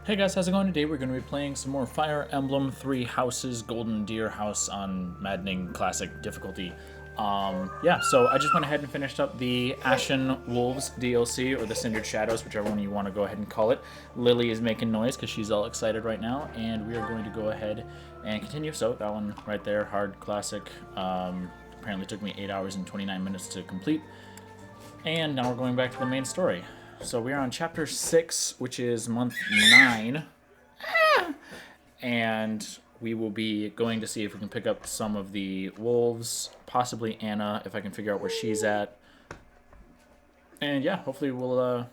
Hey guys, how's it going? Today we're going to be playing some more Fire Emblem Three Houses Golden Deer House on Maddening Classic difficulty. Yeah, so I just went ahead and finished up the Ashen Wolves DLC, or the Cindered Shadows, whichever one you want to go ahead and call it. Lily is making noise because she's all excited right now, and we are going to go ahead and continue. So that one right there, Hard Classic, apparently took me 8 hours and 29 minutes to complete. And now we're going back to the main story. So we are on chapter 6, which is month 9. And we will be going to see if we can pick up some of the wolves, possibly Anna, if I can figure out where she's at. And yeah, hopefully we'll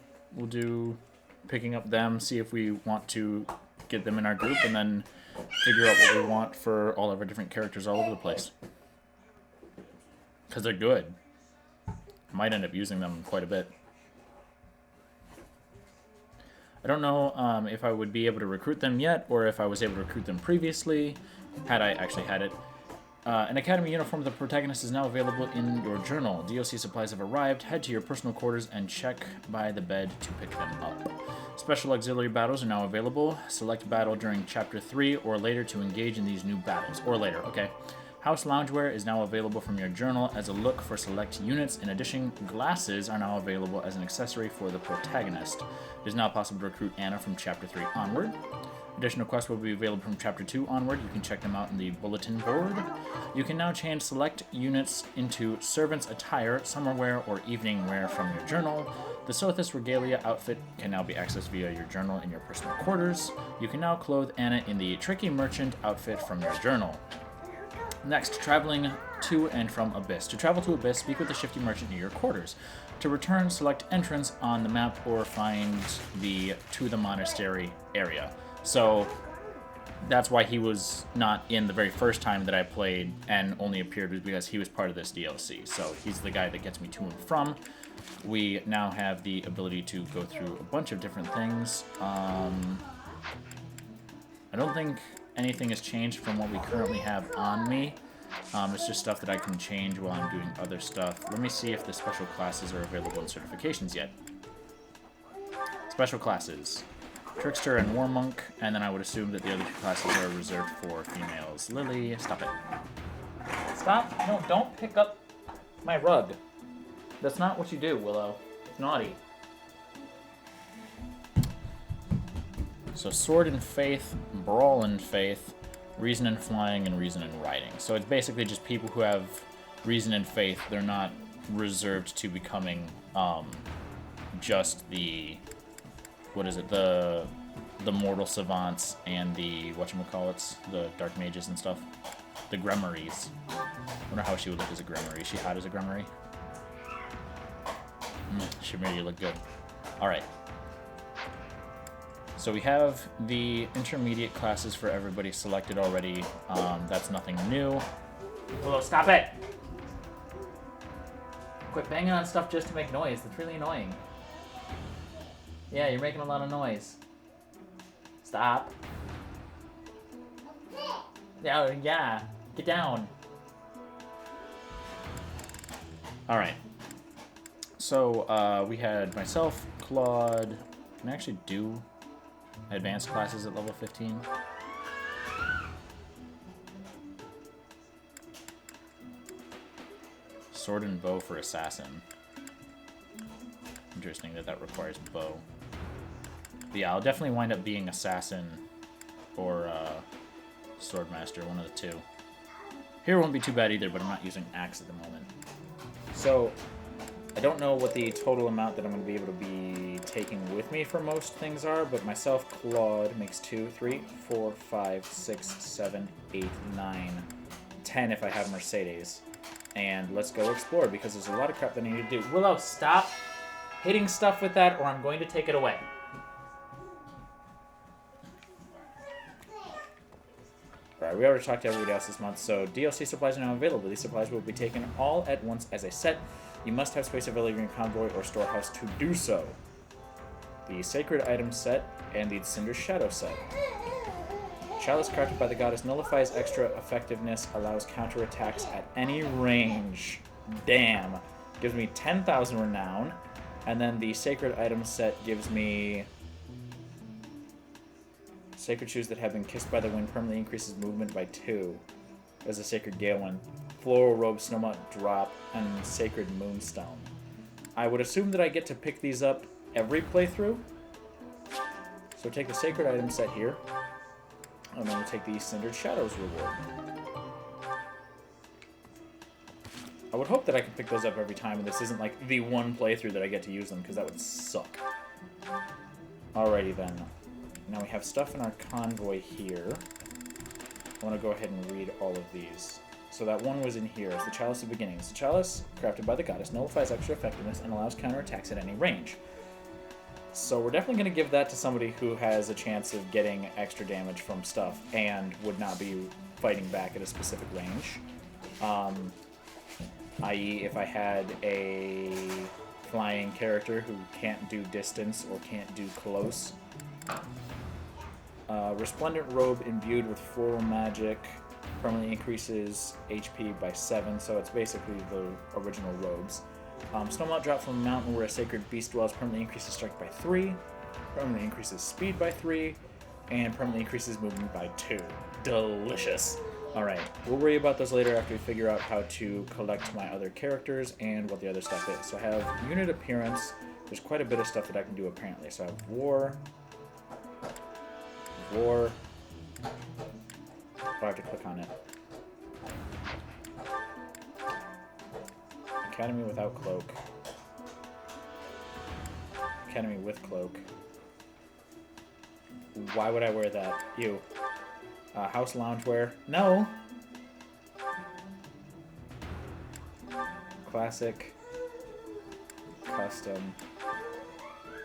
do picking up them, see if we want to get them in our group, and then figure out what we want for all of our different characters all over the place. Because they're good. I might end up using them quite a bit. I don't know if I would be able to recruit them yet, or if I was able to recruit them previously, had I actually had it. An academy uniform of the protagonist is now available in your journal. DLC supplies have arrived. Head to your personal quarters and check by the bed to pick them up. Special auxiliary battles are now available. Select battle during Chapter 3 or later to engage in these new battles. Or later, okay. House loungewear is now available from your journal as a look for select units. In addition, glasses are now available as an accessory for the protagonist. It is now possible to recruit Anna from Chapter 3 onward. Additional quests will be available from Chapter 2 onward. You can check them out in the bulletin board. You can now change select units into servant's attire, summer wear, or evening wear from your journal. The Sothis Regalia outfit can now be accessed via your journal in your personal quarters. You can now clothe Anna in the Tricky Merchant outfit from your journal. Next, traveling to and from Abyss. To travel to Abyss, speak with the Shifty Merchant near your quarters. To return, select entrance on the map or find the To the Monastery area. So that's why he was not in the very first time that I played and only appeared was because he was part of this DLC. So he's the guy that gets me to and from. We now have the ability to go through a bunch of different things. I don't think anything has changed from what we currently have on me. It's just stuff that I can change while I'm doing other stuff. Let me see if the special classes are available in certifications yet. Special classes. Trickster and War Monk, and then I would assume that the other two classes are reserved for females. Lily, stop it. Stop? No, don't pick up my rug. That's not what you do, Willow. It's naughty. So Sword and Faith, Brawl and Faith, Reason and Flying, and Reason and Riding. So it's basically just people who have Reason and Faith. They're not reserved to becoming just the... What is it? The Mortal Savants and the... whatchamacallits? The Dark Mages and stuff. The Gremmaries. I wonder how she would look as a Gremmarie. Is she hot as a Gremmarie? She made you look good. Alright. So we have the intermediate classes for everybody selected already. That's nothing new. Willow, stop it! Quit banging on stuff just to make noise. That's really annoying. Yeah, you're making a lot of noise. Stop. Yeah. Get down. Alright. So, we had myself, Claude. Can I actually do advanced classes at level 15? Sword and bow for assassin. Interesting that requires bow. But yeah, I'll definitely wind up being assassin or swordmaster, one of the two. Here won't be too bad either, but I'm not using axe at the moment. So I don't know what the total amount that I'm going to be able to be taking with me for most things are, but myself, Claude, makes 2, 3, 4, 5, 6, 7, 8, 9, 10 if I have Mercedes. And let's go explore, because there's a lot of crap that I need to do. Willow, stop hitting stuff with that, or I'm going to take it away. Alright, we already talked to everybody else this month, so DLC supplies are now available. These supplies will be taken all at once as a set. You must have space available in your convoy or storehouse to do so. The Sacred Item set and the Cinder Shadow set. Chalice crafted by the goddess nullifies extra effectiveness, allows counterattacks at any range. Damn. Gives me 10,000 renown. And then the Sacred Item set gives me Sacred shoes that have been kissed by the wind permanently increases movement by 2. As a sacred gale one. Floral robe, snowmont drop, and sacred moonstone. I would assume that I get to pick these up every playthrough. So take the sacred item set here. And then we'll take the Cindered Shadows reward. I would hope that I can pick those up every time and this isn't like the one playthrough that I get to use them, because that would suck. Alrighty then. Now we have stuff in our convoy here. I want to go ahead and read all of these. So that one was in here. It's the Chalice of Beginnings. The Chalice, crafted by the goddess, nullifies extra effectiveness and allows counterattacks at any range. So we're definitely going to give that to somebody who has a chance of getting extra damage from stuff and would not be fighting back at a specific range. I.e. if I had a flying character who can't do distance or can't do close. Resplendent Robe imbued with floral magic permanently increases HP by 7, so it's basically the original robes. Snowmelt drop from a mountain where a sacred beast dwells permanently increases strike by 3, permanently increases speed by 3, and permanently increases movement by 2. Delicious. Alright, we'll worry about those later after we figure out how to collect my other characters and what the other stuff is. So I have unit appearance. There's quite a bit of stuff that I can do apparently. So I have war. War. I have to click on it. Academy without cloak. Academy with cloak. Why would I wear that? You. House loungewear. No! Classic. Custom.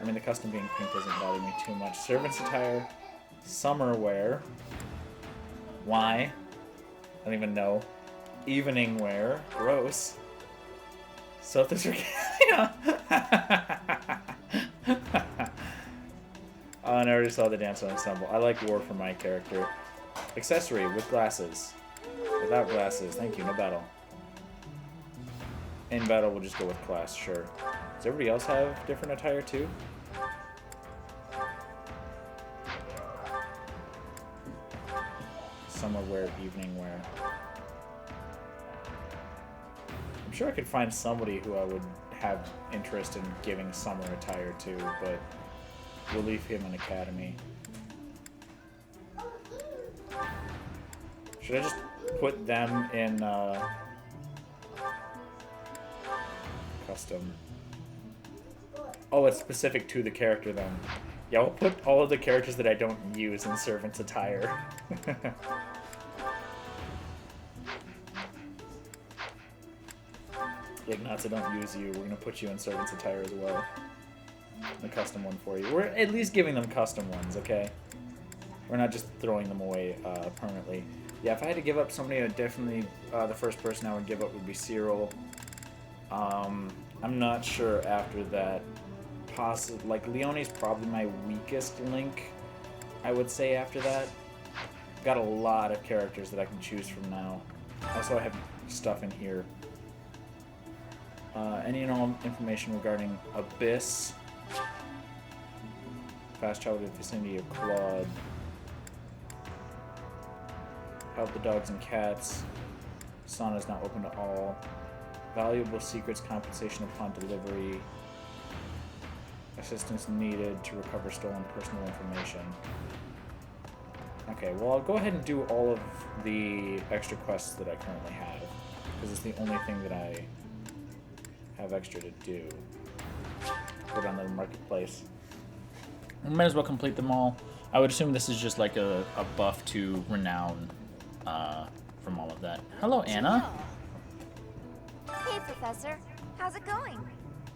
I mean, the custom being pink doesn't bother me too much. Servant's attire. Summer wear. Why? I don't even know. Evening wear. Gross. Sothis Regalia. Oh, and I already saw the dance ensemble. I like war for my character. Accessory with glasses. Without glasses. Thank you. No battle. In battle, we'll just go with class. Sure. Does everybody else have different attire too? Summer wear, evening wear. I'm sure I could find somebody who I would have interest in giving summer attire to, but we'll leave him in academy. Should I just put them in custom? Oh, it's specific to the character then. Yeah, we'll put all of the characters that I don't use in servant's attire. Ignatz, I don't use you. We're going to put you in servant's attire as well. The custom one for you. We're at least giving them custom ones, okay? We're not just throwing them away permanently. Yeah, if I had to give up somebody, I'd definitely... the first person I would give up would be Cyril. I'm not sure after that. Like, Leonie's probably my weakest link, I would say, after that. Got a lot of characters that I can choose from now. Also, I have stuff in here. Any and all information regarding Abyss. Fast travel to the vicinity of Claude. Help the dogs and cats. Sauna is now open to all. Valuable secrets, compensation upon delivery. Assistance needed to recover stolen personal information. Okay, well, I'll go ahead and do all of the extra quests that I currently have, because it's the only thing that I have extra to do. Put on the marketplace. We might as well complete them all. I would assume this is just like a buff to renown from all of that. Hello, Anna. Hey, Professor. How's it going?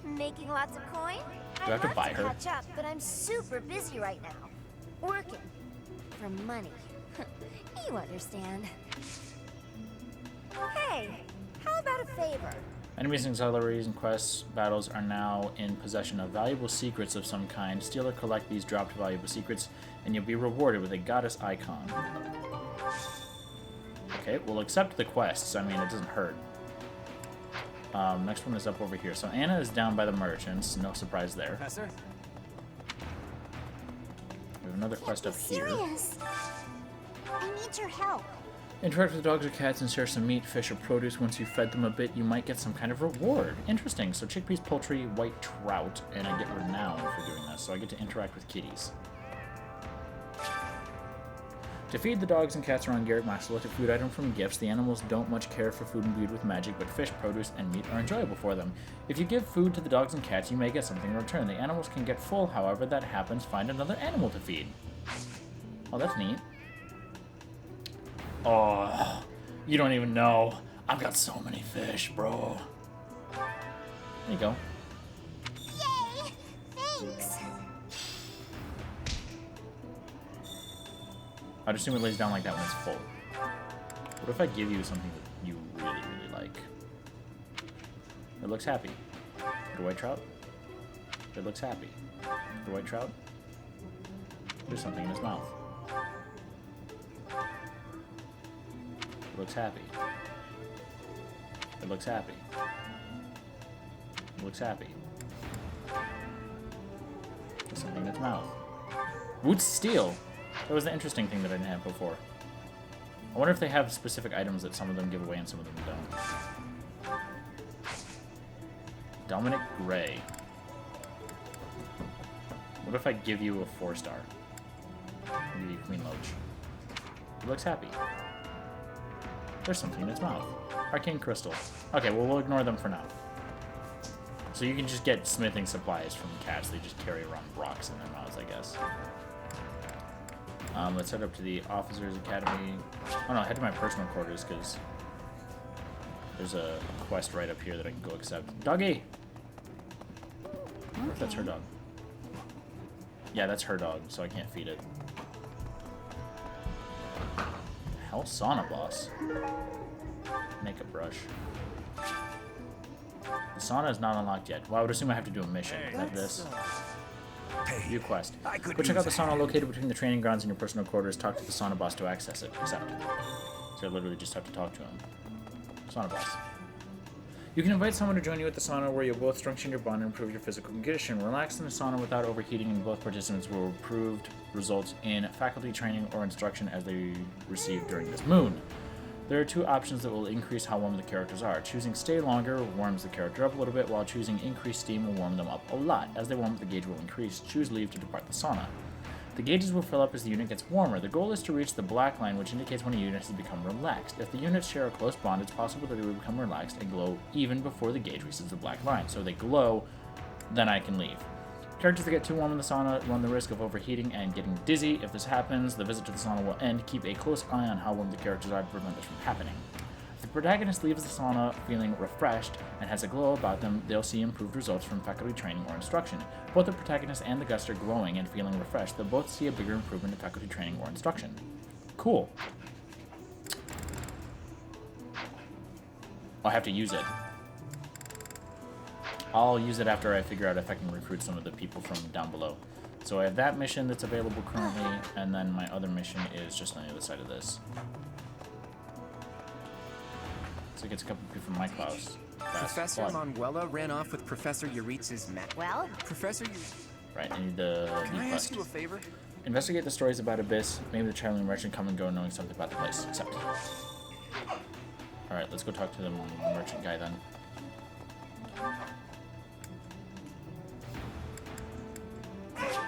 Making lots of coin? Do I have to buy her? Catch up, but I'm super busy right now. Working. For money. You understand. Hey, how about a favor? Enemies, auxiliaries, and quests battles are now in possession of valuable secrets of some kind. Steal or collect these dropped valuable secrets, and you'll be rewarded with a goddess icon. Okay, we'll accept the quests. I mean, it doesn't hurt. Next one is up over here. So Anna is down by the merchants. No surprise there. Professor? We have another quest up here. Serious. I need your help. Interact with dogs or cats and share some meat, fish, or produce. Once you've fed them a bit, you might get some kind of reward. Interesting. So chickpeas, poultry, white trout, and I get renown for doing this. So I get to interact with kitties. To feed the dogs and cats around Garrett, Max select a food item from gifts. The animals don't much care for food imbued with magic, but fish, produce, and meat are enjoyable for them. If you give food to the dogs and cats, you may get something in return. The animals can get full, however that happens, find another animal to feed. Oh, that's neat. Oh, you don't even know. I've got so many fish, bro. There you go. Yay! Thanks. I'd assume it lays down like that when it's full. What if I give you something that you really, really like? It looks happy. The white trout? It looks happy. The white trout? There's something in his mouth. It looks happy. It looks happy. It looks happy. There's something in its mouth. Wood steel! That was the interesting thing that I didn't have before. I wonder if they have specific items that some of them give away and some of them don't. Dominic Gray. What if I give you a 4-star? I'll give you Queen Loach. It looks happy. There's something in its mouth. Arcane Crystal. Okay, well, we'll ignore them for now. So you can just get smithing supplies from cats. They just carry around rocks in their mouths, I guess. Let's head up to the Officers Academy. Oh no, head to my personal quarters, because there's a quest right up here that I can go accept. Doggy! I wonder if that's her dog. Yeah, that's her dog, so I can't feed it. Hell, sauna boss. Makeup brush. The sauna is not unlocked yet. Well, I would assume I have to do a mission. Is that this? View quest. Go check out the sauna located between the training grounds and your personal quarters. Talk to the sauna boss to access it. Accept. So I literally just have to talk to him. Sauna boss. You can invite someone to join you at the sauna where you'll both strengthen your bond and improve your physical condition. Relax in the sauna without overheating, and both participants will improve results in faculty training or instruction as they receive during this moon. There are two options that will increase how warm the characters are. Choosing stay longer warms the character up a little bit, while choosing increase steam will warm them up a lot. As they warm up, the gauge will increase. Choose leave to depart the sauna. The gauges will fill up as the unit gets warmer. The goal is to reach the black line, which indicates when a unit has become relaxed. If the units share a close bond, it's possible that they will become relaxed and glow even before the gauge reaches the black line. So they glow, then I can leave. Characters that get too warm in the sauna run the risk of overheating and getting dizzy. If this happens, the visit to the sauna will end. Keep a close eye on how warm the characters are to prevent this from happening. If the protagonist leaves the sauna feeling refreshed and has a glow about them, they'll see improved results from faculty training or instruction. Both the protagonist and the guest are glowing and feeling refreshed. They'll both see a bigger improvement in faculty training or instruction. Cool. I'll have to use it. I'll use it after I figure out if I can recruit some of the people from down below. So I have that mission that's available currently, and then my other mission is just on the other side of this. So it gets a couple people from my class. Professor Manuela ran off with Professor Yuritz's map. Well, Professor Right, I need the Can I quest. ask you a favor? Investigate the stories about Abyss. Maybe the traveling merchant come and go knowing something about the place. Accept. Alright, let's go talk to the merchant guy then.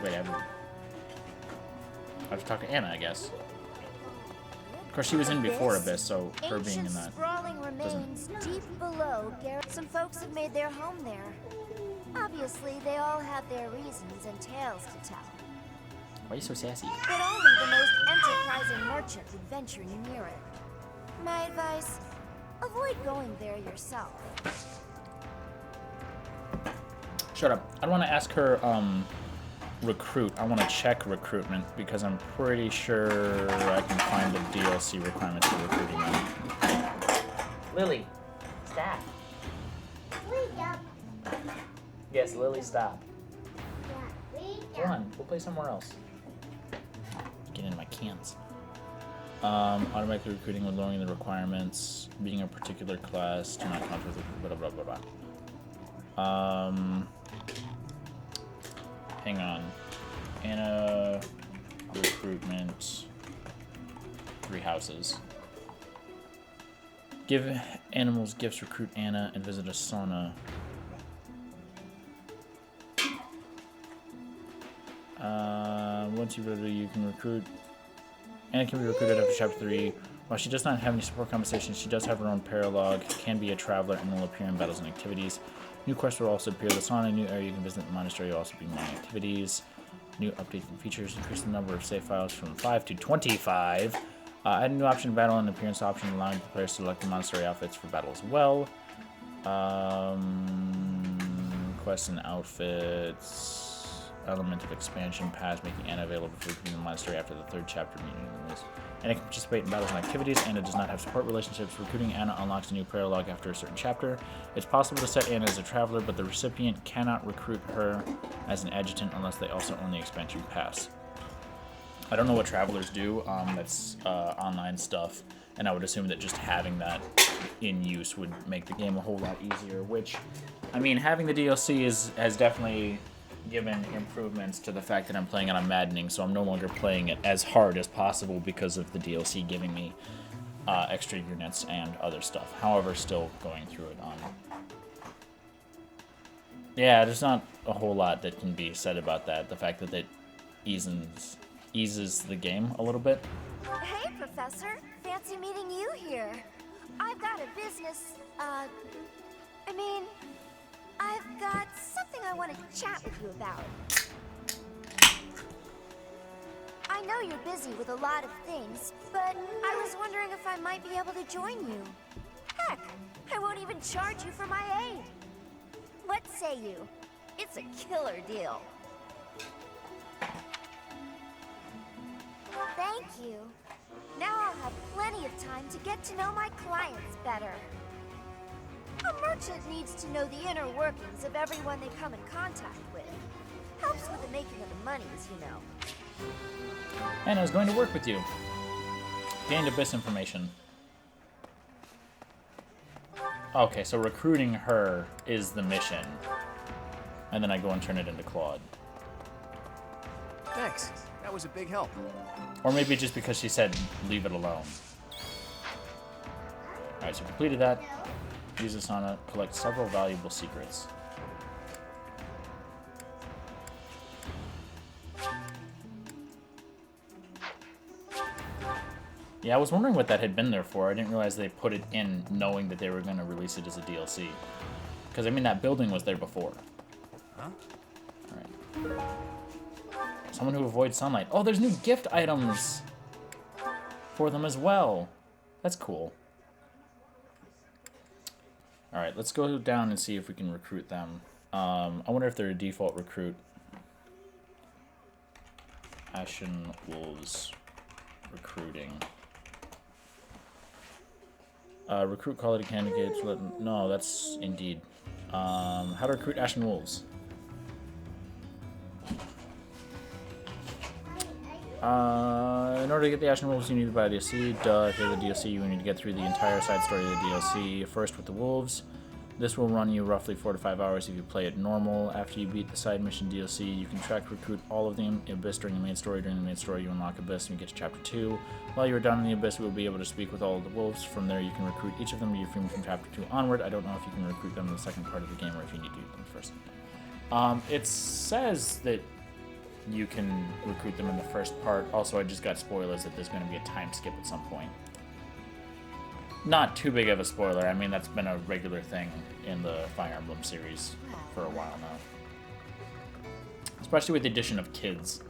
Wait, I have to talk to Anna, I guess. Of course, she was in before Abyss, so her being in that sprawling remains deep below Garrett. Some folks have made their home there. Obviously, they all have their reasons and tales to tell. Why are you so sassy? But only the most enterprising merchant would venture near it. My advice, avoid going there yourself. Shut up. I don't want to ask her, recruit. I want to check recruitment because I'm pretty sure I can find the DLC requirements for recruiting them. Lily, stop. Yes, Lily, stop. Come on, we'll play somewhere else. Get into my cans. Automatically recruiting when lowering the requirements, being a particular class, do not conflict with blah blah blah blah. Hang on. Anna recruitment. 3 houses. Give animals gifts, recruit Anna, and visit a sauna. Once you ready, you can recruit. Anna can be recruited after Chapter 3. While she does not have any support conversations, she does have her own paralogue, can be a traveler, and will appear in battles and activities. New quests will also appear. The sauna, new area you can visit. The monastery will also be more activities. New updates and features increase the number of save files from 5 to 25. Add a new option, battle and appearance option, allowing the players to select the monastery outfits for battle as well. Quests and outfits. Element of expansion pass, making Anna available for recruiting the monastery after the 3rd chapter meeting. Anna can participate in battles and activities. Anna does not have support relationships. Recruiting Anna unlocks a new paralogue after a certain chapter. It's possible to set Anna as a traveler, but the recipient cannot recruit her as an adjutant unless they also own the expansion pass. I don't know what travelers do. That's online stuff, and I would assume that just having that in use would make the game a whole lot easier, which, I mean, having the DLC has definitely given improvements to the fact that I'm playing it on maddening, so I'm no longer playing it as hard as possible because of the DLC giving me extra units and other stuff. However, still going through it on... Yeah, there's not a whole lot that can be said about that. The fact that it eases the game a little bit. Hey, Professor. Fancy meeting you here. I've got a business, I've got something I want to chat with you about. I know you're busy with a lot of things, but I was wondering if I might be able to join you. Heck, I won't even charge you for my aid. What say you? It's a killer deal. Thank you. Now I'll have plenty of time to get to know my clients better. A merchant needs to know the inner workings of everyone they come in contact with. Helps with the making of the monies, you know. Anna's going to work with you. Gained abyss information. Okay, so recruiting her is the mission. And then I go and turn it into Claude. Thanks. That was a big help. Or maybe just because she said, leave it alone. Alright, so completed that. Use this on to collect several valuable secrets. Yeah, I was wondering what that had been there for. I didn't realize they put it in knowing that they were going to release it as a DLC. Because, I mean, that building was there before. Huh? Alright. Someone who avoids sunlight. Oh, there's new gift items for them as well. That's cool. Alright, let's go down and see if we can recruit them. I wonder if they're a default recruit. Ashen Wolves recruiting. Recruit quality candidates. No, that's Indeed. How to recruit Ashen Wolves. In order to get the Ashen Wolves, you need to buy the DLC. Duh, if you have the DLC, you need to get through the entire side story of the DLC first with the Wolves. This will run you roughly 4 to 5 hours if you play it normal. After you beat the side mission DLC, you can track recruit all of the Abyss during the main story. During the main story, you unlock Abyss and you get to Chapter 2. While you are down in the Abyss, we will be able to speak with all of the Wolves. From there, you can recruit each of them. You're free from Chapter 2 onward. I don't know if you can recruit them in the second part of the game or if you need to do them first. It says that you can recruit them in the first part. Also, I just got spoilers that there's going to be a time skip at some point. Not too big of a spoiler. I mean, that's been a regular thing in the Fire Emblem series for a while now. Especially with the addition of kids.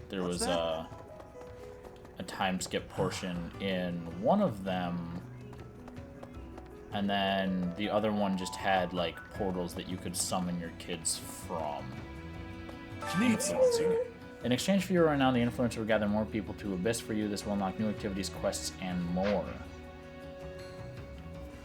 There was a time skip portion in one of them, and then the other one just had, like, portals that you could summon your kids from. Influencing. In exchange for your renown, the Influencer will gather more people to Abyss for you. This will unlock new activities, quests, and more.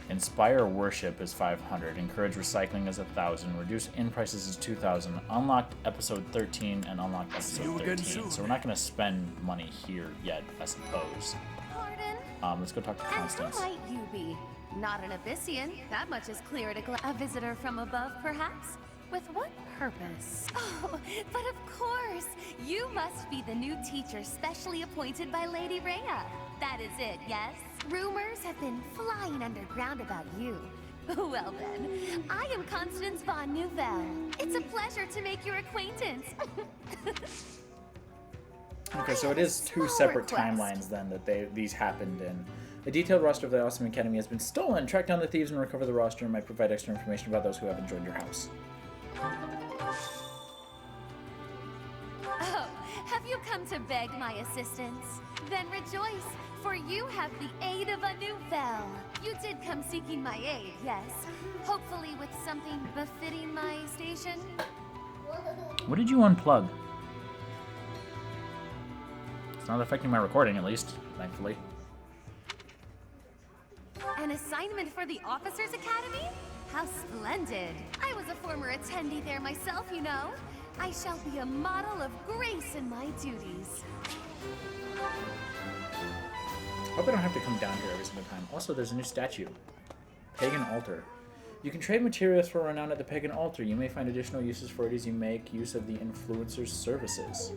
Inspire Worship is 500. Encourage Recycling is 1,000. Reduce In prices is 2,000. Unlocked episode 13 and unlocked episode 13. So we're not going to spend money here yet, I suppose. Pardon? Let's go talk to And Constance. who might you be? Not an Abyssian. That much is clear at a glance. A visitor from above, perhaps? With what purpose? Oh, but of course! You must be the new teacher specially appointed by Lady Rhea. That is it, yes? Rumors have been flying underground about you. Well then, I am Constance von Nouvelle. It's a pleasure to make your acquaintance. Okay, so it is two separate timelines then that these happened in. A detailed roster of the Awesome Academy has been stolen. Track down the thieves and recover the roster and might provide extra information about those who haven't joined your house. Oh, have you come to beg my assistance? Then rejoice, for you have the aid of a Nouvelle. You did come seeking my aid, yes. Hopefully with something befitting my station. What did you unplug? It's not affecting my recording, at least, thankfully. An assignment for the Officers Academy? How splendid! I was a former attendee there myself, you know. I shall be a model of grace in my duties. Hope I don't have to come down here every single time. Also, there's a new statue. Pagan Altar. You can trade materials for renown at the Pagan Altar. You may find additional uses for it as you make use of the influencer's services.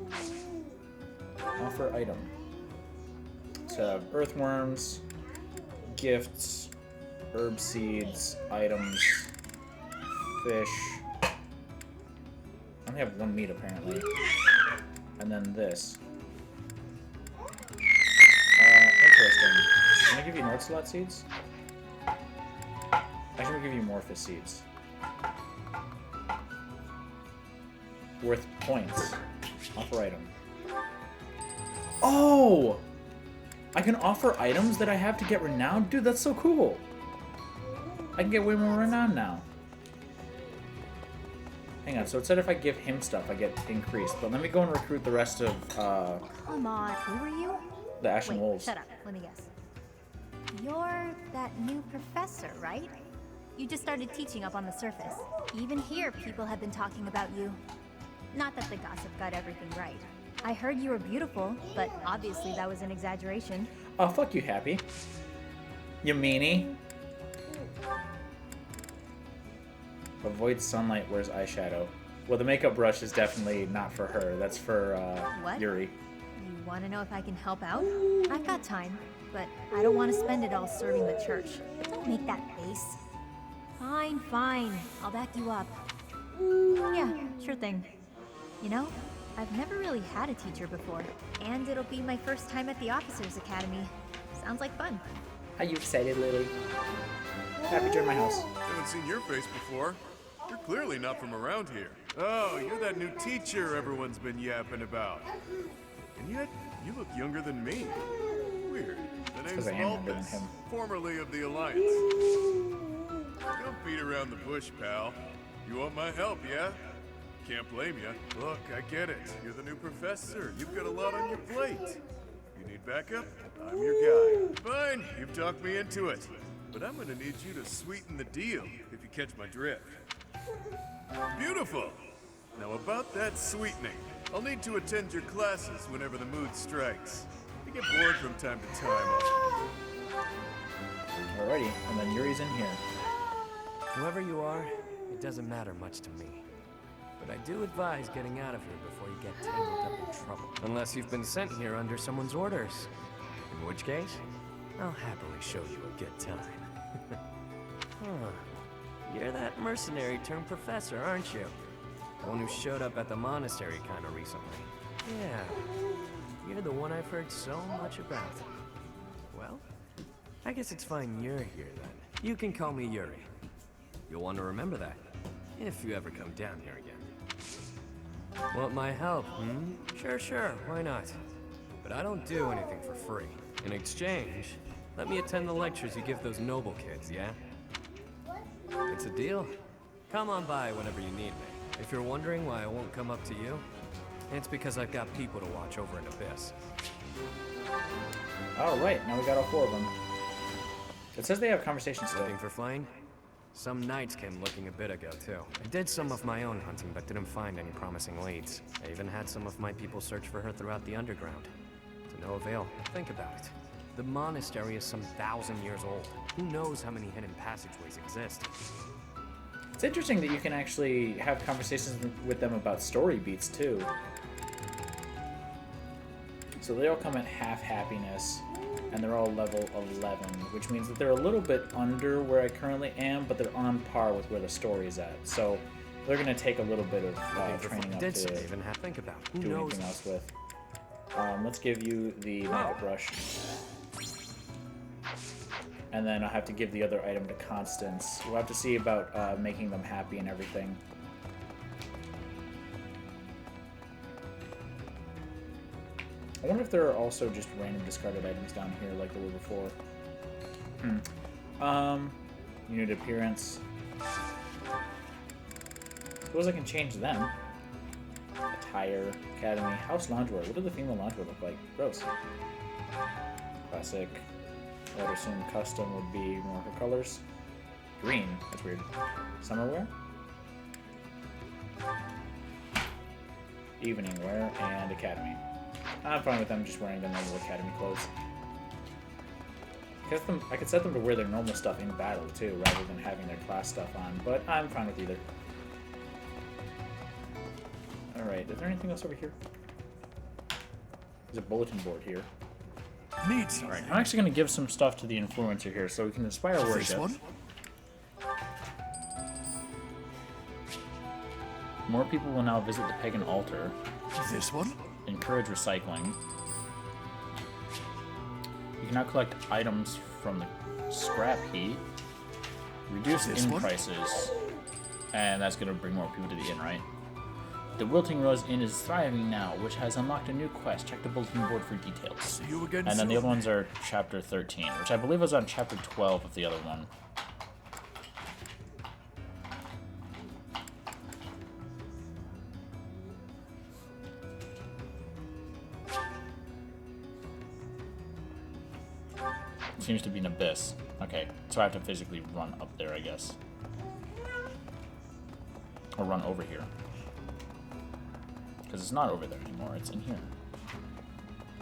Offer item. So, earthworms, gifts, herb seeds, items, fish. I only have one meat apparently. And then this. Interesting. Can I give you North Slot seeds? Actually, we'll give you Morphus seeds. Worth points. Offer item. Oh! I can offer items that I have to get renowned? Dude, that's so cool! I can get way more renown now. Hang on, so it said if I give him stuff, I get increased. But let me go and recruit the rest of, Come on, who are you? the Ashen Wolves. Shut up. Let me guess. You're that new professor, right? You just started teaching up on the surface. Even here, people have been talking about you. Not that the gossip got everything right. I heard you were beautiful, but obviously that was an exaggeration. Oh, fuck you, Happy. You meanie. Avoid sunlight, wears eyeshadow. Well, the makeup brush is definitely not for her. That's for, What? Yuri. You want to know if I can help out? I've got time, but I don't want to spend it all serving the church. Don't make that face. Fine, fine. I'll back you up. Yeah, sure thing. You know, I've never really had a teacher before, and it'll be my first time at the Officers Academy. Sounds like fun. Are you excited, Lily? Happy, join my house. Haven't seen your face before. You're clearly not from around here. Oh, you're that new teacher everyone's been yapping about. And yet, you look younger than me. Weird. The name's 'cause I am younger than Malthus, him. formerly of the Alliance. Don't beat around the bush, pal. You want my help, yeah? Can't blame you. Look, I get it. You're the new professor. You've got a lot on your plate. You need backup? I'm your guy. Fine, you've talked me into it. But I'm gonna need you to sweeten the deal, if you catch my drift. Beautiful! Now about that sweetening, I'll need to attend your classes whenever the mood strikes. I get bored from time to time. Alrighty, and then Yuri's in here. Whoever you are, it doesn't matter much to me. But I do advise getting out of here before you get tangled up in trouble. Unless you've been sent here under someone's orders. In which case, I'll happily show you a good time. Huh. You're that mercenary turned professor, aren't you? The one who showed up at the monastery kinda recently. Yeah. You're the one I've heard so much about. Well, I guess it's fine you're here then. You can call me Yuri. You'll want to remember that, if you ever come down here again. Want my help, hmm? Sure, why not? But I don't do anything for free. In exchange, let me attend the lectures you give those noble kids, yeah? It's a deal. Come on by whenever you need me. If you're wondering why I won't come up to you, it's because I've got people to watch over in Abyss. Alright, now we got all four of them. It says they have conversations still. Looking for Flame? Some knights came looking a bit ago, too. I did some of my own hunting, but didn't find any promising leads. I even had some of my people search for her throughout the underground. To no avail. Think about it. The monastery is some 1,000 years old. Who knows how many hidden passageways exist? It's interesting that you can actually have conversations with them about story beats too. So they all come at half happiness, and they're all level 11, which means that they're a little bit under where I currently am, but they're on par with where the story's at. So they're going to take a little bit of training up to even have to think about. Who do knows? anything else with. Let's give you the Maggot Brush. And then I'll have to give the other item to Constance. We'll have to see about making them happy and everything. I wonder if there are also just random discarded items down here like there were before. Unit appearance. Suppose I can change them. Attire, academy, house loungewear. What do the female loungewear look like? Gross. Classic. I would assume custom would be more her colors. Green. That's weird. Summer wear. Evening wear and academy. I'm fine with them just wearing their normal academy clothes. I could set them to wear their normal stuff in battle too, rather than having their class stuff on, but I'm fine with either. Alright, is there anything else over here? There's a bulletin board here. Alright, I'm actually going to give some stuff to the influencer here so we can inspire worship. More people will now visit the pagan altar. This one? Encourage recycling. You can now collect items from the scrap heap. Reduce inn prices. And that's going to bring more people to the inn, right? The Wilting Rose Inn is thriving now, which has unlocked a new quest. Check the bulletin board for details. See you again and then soon. the other ones are chapter 13, which I believe was on chapter 12 of the other one. Seems to be an abyss. Okay, so I have to physically run up there, I guess. Or run over here. Because it's not over there anymore, it's in here.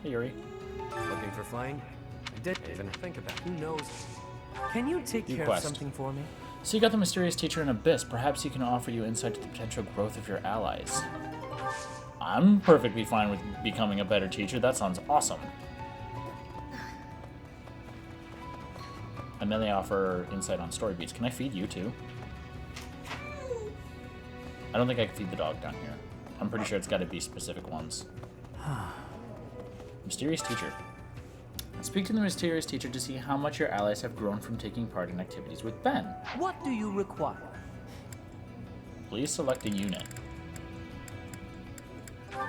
Hey, Yuri. Looking for flying? I didn't even think about. Who knows? Can you take New care quest. of something for me? So you got the mysterious teacher in Abyss. Perhaps he can offer you insight to the potential growth of your allies. I'm perfectly fine with becoming a better teacher. That sounds awesome. And then they offer insight on story beats. Can I feed you too? I don't think I can feed the dog down here. I'm pretty sure it's got to be specific ones. Mysterious teacher. Speak to the mysterious teacher to see how much your allies have grown from taking part in activities with Ben. What do you require? Please select a unit.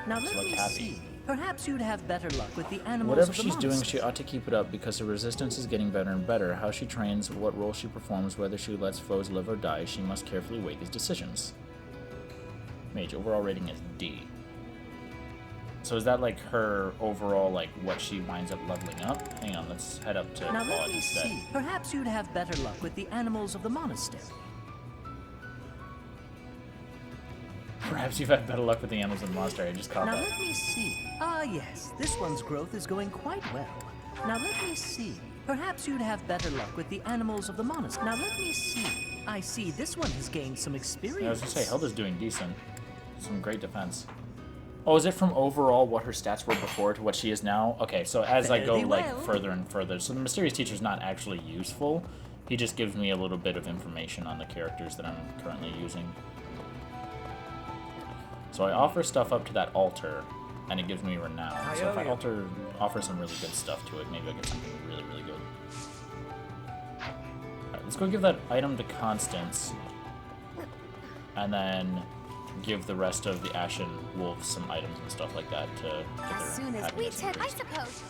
Now let Select me happy. see. Perhaps you'd have better luck with the animals Whatever of the she's doing, monastery. she ought to keep it up because her resistance is getting better and better. How she trains, what role she performs, whether she lets foes live or die, she must carefully weigh these decisions. Mage, overall rating is D. So is that like her overall, like what she winds up leveling up? Hang on, let's head up to Now let Claude me instead. see. Perhaps you'd have better luck with the animals of the monastery. Perhaps you've had better luck with the animals in the monastery. I just caught Now that. let me see. Ah yes, this one's growth is going quite well. Now let me see. Perhaps you'd have better luck with the animals of the monastery. Now let me see. I see this one has gained some experience. I was gonna say, Hilda's doing decent. Some great defense. Oh, is it from overall what her stats were before to what she is now? Okay, so as I go Fairly like well. further and further, so the mysterious teacher's not actually useful. He just gives me a little bit of information on the characters that I'm currently using. So I offer stuff up to that altar, and it gives me renown. So if I offer some really good stuff to it, maybe I'll get something really, really good. Alright, let's go give that item to Constance. And then give the rest of the Ashen Wolves some items and stuff like that to get As their soon as we happiness I increased. suppose.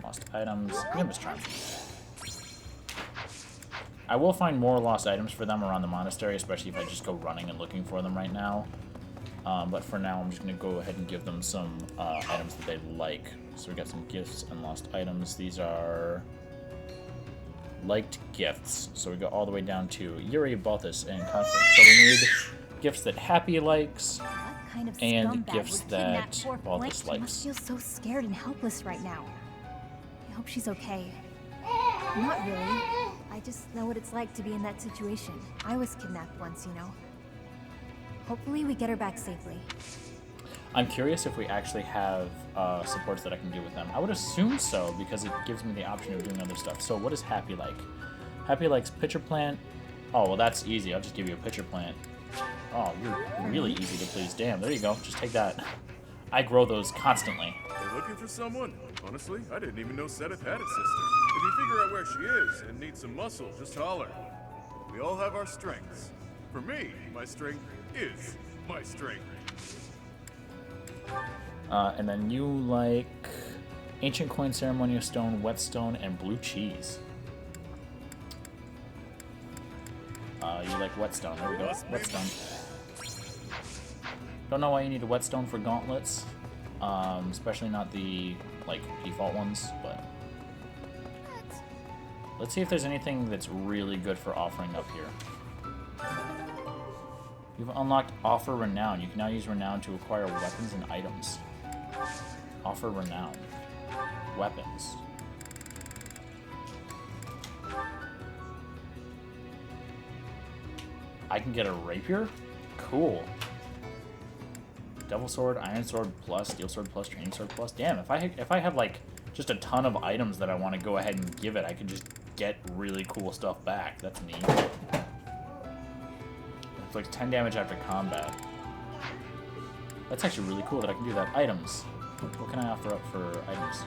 Lost items. Nimbus Charm. I will find more lost items for them around the monastery, especially if I just go running and looking for them right now. But for now, I'm just going to go ahead and give them some items that they like. So we got some gifts and lost items. These are liked gifts. So we go all the way down to Yuri, Balthus, and Constance. So we need gifts that Happy likes, What kind of and scumbag gifts would kidnap that poor Balthus Blank? She likes. must feel so scared and helpless right now. I hope she's okay. Not really. I I just know what it's like to be in that situation. I was kidnapped once, you know. Hopefully we get her back safely. I'm curious if we actually have supports that I can do with them. I would assume so, because it gives me the option of doing other stuff. So what is Happy like? Happy likes pitcher plant. Oh, well, that's easy. I'll just give you a pitcher plant. Oh, you're really easy to please. Damn, there you go. Just take that. I grow those constantly. They're looking for someone? Honestly, I didn't even know Sedith had a sister. If you figure out where she is and need some muscle, just holler. We all have our strengths. For me, my strength is my strength. And then you like ancient coin, ceremonial stone, whetstone, and blue cheese. You like whetstone. There we go. Whetstone. Don't know why you need a whetstone for gauntlets, especially not the like default ones. But let's see if there's anything that's really good for offering up here. You've unlocked Offer Renown. You can now use Renown to acquire weapons and items. Offer Renown. Weapons. I can get a rapier? Cool. Devil Sword, Iron Sword plus, Steel Sword plus, Training Sword plus. Damn, if I have like just a ton of items that I want to go ahead and give it, I could just get really cool stuff back. That's neat. It's like 10 damage after combat. That's actually really cool that I can do that. Items. What can I offer up for items?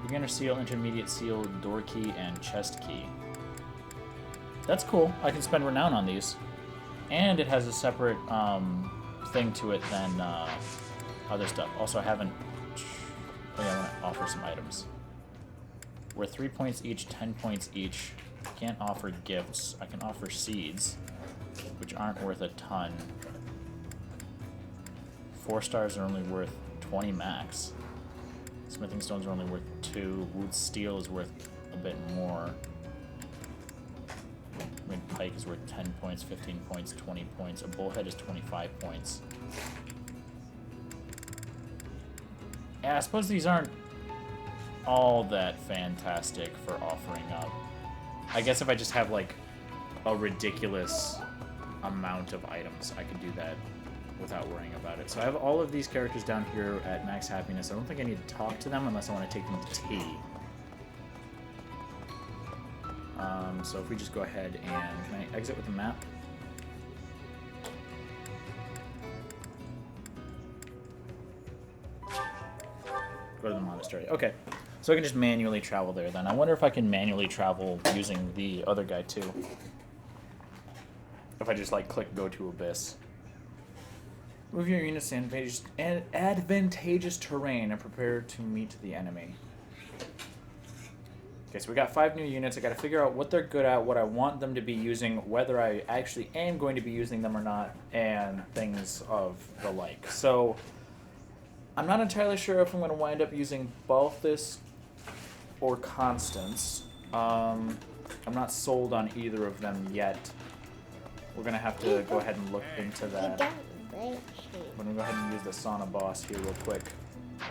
Beginner Seal, Intermediate Seal, Door Key, and Chest Key. That's cool. I can spend Renown on these. And it has a separate thing to it than other stuff. Also, I haven't... Oh yeah, I want to offer some items. We're 3 points each, 10 points each. Can't offer gifts. I can offer seeds, which aren't worth a ton. 4 stars are only worth 20 max. Smithing stones are only worth 2. Wood steel is worth a bit more. I mean, pike is worth 10 points, 15 points, 20 points. A bullhead is 25 points. Yeah, I suppose these aren't all that fantastic for offering up. I guess if I just have like a ridiculous amount of items, I could do that without worrying about it. So I have all of these characters down here at max happiness. I don't think I need to talk to them unless I want to take them to tea. So if we just go ahead and can I exit with the map? Go to the monastery. Okay. So I can just manually travel there then. I wonder if I can manually travel using the other guy too. If I just like click go to Abyss. Move your units to advantageous terrain and prepare to meet the enemy. Okay, so we got 5 new units. I got to figure out what they're good at, what I want them to be using, whether I actually am going to be using them or not, and things of the like. So I'm not entirely sure if I'm going to wind up using Balthus or Constance. I'm not sold on either of them yet. We're going to have to go ahead and look into that. I'm going to go ahead and use the Sauna boss here real quick.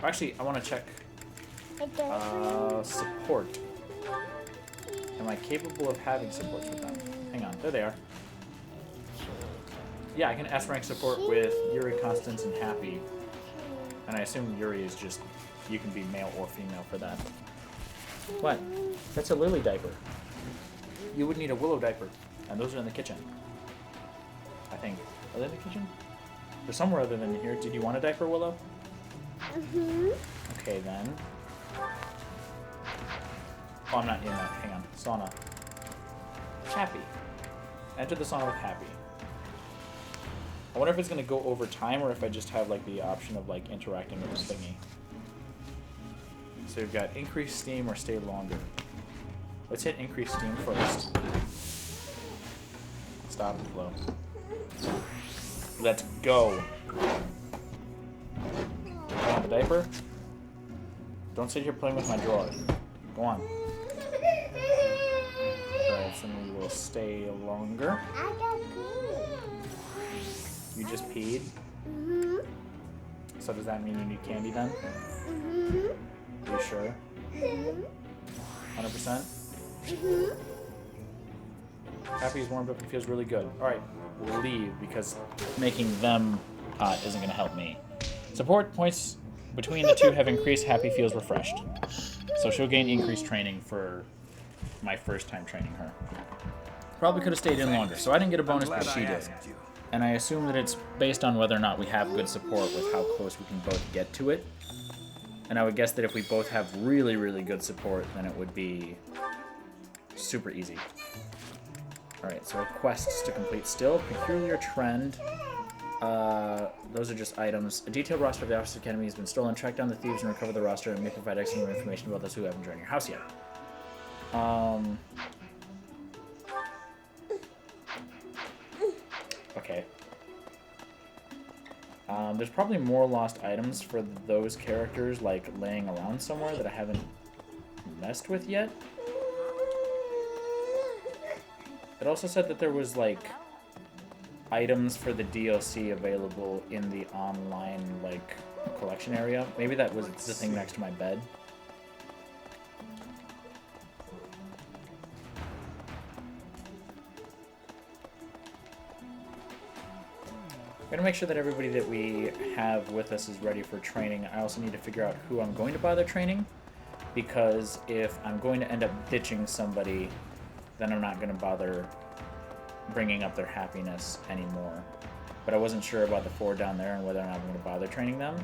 Actually, I want to check support. Am I capable of having supports with them? Hang on, there they are. Yeah, I can S-rank support with Yuri, Constance, and Happy. And I assume Yuri is just, you can be male or female for that. What? That's a Lily diaper. You would need a Willow diaper. And those are in the kitchen. I think. Are they in the kitchen? They're somewhere other than here. Did you want a diaper, Willow? Mm-hmm. Okay, then. Oh, I'm not in that. Hang on. Sauna. Happy. Enter the sauna with Happy. I wonder if it's going to go over time or if I just have like the option of like interacting with this thingy. So we've got increase steam or stay longer. Let's hit increase steam first. Stop and flow. Let's go. Want the diaper? Don't sit here playing with my drawer. Go on. Alright, so we will stay longer. I got peed. You just peed? Mm-hmm. So does that mean you need candy then? Mm-hmm. Are you sure? Mm-hmm. 100%? Mm-hmm. Happy is warmed up and feels really good. Alright, we'll leave because making them hot isn't going to help me. Support points between the two have increased. Happy feels refreshed. So she'll gain increased training for my first time training her. Probably could have stayed in longer, so I didn't get a bonus, but she did. And I assume that it's based on whether or not we have good support with how close we can both get to it. And I would guess that if we both have really, really good support, then it would be super easy. Alright, so quests to complete still. Peculiar Trend. Those are just items. A detailed roster of the Officer Academy has been stolen. Track down the thieves and recover the roster and may provide excellent information about those who haven't joined your house yet. Okay. There's probably more lost items for those characters, like, laying around somewhere that I haven't messed with yet. It also said that there was, like, items for the DLC available in the online, like, collection area. Maybe that was the thing next to my bed. I'm going to make sure that everybody that we have with us is ready for training. I also need to figure out who I'm going to bother training, because if I'm going to end up ditching somebody, then I'm not going to bother bringing up their happiness anymore. But I wasn't sure about the 4 down there and whether or not I'm going to bother training them.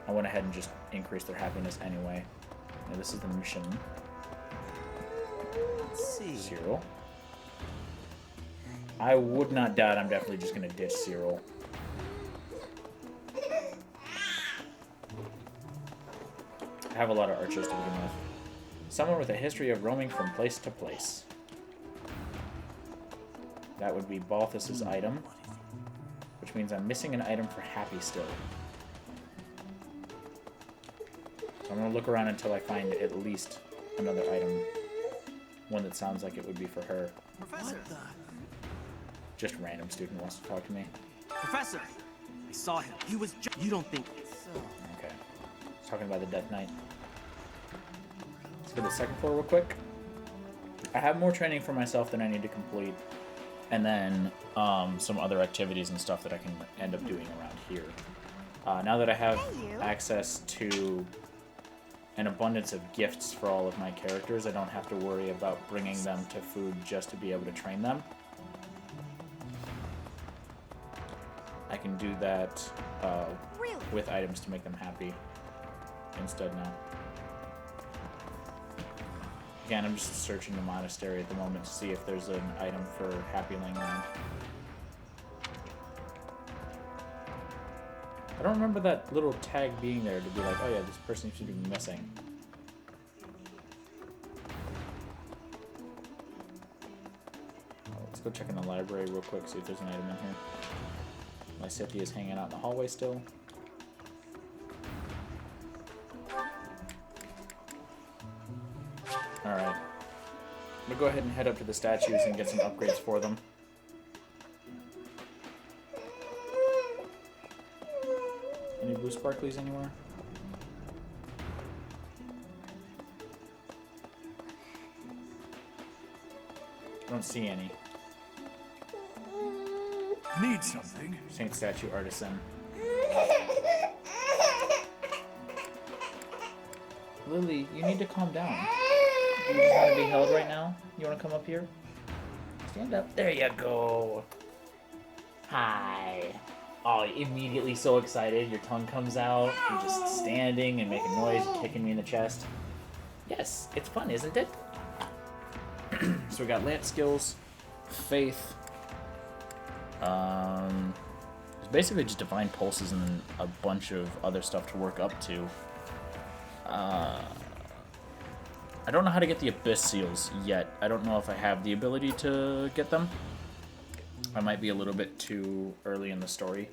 I went ahead and just increased their happiness anyway. Now, this is the mission. Let's see. Cyril. I would not doubt I'm definitely just going to ditch Cyril. I have a lot of archers to begin with. Someone with a history of roaming from place to place. That would be Balthus's item, which means I'm missing an item for Happy still. So I'm going to look around until I find at least another item. One that sounds like it would be for her. Professor! Just random student wants to talk to me. Professor! I saw him. He was You don't think so? Okay. He's talking about the Death Knight. Let's go to the second floor real quick. I have more training for myself than I need to complete. And then some other activities and stuff that I can end up doing around here. Now that I have access to an abundance of gifts for all of my characters, I don't have to worry about bringing them to food just to be able to train them. I can do that with items to make them happy instead now. Again, I'm just searching the monastery at the moment to see if there's an item for Happy laying around. I don't remember that little tag being there to be like, oh yeah, this person seems to be missing. Let's go check in the library real quick, see if there's an item in here. My Scythia is hanging out in the hallway still. Alright. I'm gonna go ahead and head up to the statues and get some upgrades for them. Any blue sparklies anywhere? I don't see any. Need something? Saint Statue Artisan. Lily, you need to calm down. You just want to be held right now? You want to come up here? Stand up. There you go. Hi. Oh, immediately so excited. Your tongue comes out. You're just standing and making noise, kicking me in the chest. Yes, it's fun, isn't it? So we got lance skills, faith. It's basically just divine pulses and a bunch of other stuff to work up to. I don't know how to get the Abyss Seals yet. I don't know if I have the ability to get them. I might be a little bit too early in the story.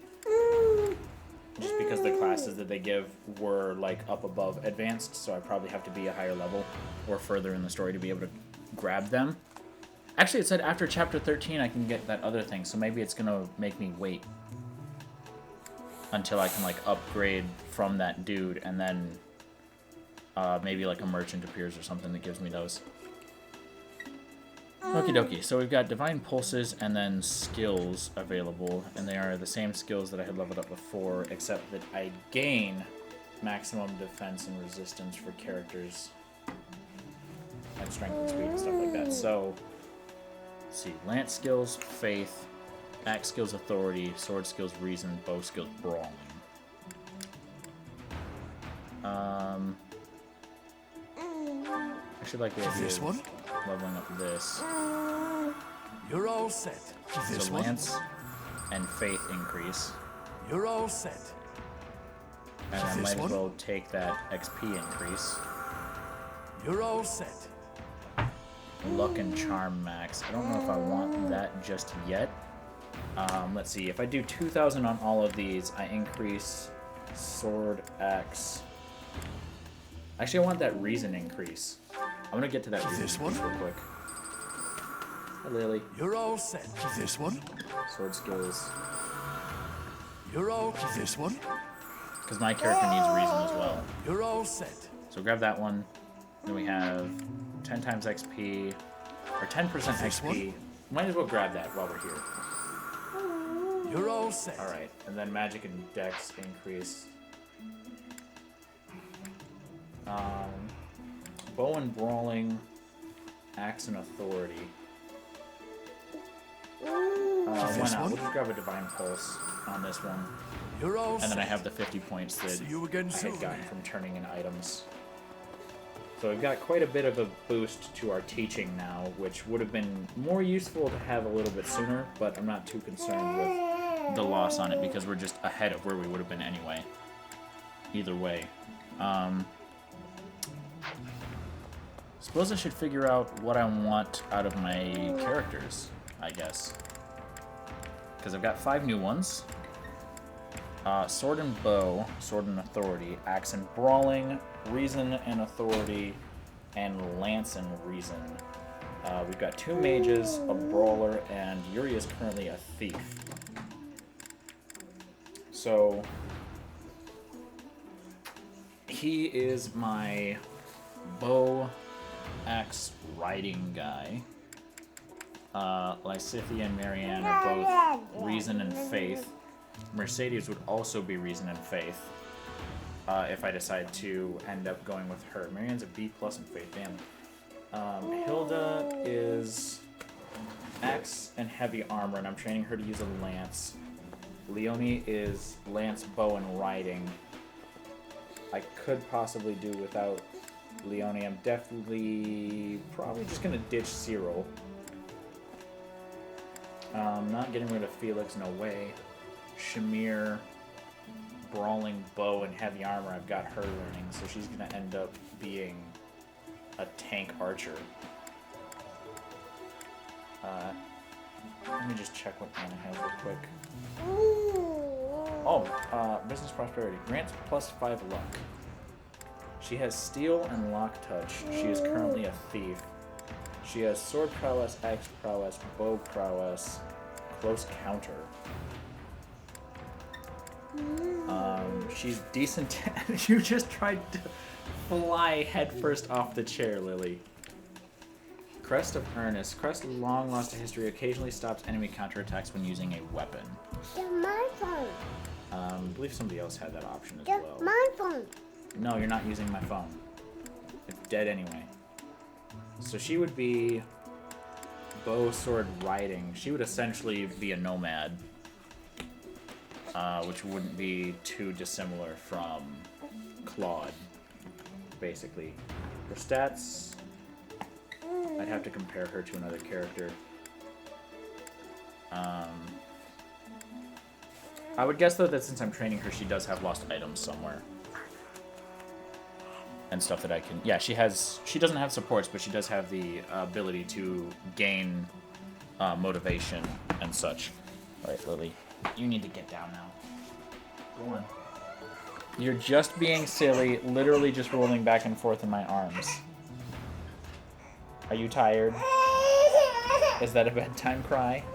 Just because the classes that they give were like up above advanced, so I probably have to be a higher level or further in the story to be able to grab them. Actually, it said after chapter 13 I can get that other thing, so maybe it's gonna make me wait until I can like upgrade from that dude, and then maybe like a merchant appears or something that gives me those. Okie dokie. So we've got Divine Pulses and then skills available, and they are the same skills that I had leveled up before, except that I gain maximum defense and resistance for characters and strength and speed and stuff like that. So, let's see. Lance skills, Faith. Axe skills, Authority. Sword skills, Reason. Bow skills, Brawling. I should like the idea This one? of leveling up this. You're all set. This So one? Lance and Faith increase. You're all set. And I This might as one? well take that XP increase. You're all set. Luck and Charm max. I don't know if I want that just yet. Let's see. If I do 2,000 on all of these, I increase Sword, Axe. Actually, I want that Reason increase. I'm gonna get to that Reason This increase one? real quick. Hi, Lily. You're all set. This one? Sword skills. You're all... This one? Because my character needs Reason as well. You're all set. So grab that one. Then we have 10 times XP, or 10% This XP. one? Might as well grab that while we're here. You're all set. Alright, and then Magic and Dex increase. Bow and Brawling, Axe and Authority. Why This not? one? We'll just grab a Divine Pulse on this one. You're all set. And then I have the 50 points that See you again I soon. had gotten from turning in items. So we've got quite a bit of a boost to our teaching now, which would have been more useful to have a little bit sooner, but I'm not too concerned with the loss on it because we're just ahead of where we would have been anyway. Either way. Suppose I should figure out what I want out of my characters, I guess. Because I've got 5 new ones. Sword and Bow, Sword and Authority, Axe and Brawling, Reason and Authority, and Lance and Reason. We've got 2 mages, a brawler, and Yuri is currently a thief. So, he is my bow, axe, riding guy. Lysithia and Marianne are both Reason and Faith. Mercedes would also be Reason and Faith if I decide to end up going with her. Marianne's a B+ in Faith, damn. Hilda is Axe and Heavy Armor, and I'm training her to use a Lance. Leonie is Lance, Bow, and Riding. I could possibly do without Leonie. I'm definitely probably just going to ditch Cyril. Not getting rid of Felix, no way. Shamir, Brawling, Bow, and Heavy Armor, I've got her learning, so she's going to end up being a tank archer. Let me just check what Anna has real quick. Oh, Business Prosperity. Grants +5 luck. She has Steel and Lock Touch. She is currently a thief. She has Sword Prowess, Axe Prowess, Bow Prowess, Close Counter. She's decent. You just tried to fly headfirst off the chair, Lily. Crest of Earnest. Crest long lost to history occasionally stops enemy counterattacks when using a weapon. Get my phone. I believe somebody else had that option as Get well. my phone. No, you're not using my phone. It's dead anyway. So she would be Bow, Sword, Riding. She would essentially be a nomad. Which wouldn't be too dissimilar from Claude, basically. Her stats, I'd have to compare her to another character. I would guess, though, that since I'm training her, she does have lost items somewhere. And stuff that I can... Yeah, she doesn't have supports, but she does have the ability to gain motivation and such. Alright, Lily. You need to get down now. Go on. You're just being silly, literally just rolling back and forth in my arms. Are you tired? Is that a bedtime cry?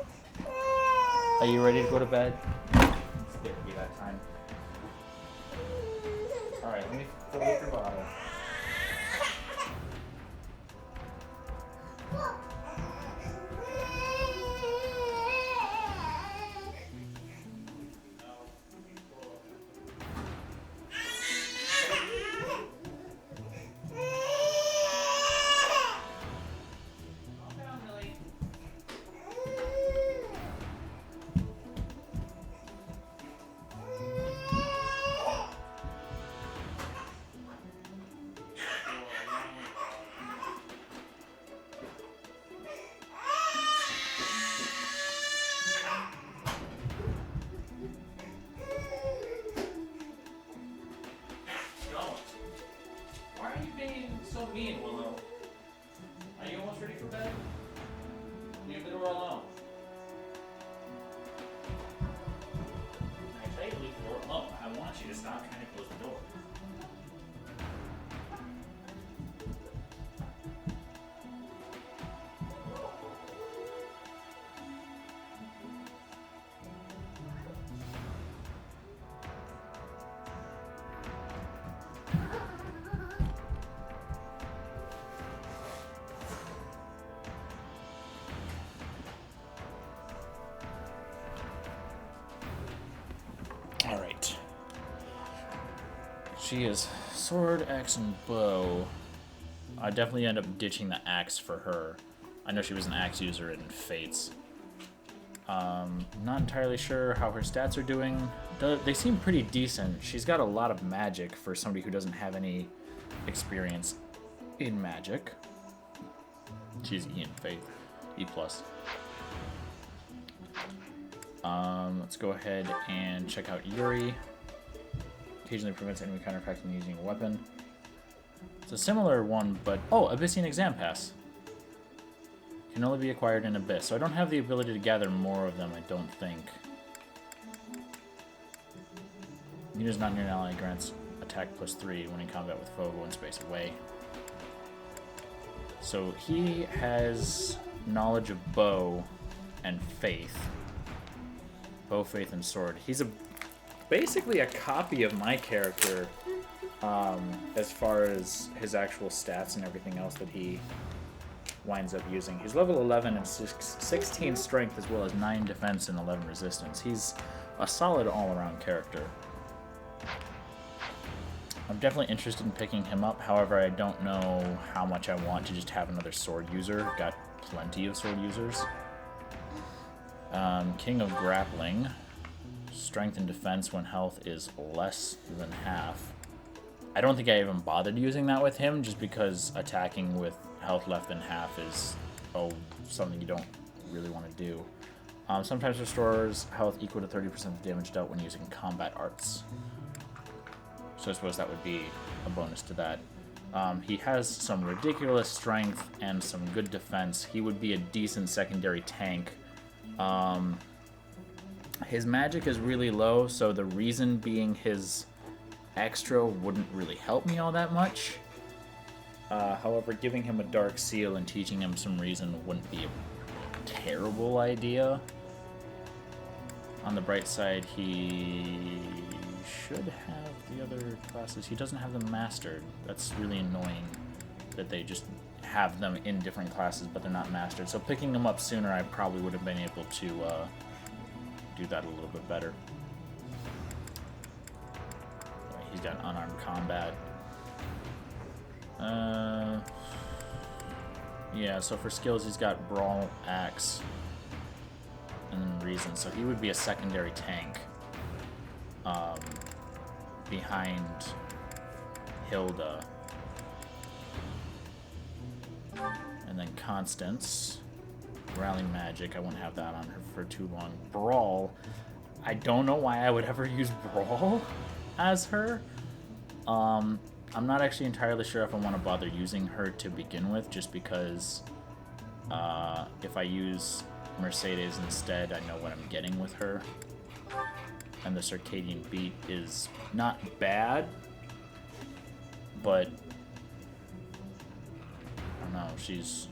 Are you ready to go to bed? It's going to be that time. Alright, let me fill up your bottle. so mean, Willow? Are you almost ready for bed? Leave the door alone. I tell you to leave the door alone. I want you to stop trying to close the door. Alright. She is sword, axe, and bow. I definitely end up ditching the axe for her. I know she was an axe user in Fates. Not entirely sure how her stats are doing. They seem pretty decent. She's got a lot of magic for somebody who doesn't have any experience in magic. She's E in Faith. E+. Let's go ahead and check out Yuri. Occasionally prevents enemy counterattacks when using a weapon. It's a similar one, but... Oh, Abyssian Exam Pass. Can only be acquired in Abyss. So I don't have the ability to gather more of them, I don't think. Units not near an ally grants attack +3 when in combat with foe 1 space away. So he has knowledge of bow and faith. Bow, faith, and sword. He's basically a copy of my character as far as his actual stats and everything else that he winds up using. He's level 11 and 16 strength as well as 9 defense and 11 resistance. He's a solid all-around character. I'm definitely interested in picking him up. However, I don't know how much I want to just have another sword user. Got plenty of sword users. King of Grappling. Strength and defense when health is less than half. I don't think I even bothered using that with him, just because attacking with health less than half is something you don't really want to do. Sometimes restores health equal to 30% of the damage dealt when using combat arts. So I suppose that would be a bonus to that. He has some ridiculous strength and some good defense. He would be a decent secondary tank. His magic is really low, so the reason being his extra wouldn't really help me all that much. However, giving him a dark seal and teaching him some reason wouldn't be a terrible idea. On the bright side, he should have the other classes. He doesn't have them mastered. That's really annoying that they just have them in different classes, but they're not mastered. So picking them up sooner, I probably would have been able to do that a little bit better. He's got unarmed combat. Yeah, so for skills, he's got Brawl, Axe, and then Reason. So he would be a secondary tank behind Hilda. And then Constance. Rally Magic, I wouldn't have that on her for too long. Brawl, I don't know why I would ever use Brawl as her. I'm not actually entirely sure if I want to bother using her to begin with, just because if I use Mercedes instead, I know what I'm getting with her. And the Circadian Beat is not bad, but I don't know, she's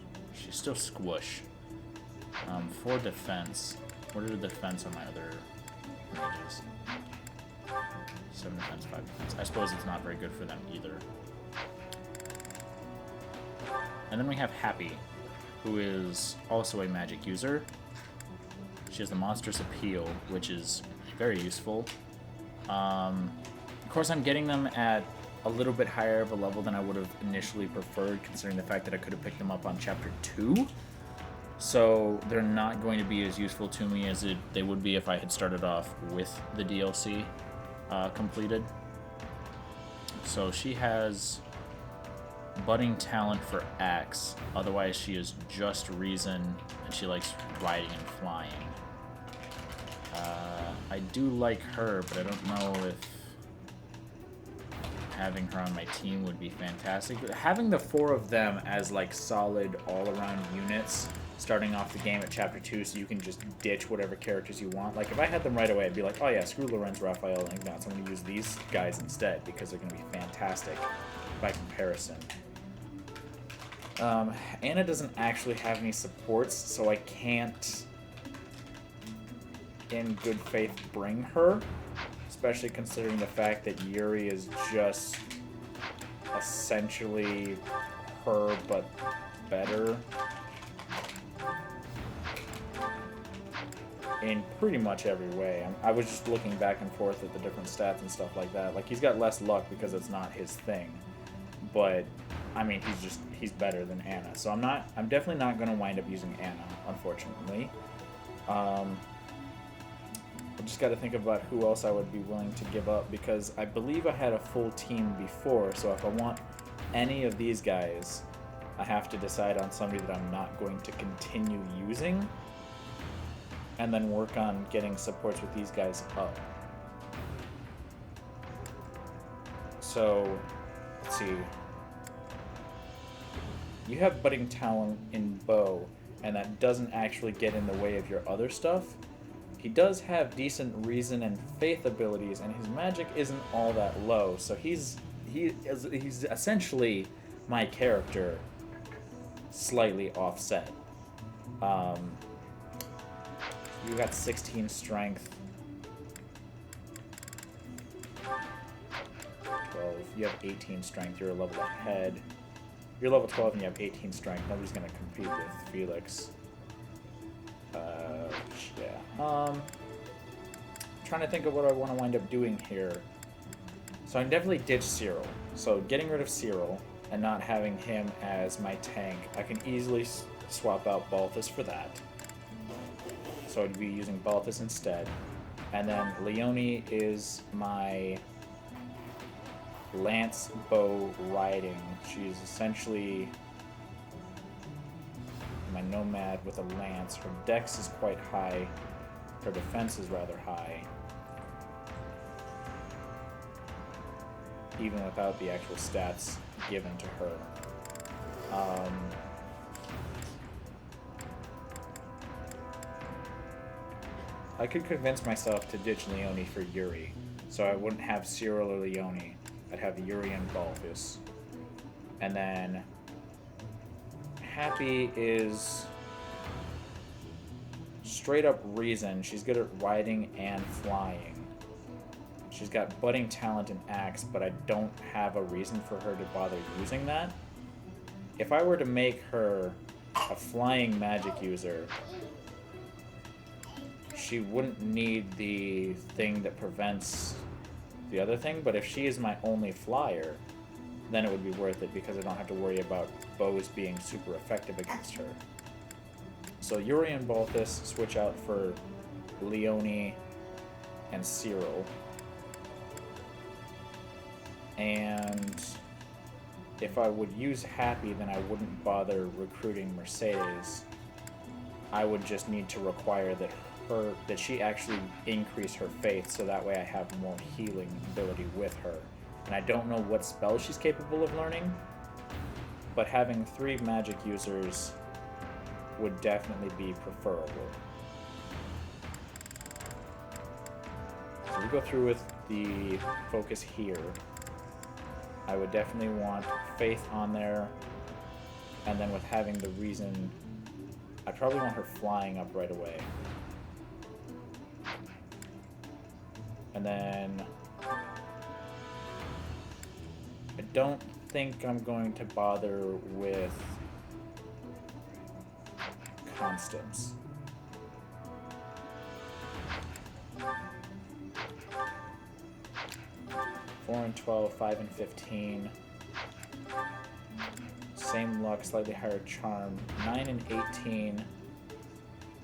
still squish. 4 defense. What are the defense on my other mages? 7 defense, 5 defense. I suppose it's not very good for them either. And then we have Happy, who is also a magic user. She has the Monstrous Appeal, which is very useful. Of course, I'm getting them at a little bit higher of a level than I would have initially preferred, considering the fact that I could have picked them up on Chapter 2. So they're not going to be as useful to me as they would be if I had started off with the DLC completed. So she has budding talent for Axe, otherwise she is just Reason, and she likes riding and flying. I do like her, but I don't know if having her on my team would be fantastic. But having the 4 of them as like solid all-around units starting off the game at Chapter 2 so you can just ditch whatever characters you want. Like, if I had them right away, I'd be like, oh yeah, screw Lorenz, Raphael, and Ignatz. I'm going to use these guys instead because they're going to be fantastic by comparison. Anna doesn't actually have any supports, so I can't, in good faith, bring her. Especially considering the fact that Yuri is just essentially her, but better. In pretty much every way. I was just looking back and forth at the different stats and stuff like that. Like, he's got less luck because it's not his thing. But, I mean, he's better than Anna. So I'm definitely not going to wind up using Anna, unfortunately. I just got to think about who else I would be willing to give up, because I believe I had a full team before, so if I want any of these guys, I have to decide on somebody that I'm not going to continue using, and then work on getting supports with these guys up. So, let's see. You have budding talent in bow, and that doesn't actually get in the way of your other stuff. He does have decent reason and faith abilities, and his magic isn't all that low, so he's essentially my character slightly offset. You got 16 strength. 12. You have 18 strength. You're a level ahead. You're level 12 and you have 18 strength. Nobody's gonna compete with Felix. Yeah. Trying to think of what I want to wind up doing here. So I definitely ditch Cyril. So getting rid of Cyril and not having him as my tank, I can easily swap out Balthus for that. So I'd be using Balthus instead. And then Leonie is my lance bow riding. She's essentially my nomad with a lance. Her dex is quite high. Her defense is rather high. Even without the actual stats given to her. I could convince myself to ditch Leonie for Yuri, so I wouldn't have Cyril or Leonie. I'd have Yuri and Balthus. And then Happy is straight up reason. She's good at riding and flying. She's got budding talent and axe, but I don't have a reason for her to bother using that. If I were to make her a flying magic user, she wouldn't need the thing that prevents the other thing, but if she is my only flyer, then it would be worth it because I don't have to worry about bows being super effective against her. So Yuri and Balthus switch out for Leonie and Cyril. And if I would use Happy, then I wouldn't bother recruiting Mercedes. I would just need to require that she actually increase her faith, so that way I have more healing ability with her. And I don't know what spell she's capable of learning, but having 3 magic users would definitely be preferable. So we go through with the focus here. I would definitely want faith on there, and then with having the reason, I'd probably want her flying up right away. And then I don't think I'm going to bother with Constance. Four and 12, 5 and 15. Same luck, slightly higher charm. 9 and 18.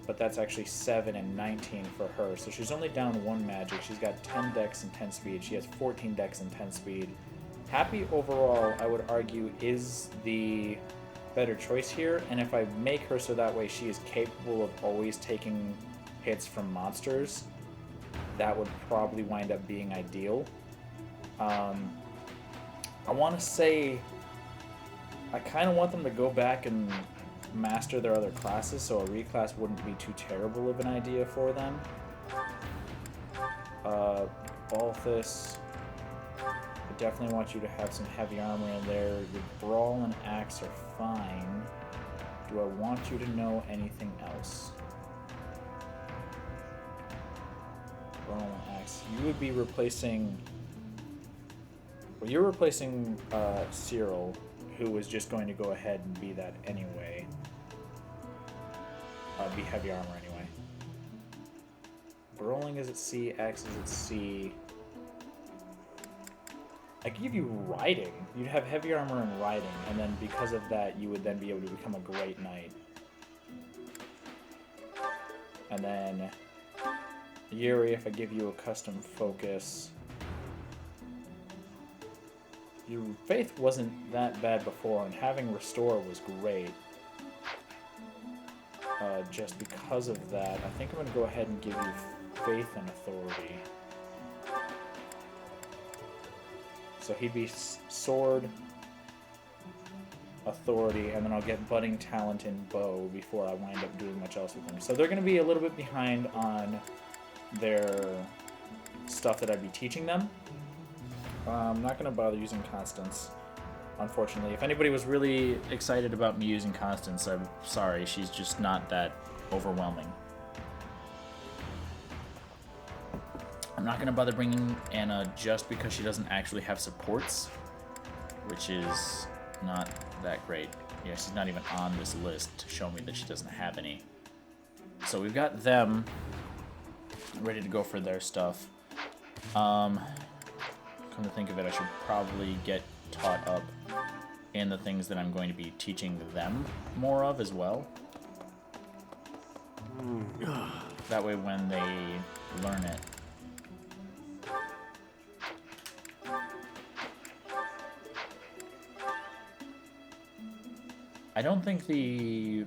But that's actually 7 and 19 for her. So she's only down 1 magic. She's got 10 dex and 10 speed. She has 14 dex and 10 speed. Happy overall, I would argue, is the better choice here. And if I make her so that way she is capable of always taking hits from monsters, that would probably wind up being ideal. I want to say I kind of want them to go back and master their other classes, so a reclass wouldn't be too terrible of an idea for them. Balthus, I definitely want you to have some heavy armor in there. Your brawl and axe are fine. Do I want you to know anything else? Brawl and axe. You would be replacing... Well, you're replacing Cyril, who was just going to go ahead and be that anyway. Be heavy armor anyway. Brawling is at C, axe is at C. I could give you riding. You'd have heavy armor and riding, and then because of that, you would then be able to become a great knight. And then Yuri, if I give you a custom focus. Your faith wasn't that bad before, and having restore was great. Just because of that, I think I'm going to go ahead and give you faith and authority. So he'd be sword, authority, and then I'll get budding talent in bow before I wind up doing much else with him. So they're going to be a little bit behind on their stuff that I'd be teaching them. I'm not going to bother using Constance, unfortunately. If anybody was really excited about me using Constance, I'm sorry, she's just not that overwhelming. I'm not going to bother bringing Anna just because she doesn't actually have supports, which is not that great. Yeah, she's not even on this list to show me that she doesn't have any. So we've got them ready to go for their stuff. Come to think of it, I should probably get taught up in the things that I'm going to be teaching them more of as well. That way when they learn it, I don't think the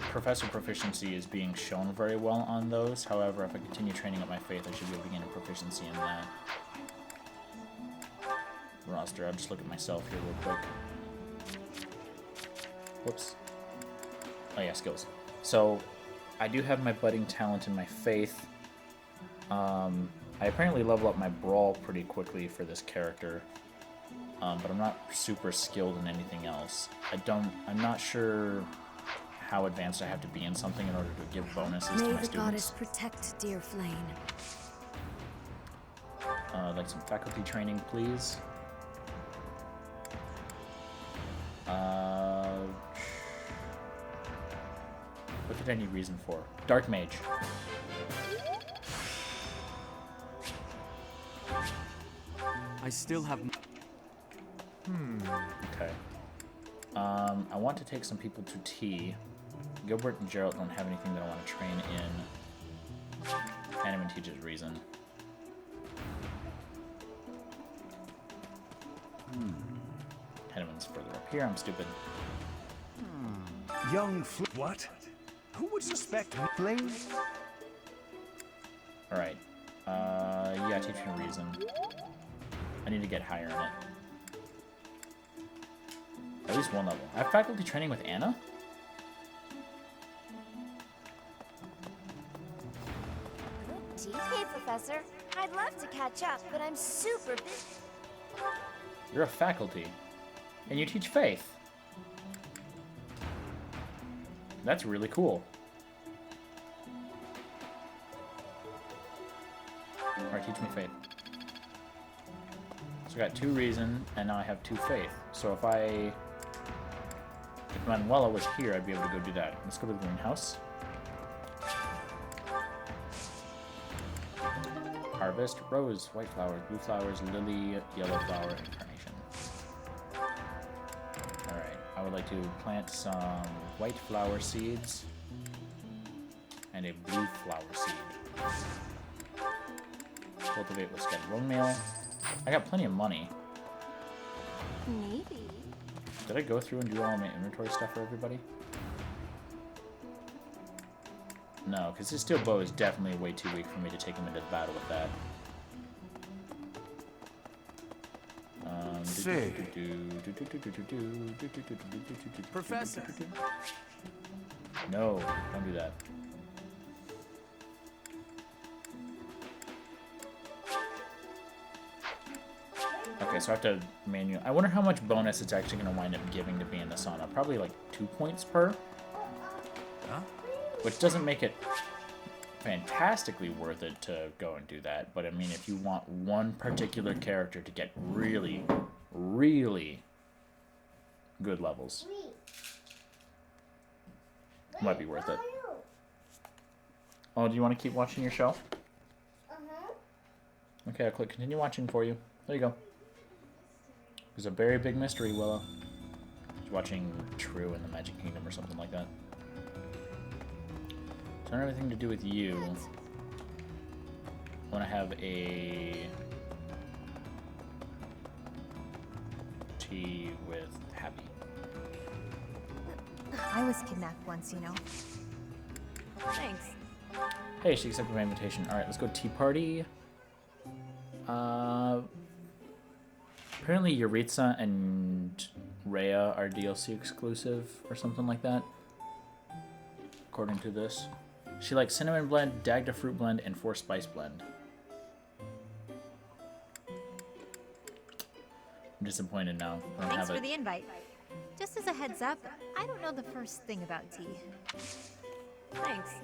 professor proficiency is being shown very well on those. However, if I continue training up my faith, I should be able to gain a proficiency in that. Roster. I'll just look at myself here real quick. Whoops. Oh yeah, skills. So, I do have my budding talent in my faith. I apparently level up my brawl pretty quickly for this character. But I'm not super skilled in anything else. I'm not sure how advanced I have to be in something in order to give bonuses to my students. May the goddess protect dear Flame. Like some faculty training, please. What did I need reason for? Dark Mage. I still have... Okay. I want to take some people to tea. Gilbert and Gerald don't have anything that I want to train in. Hanneman teaches reason. Hanneman's further up here. I'm stupid. Young What? Who would suspect Flame? Alright. Yeah, teaching reason. I need to get higher in it. At least one level. I have faculty training with Anna? Hey, Professor. I'd love to catch up, but I'm super busy. You're a faculty. And you teach faith. That's really cool. Alright, teach me faith. So I got 2 reason, and now I have 2 faith. So if Manuela was here, I'd be able to go do that. Let's go to the greenhouse. Harvest, rose, white flowers, blue flowers, lily, yellow flower, and carnation. Alright, I would like to plant some white flower seeds and a blue flower seed. Cultivate with scattered bone meal. I got plenty of money. Maybe. Did I go through and do all my inventory stuff for everybody? No, because his steel bow is definitely way too weak for me to take him into the battle with that. see. Professor. No, don't do that. Okay, so I have to manual. I wonder how much bonus it's actually going to wind up giving to be in the sauna. Probably like 2 points per. Huh? Which doesn't make it fantastically worth it to go and do that. But I mean, if you want one particular character to get really, really good levels, it might be worth it. Oh, do you want to keep watching your show? Okay, I'll click continue watching for you. There you go. There's a very big mystery, Willow. She's watching True in the Magic Kingdom or something like that. It's not everything to do with you. I want to have a tea with Happy. I was kidnapped once, you know. Thanks. Hey, she accepted my invitation. Alright, let's go tea party. Apparently Yuritsa and Rhea are DLC exclusive or something like that. According to this. She likes cinnamon blend, Dagda fruit blend, and 4 spice blend. I'm disappointed now. I don't Thanks have for it. the invite. Just as a heads up, I don't know the first thing about tea. Thanks.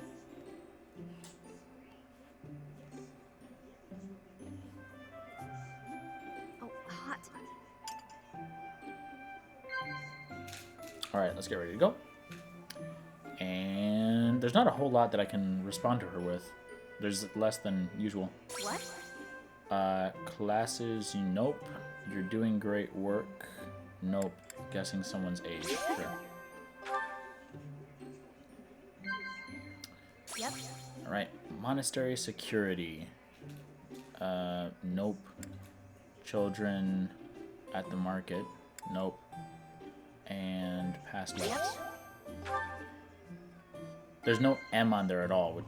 Oh, hot. Alright, let's get ready to go. And there's not a whole lot that I can respond to her with. There's less than usual. What? Classes, nope. You're doing great work. Nope. Guessing someone's age. Sure. Yep. Alright. Monastery security. Nope. Children at the market. Nope. And past lives. There's no M on there at all, which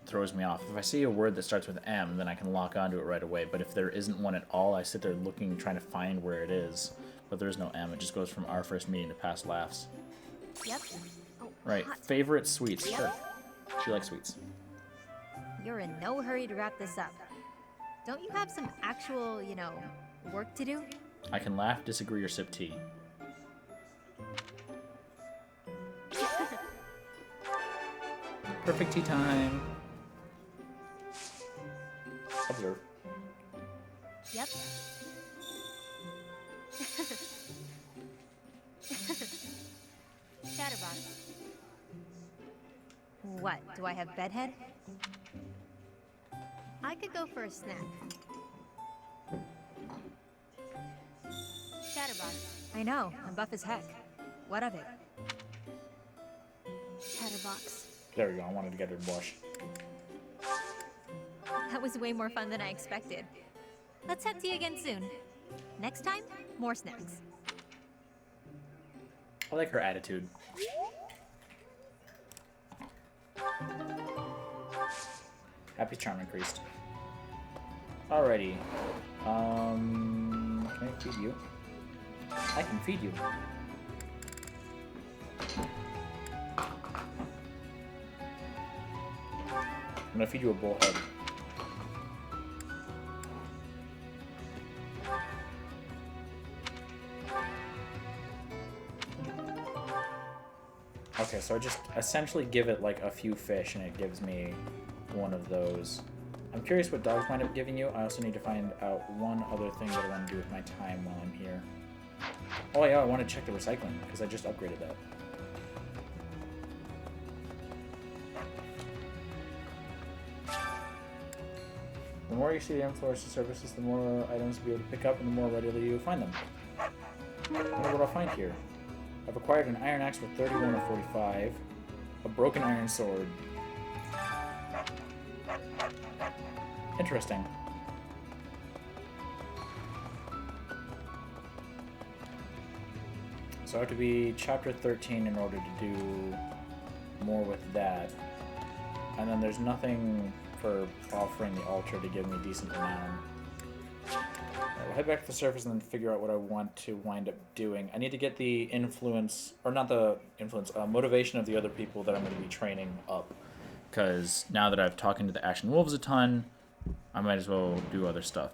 throws me off. If I see a word that starts with M, then I can lock onto it right away. But if there isn't one at all, I sit there looking, trying to find where it is. But there's no M. It just goes from our first meeting to past laughs. Yep. Oh, Right. hot. Favorite sweets. Sure. She likes sweets. You're in no hurry to wrap this up. Don't you have some actual, you know, work to do? I can laugh, disagree, or sip tea. Perfect tea time. Observe. Yep. Chatterbox. What, do I have bedhead? I could go for a snack. Chatterbox. I know, I'm buff as heck. What of it? Chatterbox. There we go. I wanted to get her to blush. That was way more fun than I expected. Let's have tea again soon. Next time, more snacks. I like her attitude. Happy charm increased. Alrighty. Can I feed you? I can feed you. I'm gonna feed you a bullhead. Okay, so I just essentially give it like a few fish and it gives me one of those. I'm curious what dogs wind up giving you. I also need to find out one other thing that I want to do with my time while I'm here. Oh yeah, I want to check the recycling because I just upgraded that. The more you see the forest services, the more items you'll be able to pick up and the more readily you'll find them. I wonder what I'll find here. I've acquired an iron axe for 31 or 45, a broken iron sword. Interesting. So I have to be chapter 13 in order to do more with that. And then there's nothing for offering the altar to give me decent renown. We'll head back to the surface and then figure out what I want to wind up doing. I need to get the influence, or not the influence, motivation of the other people that I'm going to be training up. Because now that I've talked to the Ashen Wolves a ton, I might as well do other stuff.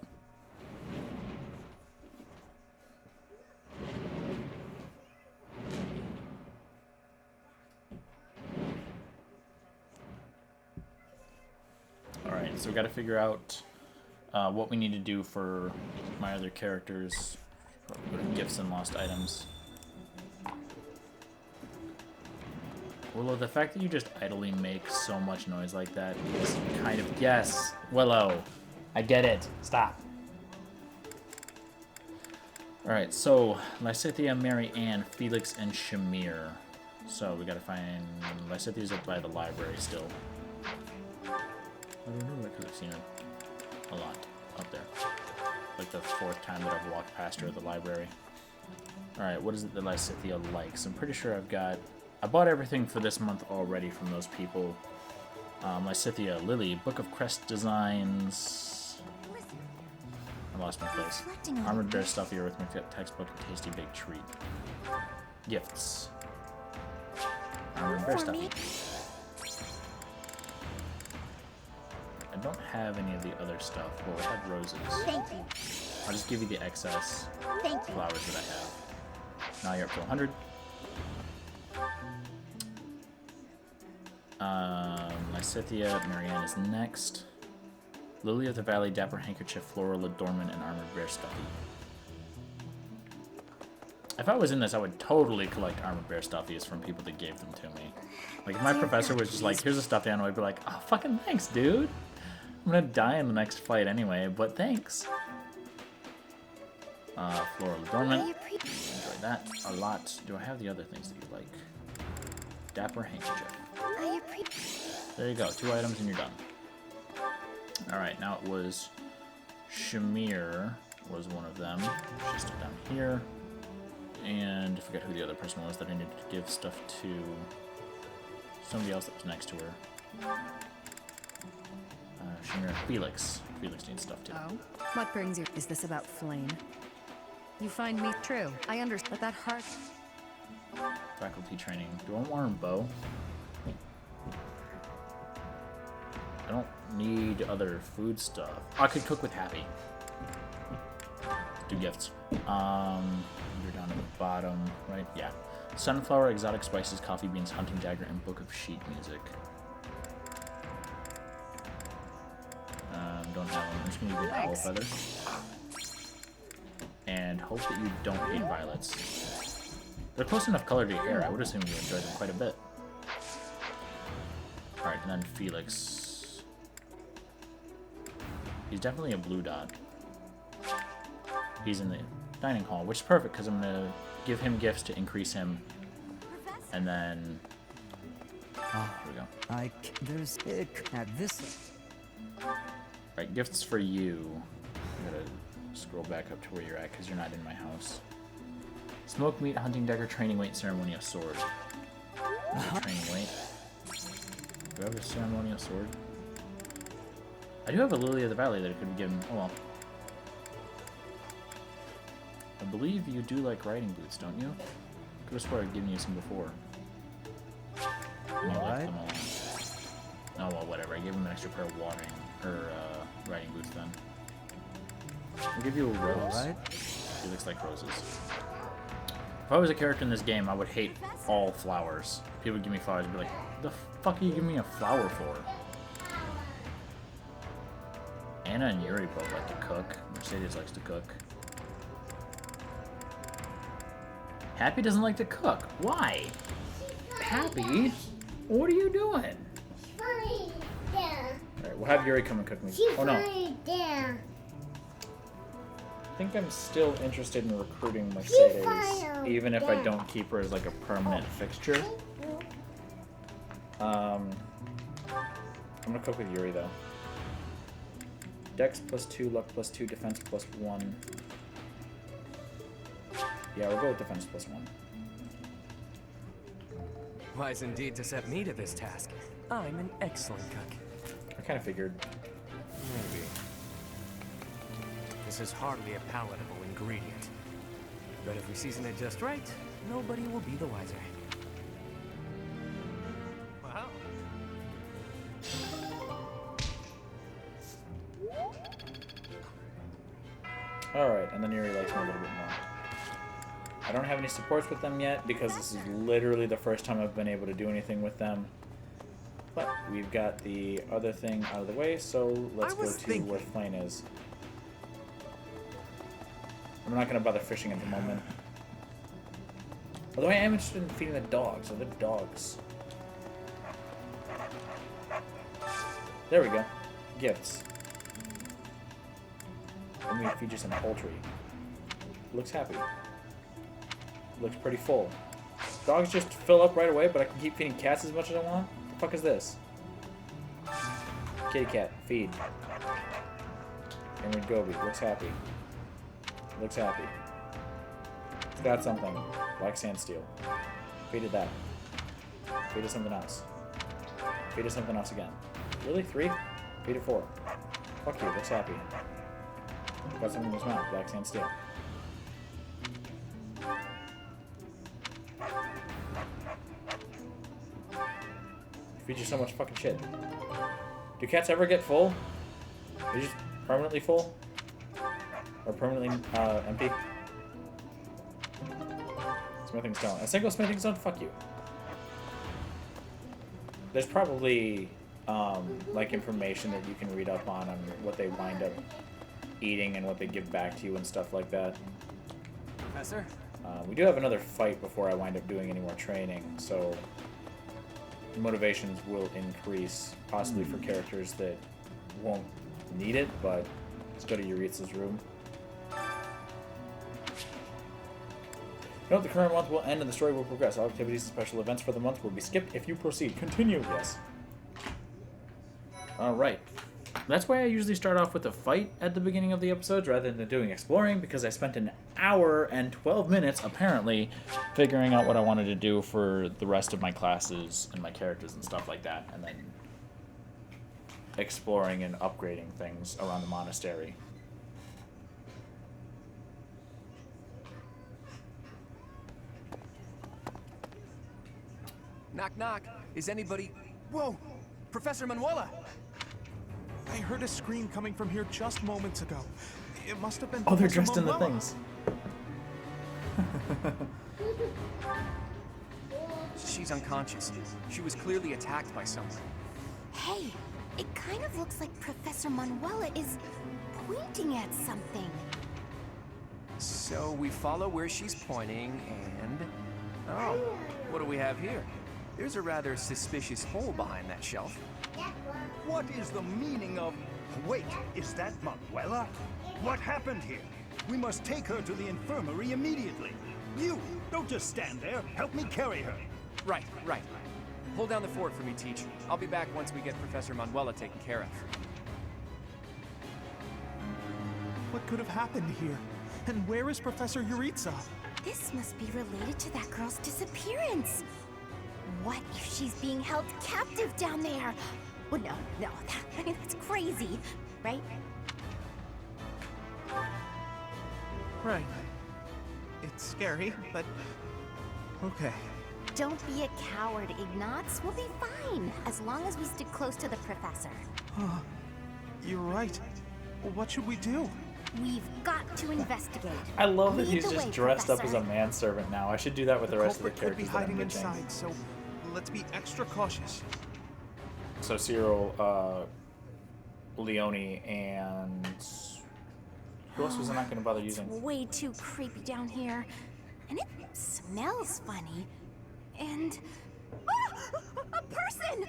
Alright, so we got to figure out what we need to do for my other characters. Gifts and lost items. Willow, the fact that you just idly make so much noise like that is kind of... Yes, Willow. I get it. Stop. Alright, so Lysithea, Mary Ann, Felix, and Shamir. So we gotta find... Lysithia's up by the library still. I don't know, because I've seen her a lot up there. Like the 4th time that I've walked past her at the library. Alright, what is it that Lysithea likes? I'm pretty sure I've got... I bought everything for this month already from those people. Lysithea, Lily, Book of Crest Designs. I lost my place. Armored Bear Stuffy, Arithmetic Textbook, and Tasty Baked Treat. Gifts. Armored Bear Stuffy. I don't have any of the other stuff. Well, I have roses. Thank you. I'll just give you the excess flowers that I have. Now you're up to 100. Lysithea, Marianne is next. Lily of the Valley, Dapper Handkerchief, Floral Adornment, and Armored Bear Stuffy. If I was in this, I would totally collect Armored Bear Stuffies from people that gave them to me. Like, if my professor was just like, here's a stuffed animal, I'd be like, oh, fucking thanks, dude. I'm gonna die in the next fight anyway, but thanks. Floral Adornment. Enjoyed that a lot. Do I have the other things that you like? Dapper Handkerchief. There you go. 2 items and you're done. Alright, now it was Shamir was one of them. She's still down here. And I forgot who the other person was that I needed to give stuff to. Somebody else that was next to her. Shamir, Felix. Felix needs stuff too. Oh? What brings you? Is this about Flame? You find me true. I understand, but that hurt. Faculty training. Do I want a bow? I don't need other food stuff. I could cook with Happy. Do gifts. You're down at the bottom, right? Yeah. Sunflower, exotic spices, coffee beans, hunting dagger, and book of sheet music. Don't have them. I'm just gonna give you an owl feather. And hope that you don't hate violets. They're close enough color to your hair. I would assume you enjoy them quite a bit. Alright, and then Felix. He's definitely a blue dot. He's in the dining hall, which is perfect because I'm going to give him gifts to increase him. And then... Oh, here we go. There's at this. Right, gifts for you. I'm going to scroll back up to where you're at because you're not in my house. Smoked meat, hunting dagger, training weight, ceremonial sword. Training weight. Do I have a ceremonial sword? I do have a Lily of the Valley that I could have given. Oh well. I believe you do like riding boots, don't you? I could have swore I'd given you some before. Alright. Oh well, whatever. I gave him an extra pair of riding boots then. I'll give you a rose. Alright. He looks like roses. If I was a character in this game, I would hate all flowers. People would give me flowers and be like, the fuck are you giving me a flower for? Anna and Yuri both like to cook. Mercedes likes to cook. Happy doesn't like to cook. Why? Happy? What are you doing? Alright, we'll have Yuri come and cook me. Oh no. I think I'm still interested in recruiting Mercedes, even if I don't keep her as like a permanent fixture. I'm gonna cook with Yuri though. Dex +2, luck +2, defense +1. Yeah, we'll go with defense +1. Wise indeed to set me to this task. I'm an excellent cook. I kind of figured. Maybe. This is hardly a palatable ingredient. But if we season it just right, nobody will be the wiser. Wow. Alright, and then Yuri likes me a little bit more. I don't have any supports with them yet because this is literally the first time I've been able to do anything with them. But we've got the other thing out of the way, so let's go to where Flame is. I'm not going to bother fishing at the moment. Although I am interested in feeding the dogs. Are the dogs? There we go. Gifts. Let me feed you some poultry. Looks happy. Looks pretty full. Dogs just fill up right away, but I can keep feeding cats as much as I want? What the fuck is this? Kitty cat, feed. And Gobi, looks happy. Looks happy. It's got something. Black sandsteel. Feed it that. Feed it something else. Feed it something else again. Really? 3? Feed it 4. Fuck you, looks happy. Got something in his mouth. Black sandsteel. Feed you so much fucking shit. Do cats ever get full? Are you just permanently full? Or permanently empty? Smithing stone. A single smithing stone? Fuck you. There's probably like information that you can read up on what they wind up eating and what they give back to you and stuff like that. Professor? We do have another fight before I wind up doing any more training, so motivations will increase, possibly for characters that won't need it, but let's go to Yuritsa's room. Note the current month will end and the story will progress. All activities and special events for the month will be skipped if you proceed. Continue, yes. Alright. That's why I usually start off with a fight at the beginning of the episodes rather than doing exploring, because I spent an hour and 12 minutes, apparently, figuring out what I wanted to do for the rest of my classes and my characters and stuff like that, and then exploring and upgrading things around the monastery. Knock, knock. Is anybody... Whoa! Professor Manuela! I heard a scream coming from here just moments ago. It must have been. Oh, they're Professor dressed in the Manuela. things. She's unconscious. She was clearly attacked by someone. Hey, it kind of looks like Professor Manuela is pointing at something. So we follow where she's pointing and... Oh, what do we have here? There's a rather suspicious hole behind that shelf. What is the meaning of... Wait, is that Manuela? What happened here? We must take her to the infirmary immediately. You, don't just stand there. Help me carry her. Right, right. Hold down the fort for me, Teach. I'll be back once we get Professor Manuela taken care of. What could have happened here? And where is Professor Yuritsa? This must be related to that girl's disappearance. What if she's being held captive down there? Well, no, that's crazy, right? Right. It's scary, but... okay. Don't be a coward, Ignatz. We'll be fine, as long as we stick close to the professor. You're right. What should we do? We've got to investigate. I love that Lead he's the just way, dressed up as Professor. a manservant now. I should do that with the rest of the culprit could be characters that I'm hiding pitching. inside, so let's be extra cautious. So Cyril, Leone, and who else was I not going to bother using? It's way too creepy down here. And it smells funny. And... Ah! A person!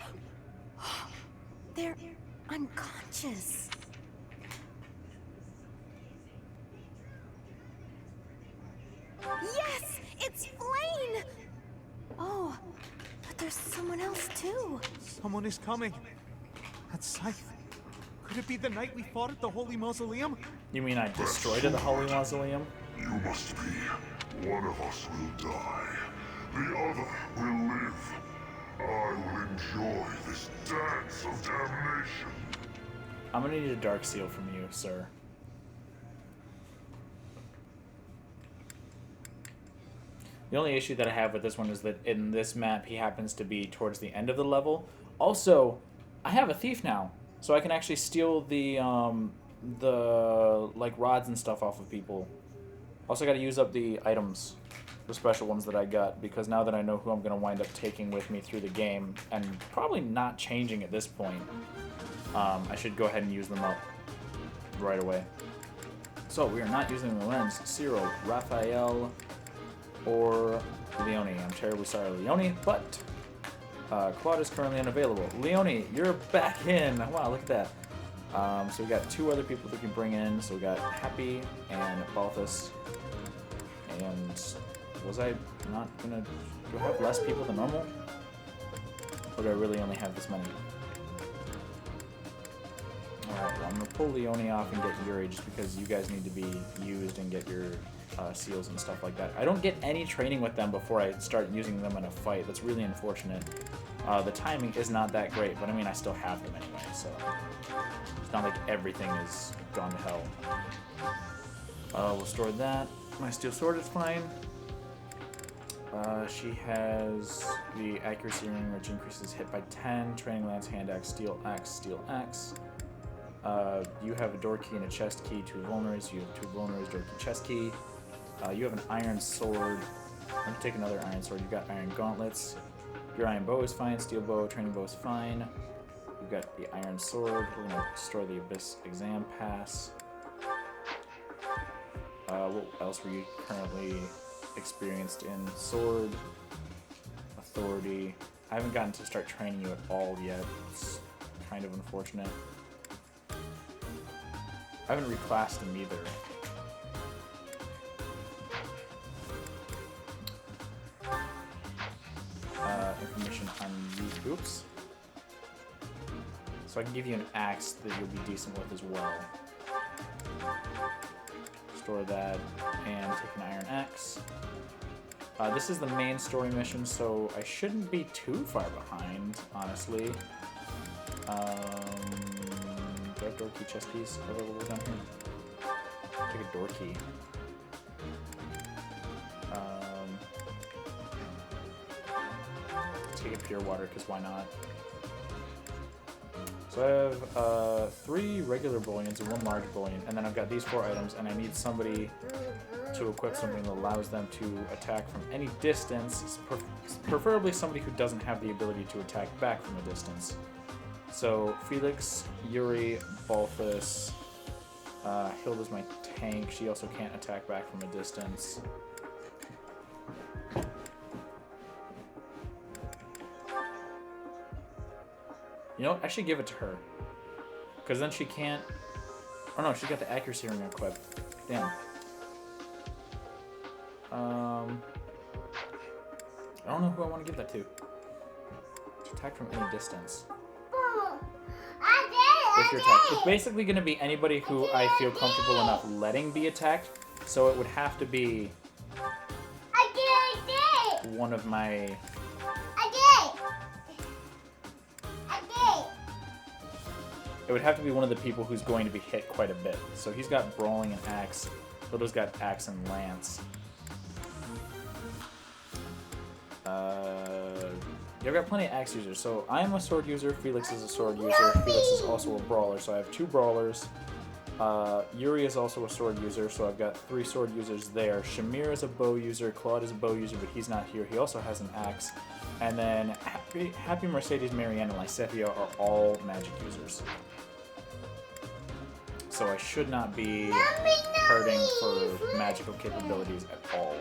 They're unconscious. Yes! It's Flame! Oh, but there's someone else too. Someone is coming. That's Scythe. Could it be the night we fought at the Holy Mausoleum? You mean I destroyed the Holy Mausoleum? You must be. One of us will die. The other will live. I will enjoy this dance of damnation. I'm gonna need a dark seal from you, sir. The only issue that I have with this one is that in this map, he happens to be towards the end of the level. Also, I have a thief now, so I can actually steal the like rods and stuff off of people. Also, got to use up the items, the special ones that I got, because now that I know who I'm gonna wind up taking with me through the game, and probably not changing at this point, I should go ahead and use them up right away. So we are not using Lorenz, Cyril, Raphael, or Leone. I'm terribly sorry, Leone, but Claude is currently unavailable. Leone, you're back in. Wow, look at that. So we got 2 other people that we can bring in. So we got Happy and Balthus. And was I not gonna... Do I have less people than normal? Or do I really only have this many? Alright, well, I'm gonna pull Leone off and get Yuri just because you guys need to be used and get your seals and stuff like that. I don't get any training with them before I start using them in a fight. That's really unfortunate. The timing is not that great, but I mean, I still have them anyway, so it's not like everything is gone to hell. We'll store that. My steel sword is fine. She has the accuracy ring, which increases hit by 10. Training lance, hand axe, steel axe, steel axe. You have a door key and a chest key, 2 vulners. You have 2 vulners, door key, chest key. You have an iron sword. I'm gonna take another iron sword. You've got iron gauntlets. Your iron bow is fine. Steel bow, training bow is fine. You've got the iron sword. We're gonna store the abyss exam pass. What else were you currently experienced in? Sword, authority. I haven't gotten to start training you at all yet. It's kind of unfortunate. I haven't reclassed them either. Information on you. Oops. So I can give you an axe that you'll be decent with as well. Store that and take an iron axe. This is the main story mission, so I shouldn't be too far behind, honestly. Do I have door key chest keys available down here? Take a door key. Take a pure water, because why not? So I have 3 regular bullions and 1 large bullion, and then I've got these 4 items, and I need somebody to equip something that allows them to attack from any distance, preferably somebody who doesn't have the ability to attack back from a distance. So Felix, Yuri, Balthus, Hilda's my tank. She also can't attack back from a distance. You know what? I should give it to her. Because then she can't... Oh no, she's got the accuracy ring equipped. Damn. I don't know who I want to give that to. To attack from any distance. With your attack. It's basically going to be anybody who I feel comfortable enough letting be attacked. So it would have to be... one of my... It would have to be one of the people who's going to be hit quite a bit. So he's got Brawling and Axe. Hilda's got Axe and Lance. Yeah, I've got plenty of Axe users. So I'm a sword user, Felix is a sword user, Felix is also a brawler, so I have 2 brawlers. Yuri is also a sword user, so I've got 3 sword users there. Shamir is a bow user, Claude is a bow user, but he's not here. He also has an axe. And then Happy, Mercedes, Marianne, and Lysethia are all magic users. So I should not be hurting for magical capabilities at all.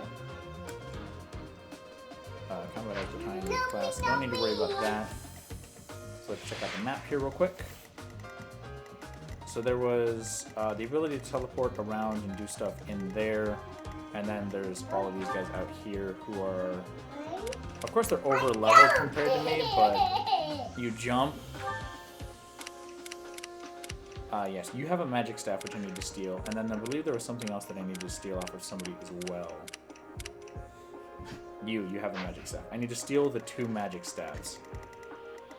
Combat after time new class. Don't need to worry about that. So let's check out the map here real quick. So there was the ability to teleport around and do stuff in there. And then there's all of these guys out here who are... Of course they're over leveled compared to me, but you jump. Yes, you have a magic staff which I need to steal. And then I believe there was something else that I need to steal off of somebody as well. You have a magic staff. I need to steal the 2 magic staffs.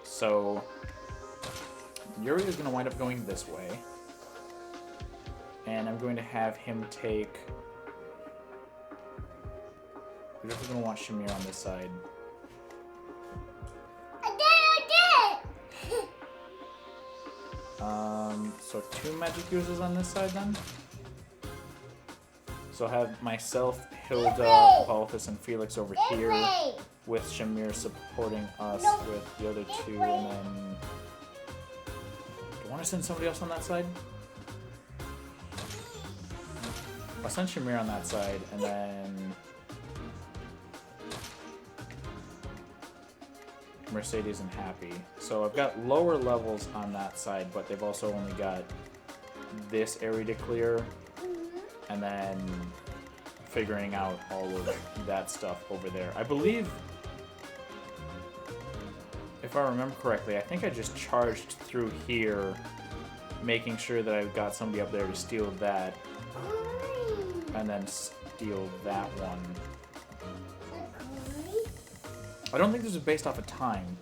So Yuri is going to wind up going this way. And I'm going to have him take... We're definitely gonna want Shamir on this side. So 2 magic users on this side then? So I'll have myself, Hilda, Balthus, and Felix over here, with Shamir supporting us with the other 2, and then... Do I want to send somebody else on that side? I'll send Shamir on that side, and then... Mercedes and Happy. So I've got lower levels on that side, but they've also only got this area to clear, and then figuring out all of that stuff over there. I believe, if I remember correctly, I think I just charged through here, making sure that I've got somebody up there to steal that, and then steal that one. I don't think this is based off of time.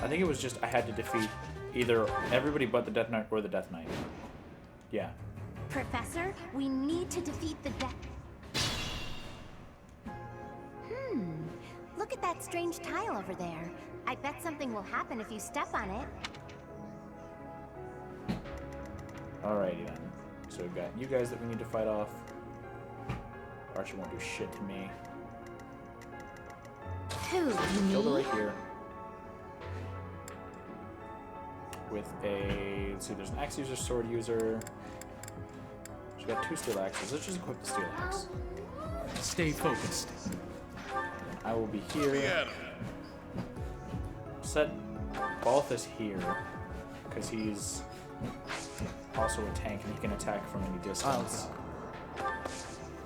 I think it was just I had to defeat either everybody but the Death Knight or the Death Knight. Yeah. Professor, we need to defeat the Death... Look at that strange tile over there. I bet something will happen if you step on it. Alrighty then. So we've got you guys that we need to fight off. Archie won't do shit to me. Who? Hilda right here. With a... Let's see, there's an axe user, sword user. She's got 2 steel axes. Let's just equip the steel axe. Stay focused. And I will be here. Set Balthus here, because he's also a tank and he can attack from any distance.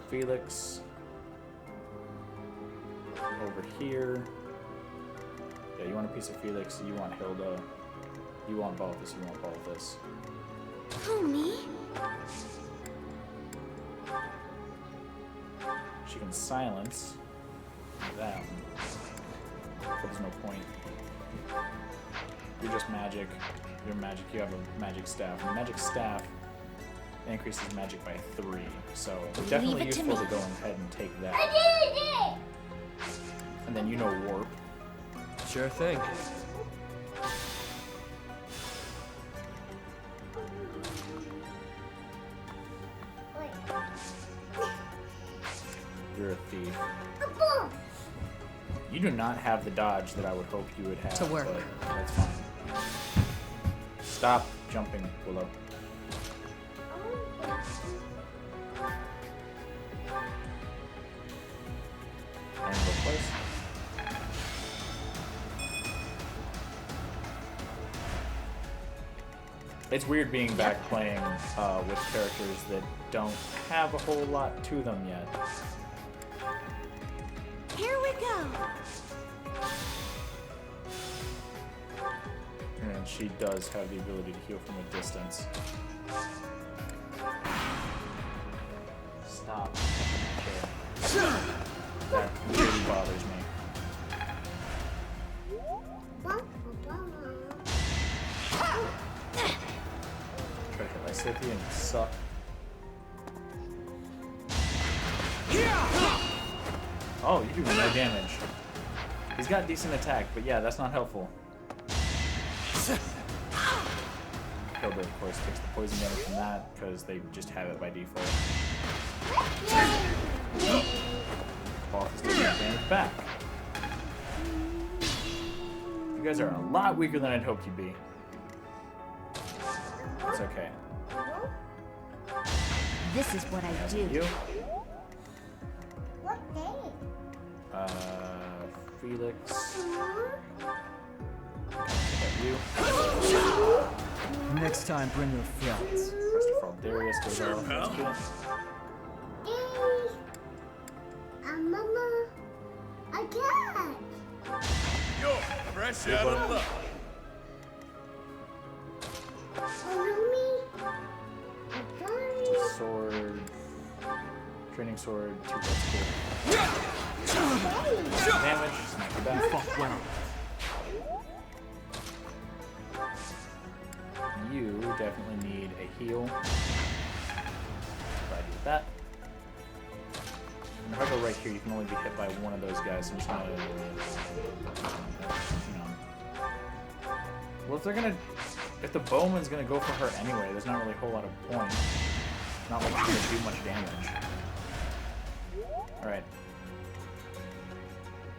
Felix over here. Yeah, you want a piece of Felix, you want Hilda, you want Balthus, you want Balthus. Who, me? She can silence that one, but there's no point. You're just magic. You're magic. You have a magic staff. And the magic staff increases magic by 3, so definitely useful to go ahead and take that. And then you know warp. Sure thing. You're a thief. You do not have the dodge that I would hope you would have. To work. But that's fine. Stop jumping, Willow. And go place. It's weird being back playing with characters that don't have a whole lot to them yet. Here we go. And she does have the ability to heal from a distance. Stop. Okay. That really bothers me. Try to hit my Scythian and you suck. Oh, you do no damage. He's got decent attack, but yeah, that's not helpful. Hilda, of course, takes the poison damage from that, because they just have it by default. Boss is taking damage back. You guys are a lot weaker than I'd hoped you'd be. It's okay. This is what I do. You? Felix. You. Next time, bring your friends. First of all, Darius goes off. That's good. Mama, I can't. Yo, fresh out of luck. Sword. Training sword. 2 plus 4. Damage. Smack you back. Fuck well. You definitely need a heal. Provide you with that. if I go right here, you can only be hit by one of those guys. So I'm just gonna, you know. Well, if the bowman's gonna go for her anyway, there's not really a whole lot of point. Not like it's gonna do much damage. All right.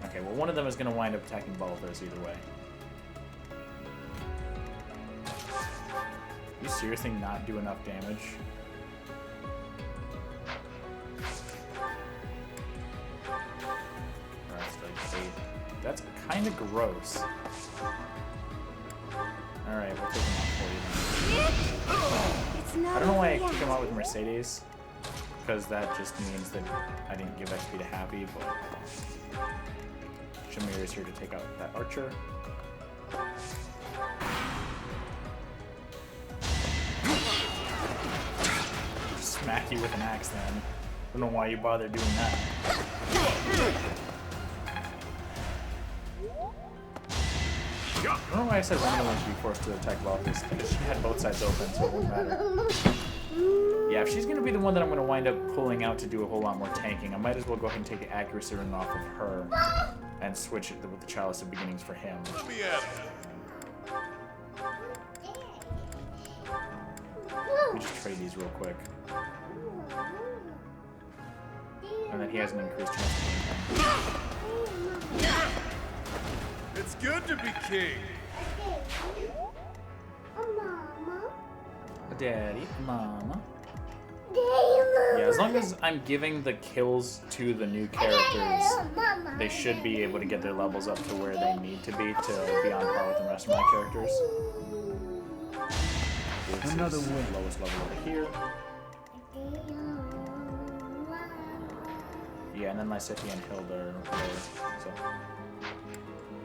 Okay, well, one of them is gonna wind up attacking Balthus either way. You seriously not do enough damage? That's kind of gross. Alright, we'll take him out for you then. I don't know why I kick him out with Mercedes, because that just means that I didn't give XP to Happy, but Shamir is here to take out that archer. Smack you with an axe then. I don't know why you bother doing that. I don't know why I said one of them should be forced to attack Balthus, because she had both sides open, so it wouldn't matter. Yeah, if she's going to be the one that I'm going to wind up pulling out to do a whole lot more tanking, I might as well go ahead and take the accuracy ring off of her and switch it with the Chalice of Beginnings for him. Let me at it. Let me just trade these real quick. And then he has an increased chance of income. It's good to be king. Daddy, Mama. Yeah, as long as I'm giving the kills to the new characters, they should be able to get their levels up to where they need to be on par with the rest of my characters. Another win. Lowest level over here. Yeah, and then Lysithea and Hilda are lower, so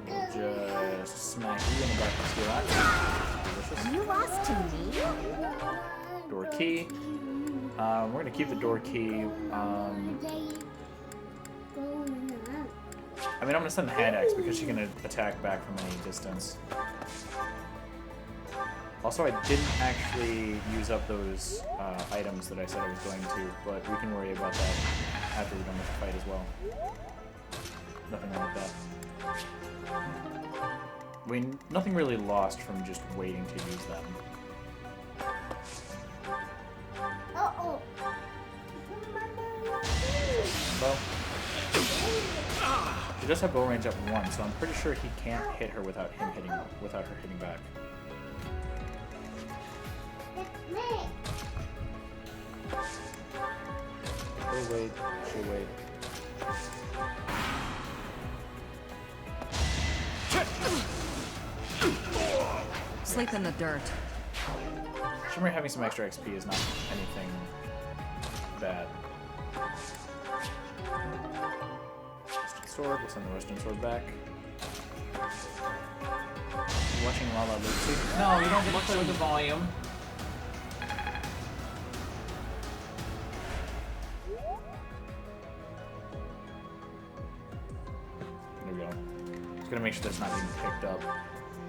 we'll just smack you in the back of the that. Delicious. You lost to me? Door key. We're gonna keep the door key. I mean, I'm gonna send the hand axe because she can attack back from any distance. Also, I didn't actually use up those items that I said I was going to, but we can worry about that after we're done with the fight as well. Nothing wrong with that. I mean, nothing really lost from just waiting to use them. Uh-oh. Bow. She does have bow range up 1, so I'm pretty sure he can't hit her without her hitting back. She'll wait. She'll wait. Sleep in the dirt. Shimmer having some extra XP is not anything bad. Western Sword, we'll send the Western Sword back. Watching Lala Lucy. No, you don't get to play with the volume. There we go. Just gonna make sure that's not being picked up.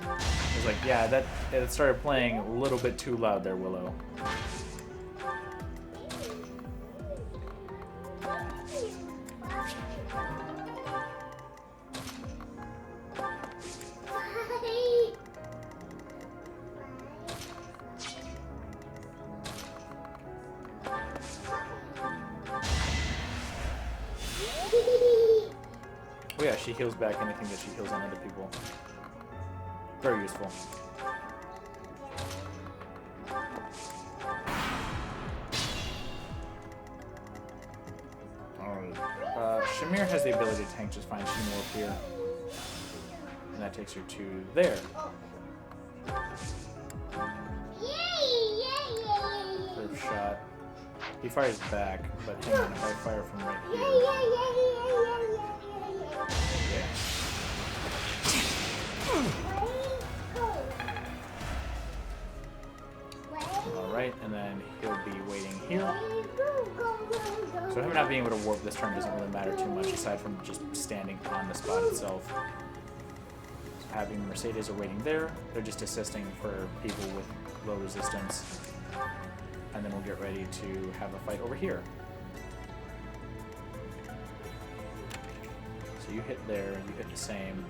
I was like, yeah, it started playing a little bit too loud there, Willow. Oh yeah, she heals back anything that she heals on other people. Very useful. Alright. Shamir has the ability to tank just fine. She can warp here. And that takes her to there. Curve shot. He fires back, but hang on, if I fire from right here. Yeah. Alright, and then he'll be waiting here. So him not being able to warp this turn doesn't really matter too much, aside from just standing on the spot itself. So having Mercedes are waiting there. They're just assisting for people with low resistance. And then we'll get ready to have a fight over here. So you hit there, you hit the same.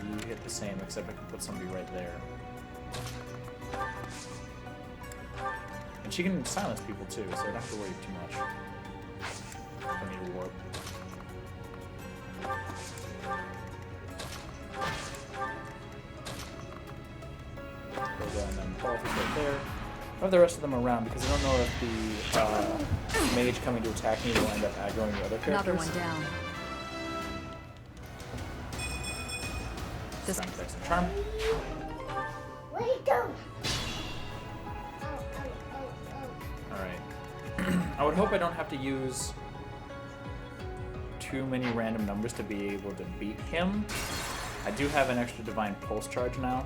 You hit the same, except I can put somebody right there. And she can silence people too, so I don't have to worry too much. I need a warp. And then Paul's right there. I have the rest of them around because I don't know if the mage coming to attack me will end up aggroing the other characters. Another one down. Strength, Dex, and Charm. Where you go? Alright. I would hope I don't have to use too many random numbers to be able to beat him. I do have an extra Divine Pulse charge now.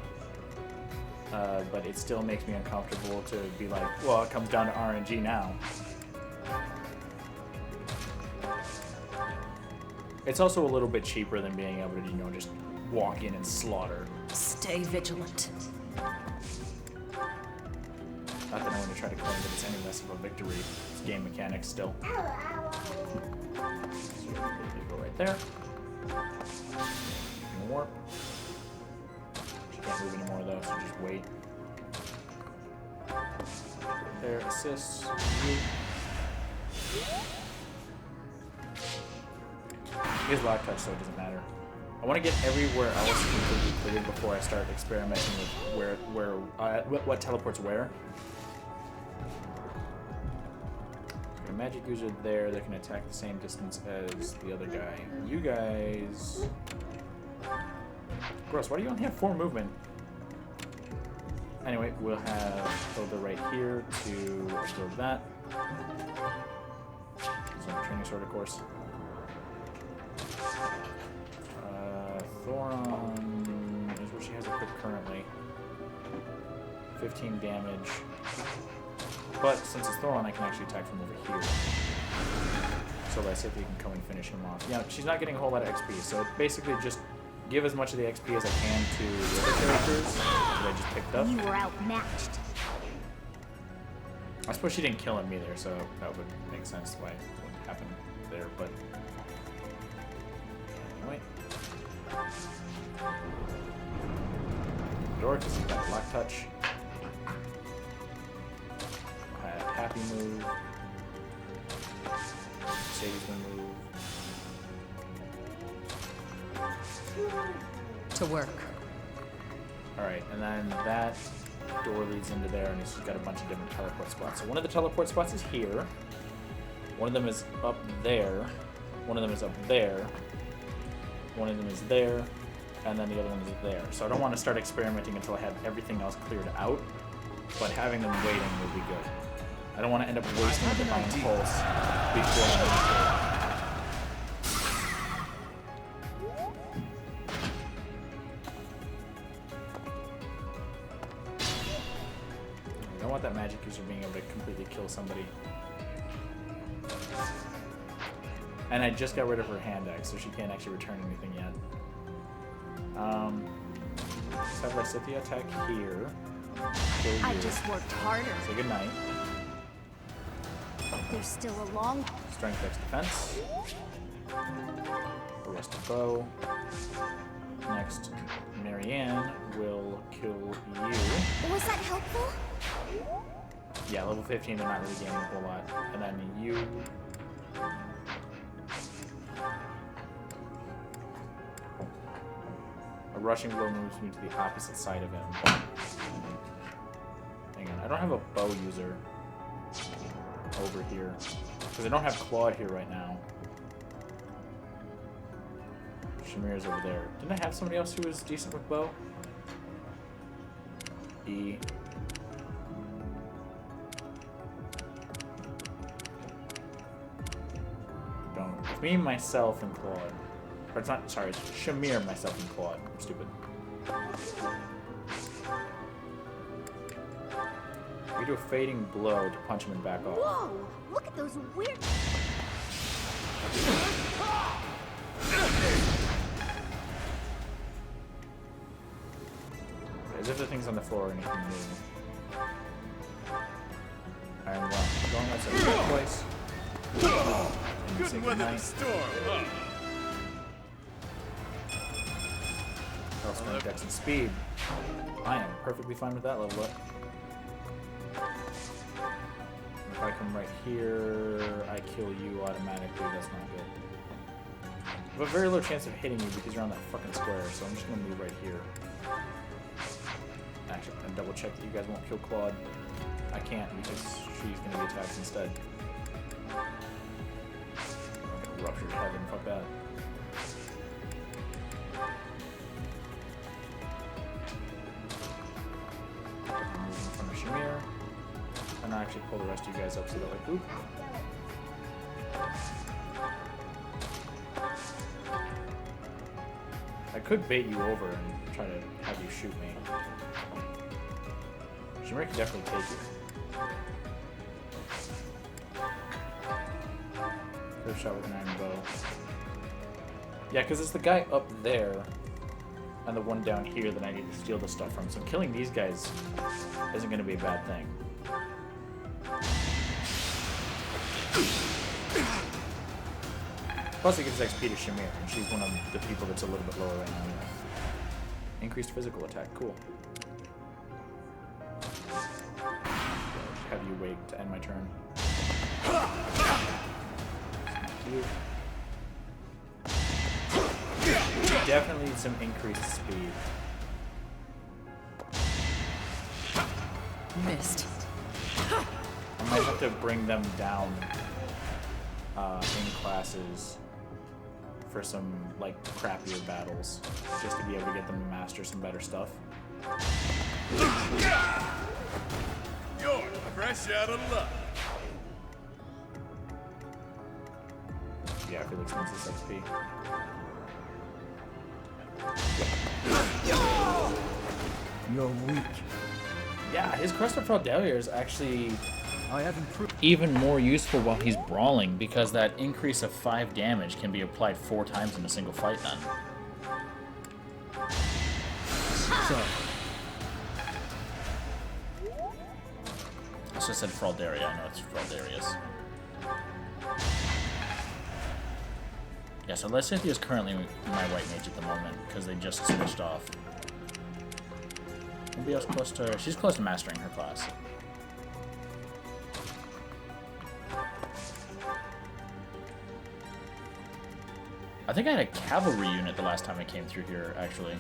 But it still makes me uncomfortable to be like, well, it comes down to RNG now. It's also a little bit cheaper than being able to, you know, just walk in and slaughter. Stay vigilant. Not that I want to try to claim that it's any less of a victory. It's game mechanics still. So go right there. You can warp. She can't move anymore though, so just wait. There, assists. He has lock touch, so it doesn't matter. I want to get everywhere else completely cleared before I start experimenting with what teleports where. Got a magic user there that can attack the same distance as the other guy. You guys. Gross, why do you only have 4 movement? Anyway, we'll have Hilda right here to absorb that. He's on a training sword, of course. Thoron is where she has equipped currently. 15 damage. But since it's Thoron, I can actually attack from over here. So Lysithea can come and finish him off. Yeah, she's not getting a whole lot of XP, so basically just give as much of the XP as I can to the other characters that I just picked up. You were outmatched. I suppose she didn't kill him either, so that would make sense why it wouldn't happen there, but anyway. Dork has got Lock Touch. Happy move. Sadie's gonna move. To work. Alright, and then that door leads into there, and it's just got a bunch of different teleport spots. So one of the teleport spots is here. One of them is up there. One of them is up there. One of them is there. And then the other one is there. So I don't want to start experimenting until I have everything else cleared out. But having them waiting would be good. I don't want to end up wasting the Divine Pulse before I I don't want that magic user being able to completely kill somebody. And I just got rid of her hand axe, so she can't actually return anything yet. Let's have Lysithea attack here. Kill you. I just worked harder. Say goodnight. There's still a long... Strength, Dex, Defense. Arrested Bow. Next, Marianne will kill you. Was that helpful? Yeah, level 15, they're not really gaining a whole lot. And then you... A rushing blow moves me to the opposite side of him. Hang on, I don't have a bow user over here. Because I don't have Claude here right now. Shamir's over there. Didn't I have somebody else who was decent with bow? E. Don't. It's me, myself, and Claude. Or it's not, sorry, it's Shamir, myself, and Claude. I'm stupid. We do a fading blow to punch him and back off. Whoa! Look at those weird... As if the things on the floor or anything new. I'm going outside twice. Couldn't weather the storm, huh? Dex and speed. I am perfectly fine with that level up. If I come right here, I kill you automatically. That's not good. I have a very low chance of hitting you because you're on that fucking square, so I'm just gonna move right here. Actually, I'm gonna double check that you guys won't kill Claude. I can't because she's gonna be attacked instead. I'm gonna rupture your head and fuck that. Move in front of Shamir. And I actually pull the rest of you guys up so that like, oop. I could bait you over and try to have you shoot me. Shamir can definitely take you. First shot with an iron bow. Yeah, because it's the guy up there and the one down here that I need to steal the stuff from. So killing these guys isn't going to be a bad thing. Plus it gives XP to Shamir, and she's one of the people that's a little bit lower right now. Increased physical attack, cool. Have you wait to end my turn. Definitely need some increased speed. Missed. I might have to bring them down in classes for some like crappier battles, just to be able to get them to master some better stuff. You're fresh out of luck. Yeah, I feel like since this XP. You're weak. Yeah, his Crest of Fraudelia is actually even more useful while he's brawling, because that increase of 5 damage can be applied 4 times in a single fight then. Sorry. I just said Fraudelia, I know it's Fraudarius. Yeah, so Lysithia is currently my white mage at the moment, because they just switched off. Nobody else close to her? She's close to mastering her class. I think I had a cavalry unit the last time I came through here, actually.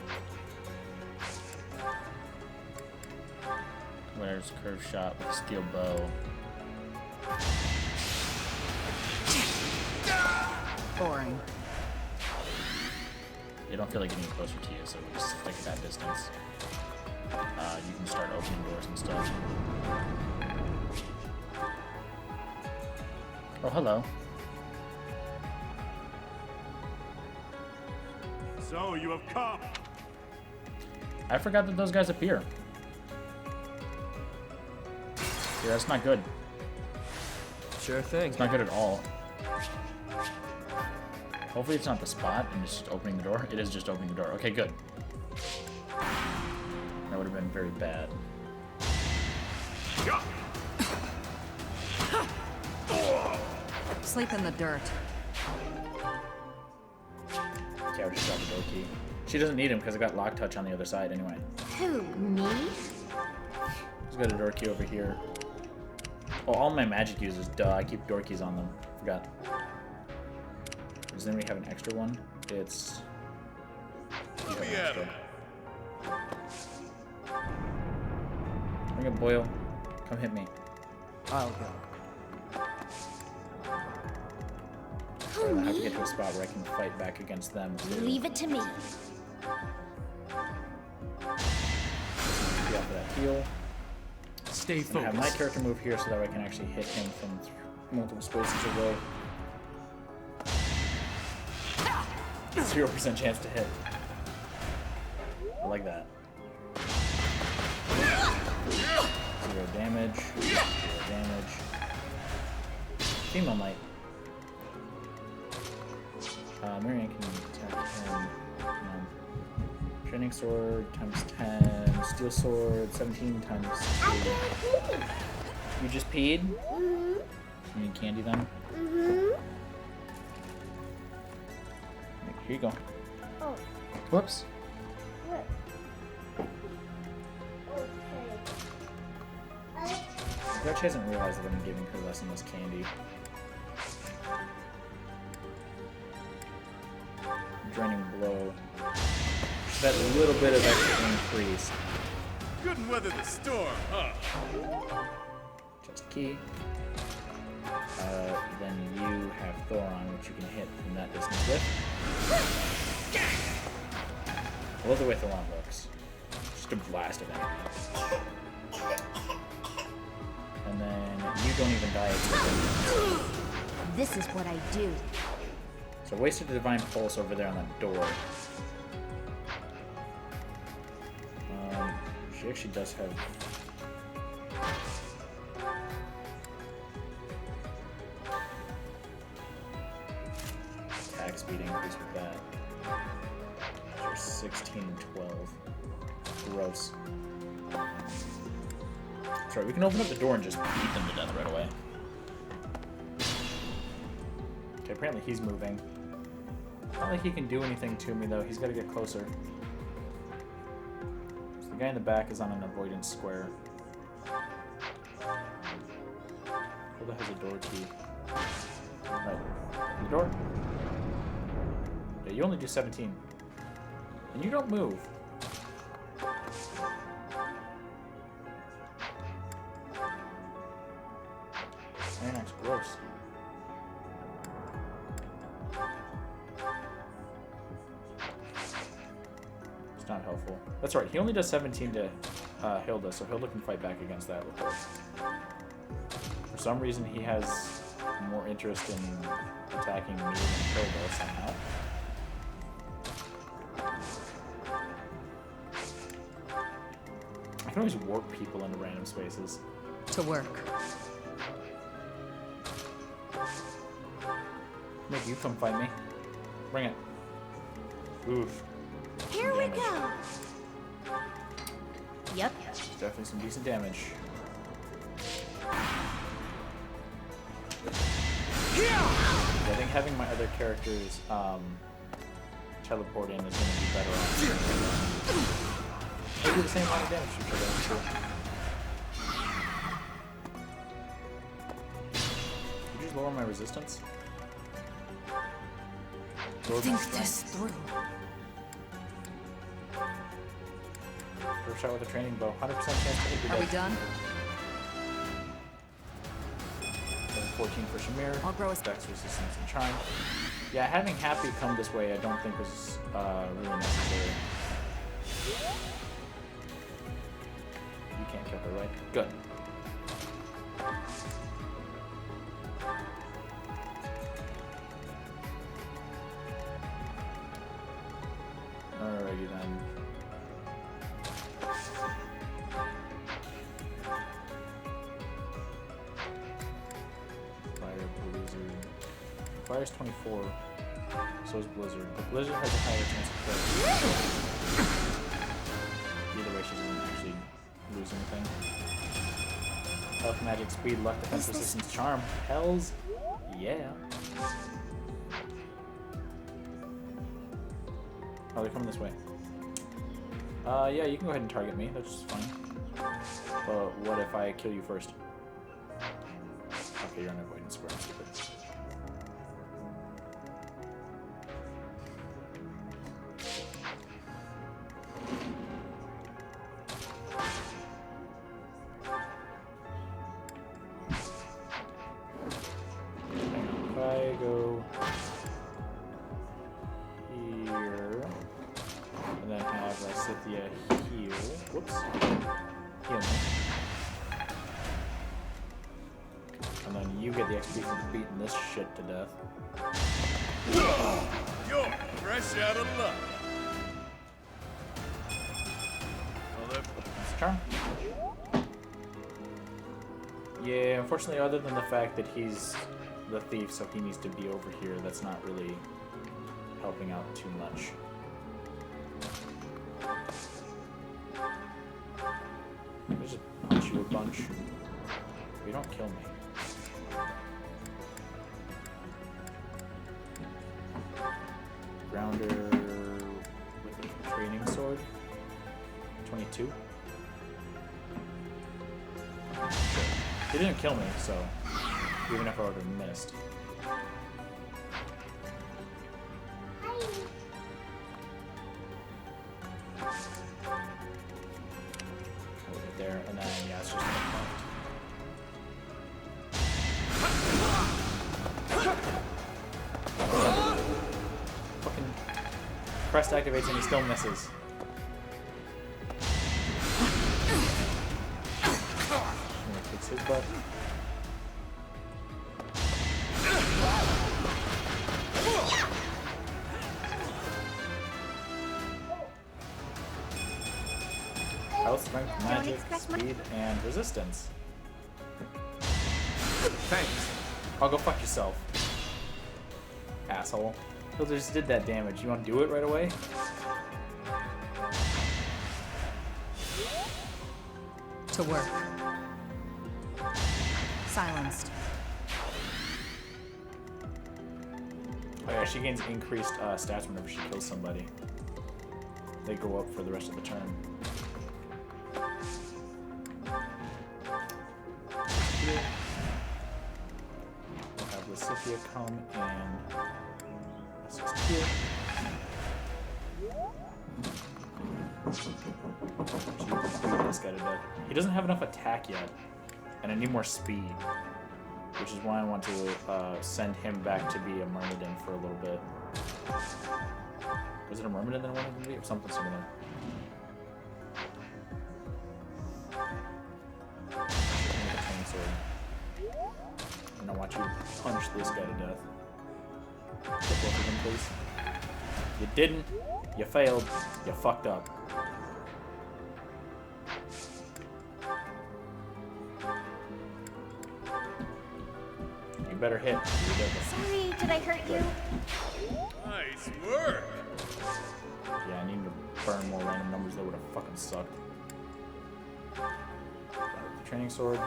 Where's curve shot with steel bow? Boring. You don't feel like getting closer to you, so we'll just stick at that distance. You can start opening doors and stuff. Oh, hello. So you have come. I forgot that those guys appear. Yeah, that's not good. Sure thing. It's not good at all. Hopefully it's not the spot and it's just opening the door. It is just opening the door. Okay, good. That would have been very bad. Sleep in the dirt. Okay, I'll just drop the door key. She doesn't need him because I got lock touch on the other side anyway. Who, me? Just got a door key over here. Oh, all my magic uses, duh, I keep door keys on them. Forgot. Does anybody have an extra one? It's... Let me at him. Bring it, Boyle. Come hit me. I'll go. Who, I have to me? get to a spot where I can fight back against them too. Leave it to me. Get off of that heal. Stay And have my character move here so that I can actually hit him from multiple spaces away. 0% chance to hit. I like that. 0 damage. 0 damage. Female Knight. Marianne can attack him. Training sword times 10. Steel sword 17 times 2. You just peed? Mm-hmm. You need candy then? Mm-hmm. Here you go. Oh. Whoops. Gretch hasn't realized that I'm giving her less and less candy. Draining blow. Just that little bit of extra increase. Couldn't weather the storm, huh? Just key. Then you have Thoron, which you can hit from that distance with. I love the way Thoron looks. Just a blast of energy. And then you don't even die if you're This is what I do. So wasted a Divine Pulse over there on that door. She actually does have... attack speed increase with that. So 16 and 12. Gross. Sorry, we can open up the door and just beat them to death right away. Okay, apparently he's moving. Not like he can do anything to me, though. He's got to get closer. So the guy in the back is on an avoidance square. Hilda has a door key. Right. The door. Yeah, you only do 17. And you don't move. Very nice. Gross. It's not helpful. That's right. He only does 17 to Hilda, so Hilda can fight back against that with her. For some reason, he has more interest in attacking me than Hilda somehow. I can always warp people into random spaces. To work. Nick, you come fight me. Bring it. Oof. Here we go. Yep. Definitely some decent damage. I think having my other characters teleport in is going to be better off. They do the same amount of damage to each other, too. Did you just lower my resistance? Think this through. First shot with a training bow. 100% chance to hit your Are we death. done? 14 for Shamir. I'll grow a Dex resistance and charm. Yeah, having Happy come this way I don't think was really necessary. You can't kill her, right? Good. Alrighty then. Fire, Blizzard. Fire's 24. So is Blizzard. But Blizzard has a higher chance of killing. Either way, she doesn't actually lose anything. Health, magic, speed, luck, defense, resistance, charm. Hells yeah. Oh, they're coming this way. Yeah, you can go ahead and target me. That's just fine. But what if I kill you first? Okay, you're on avoidance square. I'm stupid. If I go here, and then have Scythia heal. Whoops. Heal me. And then you get the XP for beating this shit to death. You're fresh out of luck. Well, that That's a charm. Yeah, unfortunately, other than the fact that he's the thief, so he needs to be over here, that's not really helping out too much. I just punch you a bunch. You don't kill me. Grounder with a training sword. 22. Sure. He didn't kill me, so even if I would have missed. Hold it there, and then yeah, it's just gonna fucking crest activates and he still misses. Kicks his butt. Health, strength, magic, speed, and resistance. Thanks. I'll go fuck yourself. Asshole. He just did that damage. You want to do it right away? To work. Silenced. Oh yeah, she gains increased stats whenever she kills somebody. They go up for the rest of the turn. We'll have Lysithia come and assist here. This guy to death. He doesn't have enough attack yet, and I need more speed, which is why I want to send him back to be a Myrmidon for a little bit. Was it a Myrmidon that I wanted him to be, or something similar? And I want you to punch this guy to death. Get both of them, please. You didn't. You failed. You fucked up. You better hit. Sorry, did I hurt you? Nice work. Yeah, I need to burn more random numbers. That would have fucking sucked. Training sword.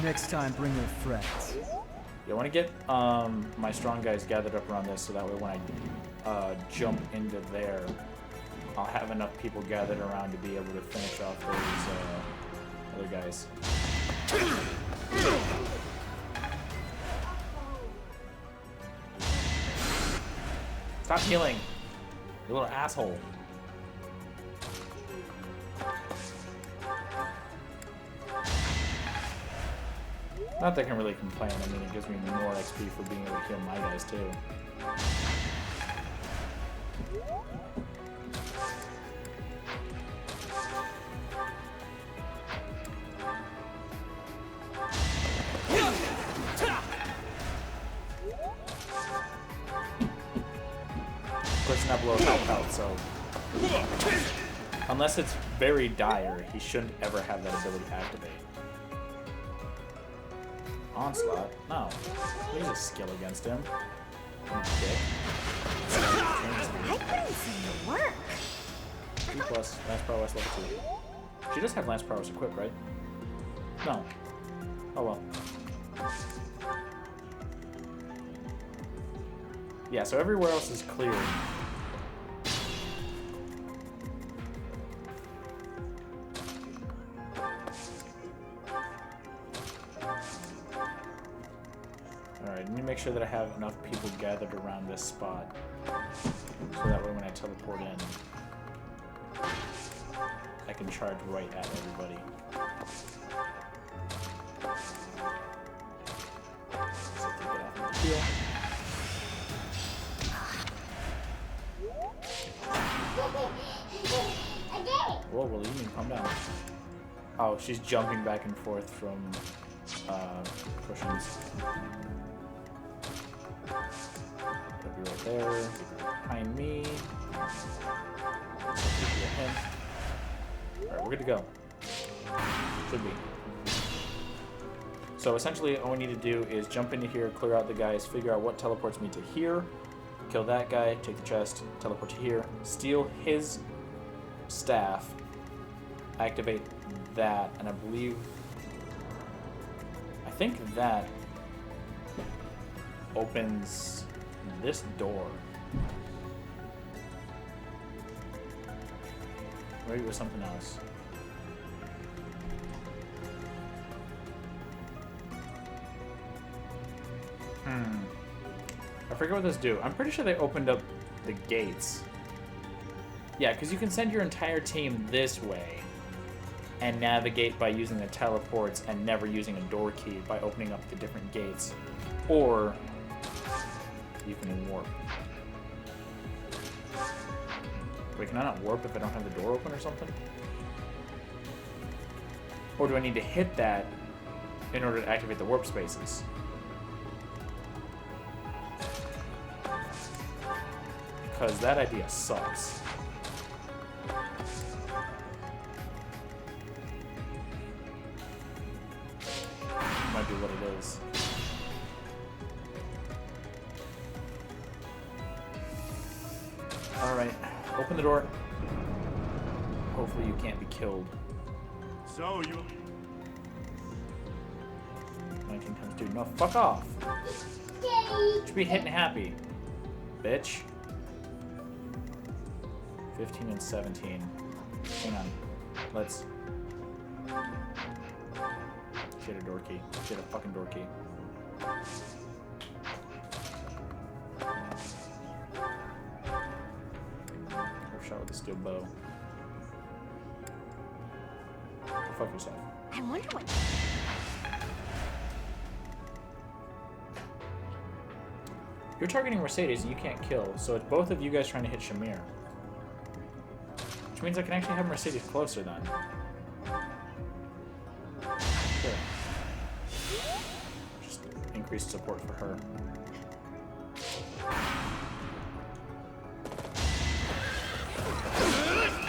Next time, bring your friends. Yeah, I want to get my strong guys gathered up around this so that way when I jump into there, I'll have enough people gathered around to be able to finish off those other guys. Stop healing, you little asshole. Not that I can really complain. I mean, it gives me more XP for being able to heal my guys too. Of course, not below health, so unless it's very dire, he shouldn't ever have that ability activate. Onslaught? No. There's a skill against him. I put in some work. 2 plus Lance Prowess level 2. She does have Lance Prowess equipped, right? No. Oh well. Yeah, so everywhere else is clear. Alright, let me make sure that I have enough people gathered around this spot. So that way when I teleport in, I can charge right at everybody. So if we get off of the heel. Whoa, well, you need to calm down. Oh, she's jumping back and forth from cushions. That'll be right there. Behind me. Alright, we're good to go. Should be. So essentially all we need to do is jump into here, clear out the guys, figure out what teleports me to here, kill that guy, take the chest, teleport to here, steal his staff, activate that, and I think that opens this door. Maybe it was something else. I forget what those do. I'm pretty sure they opened up the gates. Yeah, because you can send your entire team this way and navigate by using the teleports and never using a door key by opening up the different gates. Or you can warp. Wait, can I not warp if I don't have the door open or something? Or do I need to hit that in order to activate the warp spaces? Because that idea sucks. Might be what it is. Alright, open the door. Hopefully you can't be killed. So you... 19 times 2. No, fuck off. Should be hitting happy. Bitch. 15 and 17. Hang on. Let's... Shit, a door key. Shit, a fucking door key. First shot with a steel bow. Go fuck yourself. I wonder what... You're targeting Mercedes and you can't kill, so it's both of you guys trying to hit Shamir. Which means I can actually have Mercedes closer then. Sure. Just increased support for her.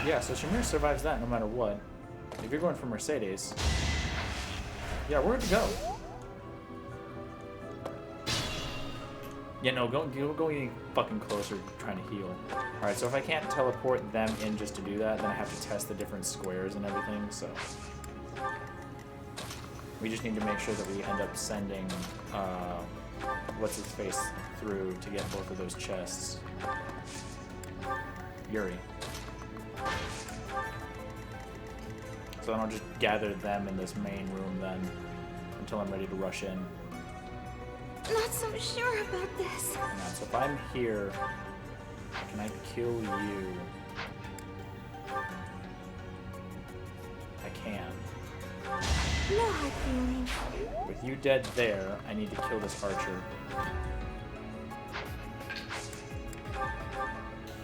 Yeah, so Shamir survives that no matter what. If you're going for Mercedes... Yeah, we're good to go. Yeah, no, go any fucking closer trying to heal. Alright, so if I can't teleport them in just to do that, then I have to test the different squares and everything, so... We just need to make sure that we end up sending, what's-his-face through to get both of those chests. Yuri. So then I'll just gather them in this main room then, until I'm ready to rush in. Not so sure about this. Now, so if I'm here, can I kill you? I can. No hard feelings. With you dead there, I need to kill this archer.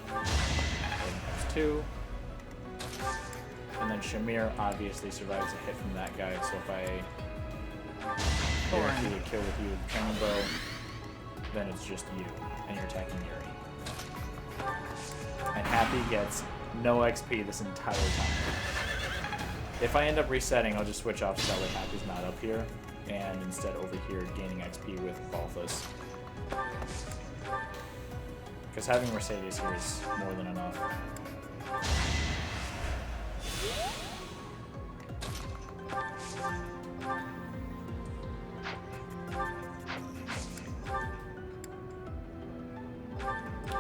That's 2. And then Shamir obviously survives a hit from that guy, so if I guarantee a kill with you with training bow, then it's just you, and you're attacking Yuri. And Happy gets no XP this entire time. If I end up resetting, I'll just switch off so that way Happy's not up here, and instead over here gaining XP with Balthus. Because having Mercedes here is more than enough.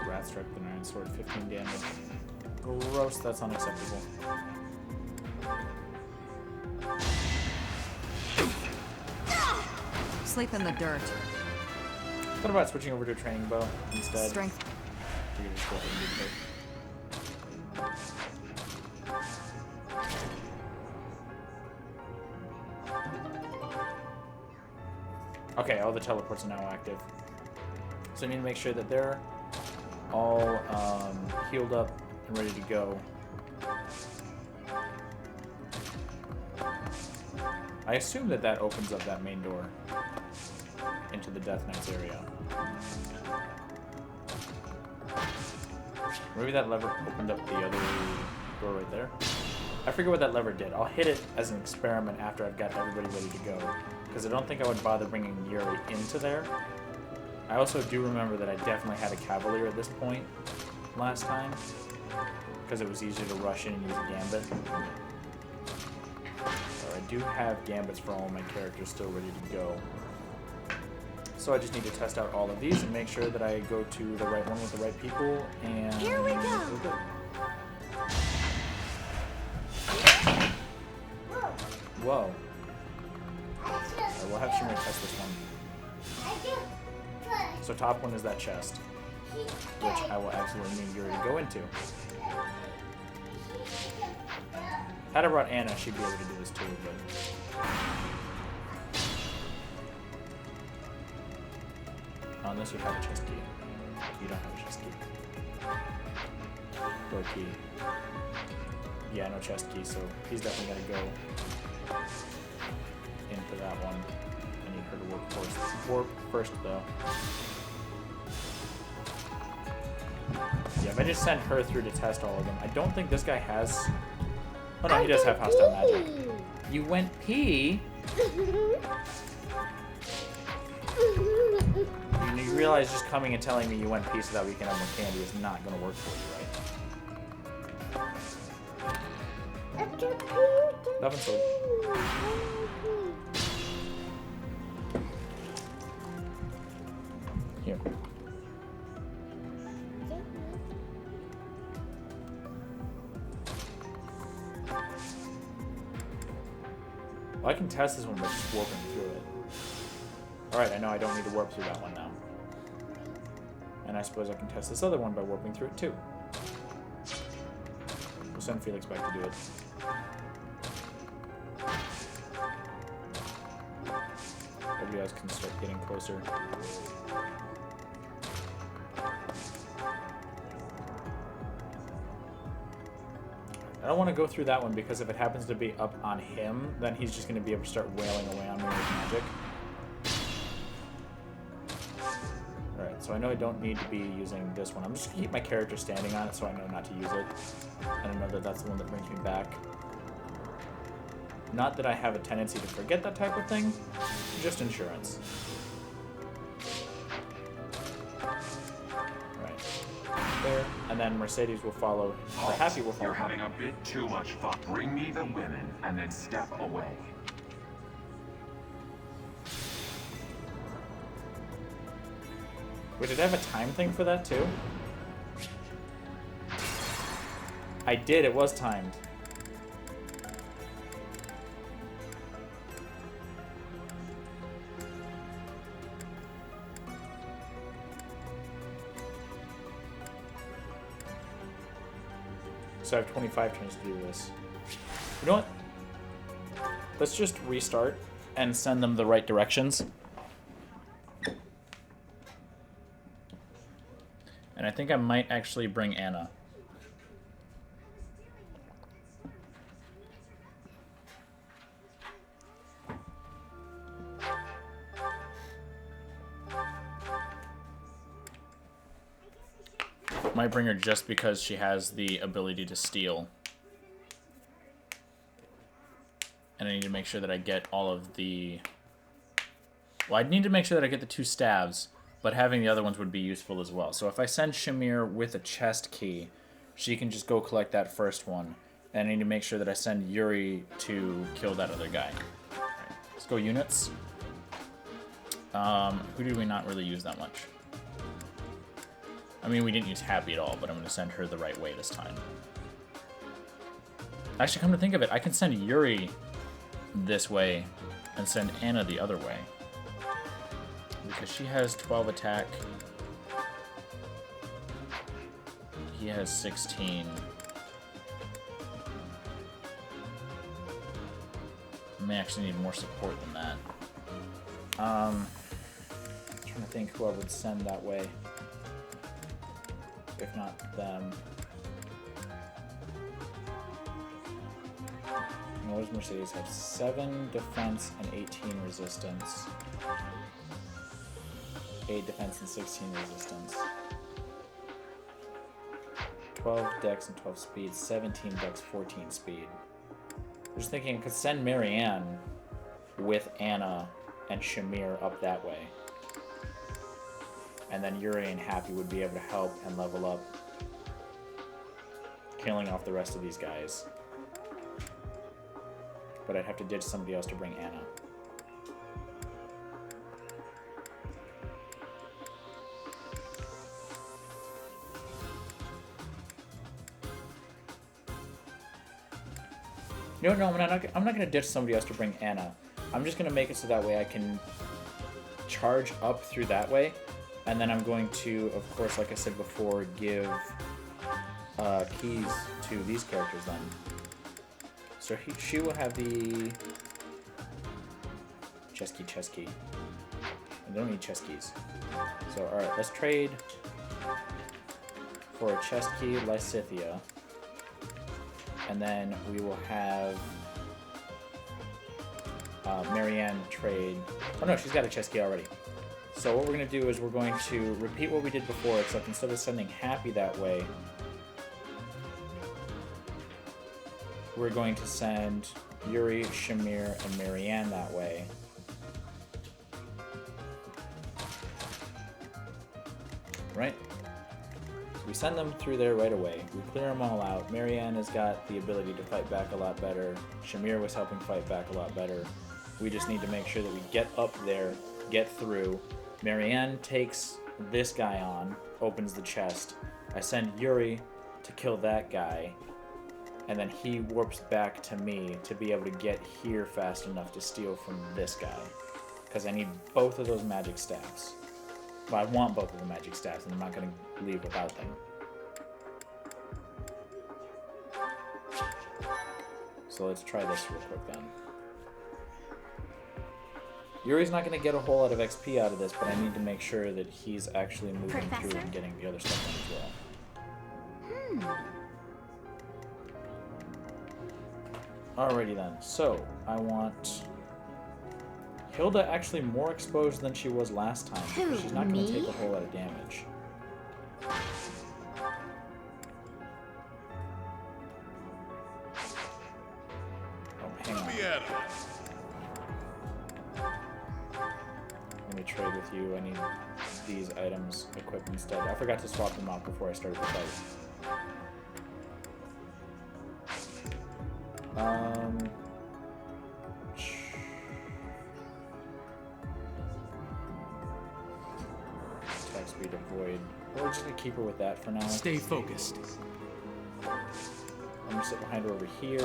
Rat struck the Iron Sword, 15 damage. Gross, that's unacceptable. Sleep in the dirt. What about switching over to a training bow instead? Strength. You can just go ahead and do it. Okay, all the teleports are now active. So I need to make sure that they're all healed up and ready to go. I assume that that opens up that main door into the Death Knight's area. Maybe that lever opened up the other door right there. I forget what that lever did. I'll hit it as an experiment after I've got everybody ready to go, because I don't think I would bother bringing Yuri into there. I also do remember that I definitely had a Cavalier at this point last time, because it was easier to rush in and use a Gambit. So I do have Gambits for all of my characters still ready to go. So I just need to test out all of these and make sure that I go to the right one with the right people, and Here we go. we're good. Whoa. Alright, we'll have Shimmer test this one. So top one is that chest, which I will absolutely need Yuri to go into. Had I brought Anna, she'd be able to do this too, but... Unless you have a chest key. You don't have a chest key. Door key. Yeah, no chest key, so he's definitely gonna go into that one. I need her to work first though. Yeah, if I just send her through to test all of them. I don't think this guy has... Oh no, he does have hostile magic. You went pee? You realize just coming and telling me you went pee so that we can have more candy is not going to work for you, right? Nothing so. Here. Well, I can test this one by just warping through it. Alright, I know I don't need to warp through that one now. And I suppose I can test this other one by warping through it too. We'll send Felix back to do it. Everybody else can start getting closer. I don't want to go through that one because if it happens to be up on him, then he's just going to be able to start wailing away on me with magic. Alright, so I know I don't need to be using this one. I'm just going to keep my character standing on it so I know not to use it. And I know that that's the one that brings me back. Not that I have a tendency to forget that type of thing, just insurance. There, and then Mercedes will follow, or Happy will follow. You're having a bit too much fun. Bring me the women, and then step away. Wait, did I have a time thing for that too? I did, it was timed. So I have 25 turns to do this. You know what? Let's just restart and send them the right directions. And I think I might actually bring Anna. Might bring her just because she has the ability to steal. And I need to make sure that I get all of the... Well, I need to make sure that I get the 2 stabs, but having the other ones would be useful as well. So if I send Shamir with a chest key, she can just go collect that first one. And I need to make sure that I send Yuri to kill that other guy. All right, let's go units. Who did we not really use that much? I mean, we didn't use Happy at all, but I'm going to send her the right way this time. Actually, come to think of it, I can send Yuri this way and send Anna the other way. Because she has 12 attack. He has 16. I may actually need more support than that. I'm trying to think who I would send that way. If not them. And what does Mercedes have? 7 defense and 18 resistance. 8 defense and 16 resistance. 12 dex and 12 speed. 17 dex, 14 speed. I'm just thinking I could send Marianne with Anna and Shamir up that way. And then Yuri and Happy would be able to help and level up, killing off the rest of these guys. But I'd have to ditch somebody else to bring Anna. You know what? No, I'm not gonna ditch somebody else to bring Anna. I'm just gonna make it so that way I can charge up through that way, and then I'm going to, of course, like I said before, give keys to these characters then. So she will have the chess key. I don't need chess keys. So alright, let's trade for a chess key Lysithia. And then we will have Marianne trade. Oh no, she's got a chess key already. So what we're going to do is we're going to repeat what we did before, except instead of sending Happy that way, we're going to send Yuri, Shamir, and Marianne that way. Right? So we send them through there right away. We clear them all out. Marianne has got the ability to fight back a lot better. Shamir was helping fight back a lot better. We just need to make sure that we get up there, get through. Marianne takes this guy on, opens the chest. I send Yuri to kill that guy, and then he warps back to me to be able to get here fast enough to steal from this guy. Because I need both of those magic staffs. Well, I want both of the magic staffs, and I'm not going to leave without them. So let's try this real quick then. Yuri's not going to get a whole lot of XP out of this, but I need to make sure that he's actually moving through and getting the other stuff done as well. Alrighty then, so I want Hilda actually more exposed than she was last time, because she's not going to take a whole lot of damage. Oh, hang on. Let me trade with you. I need these items equipped instead. I forgot to swap them out before I started the fight. Attack speed avoid. We're just gonna keep her with that for now. Stay focused. I'm gonna sit behind her over here.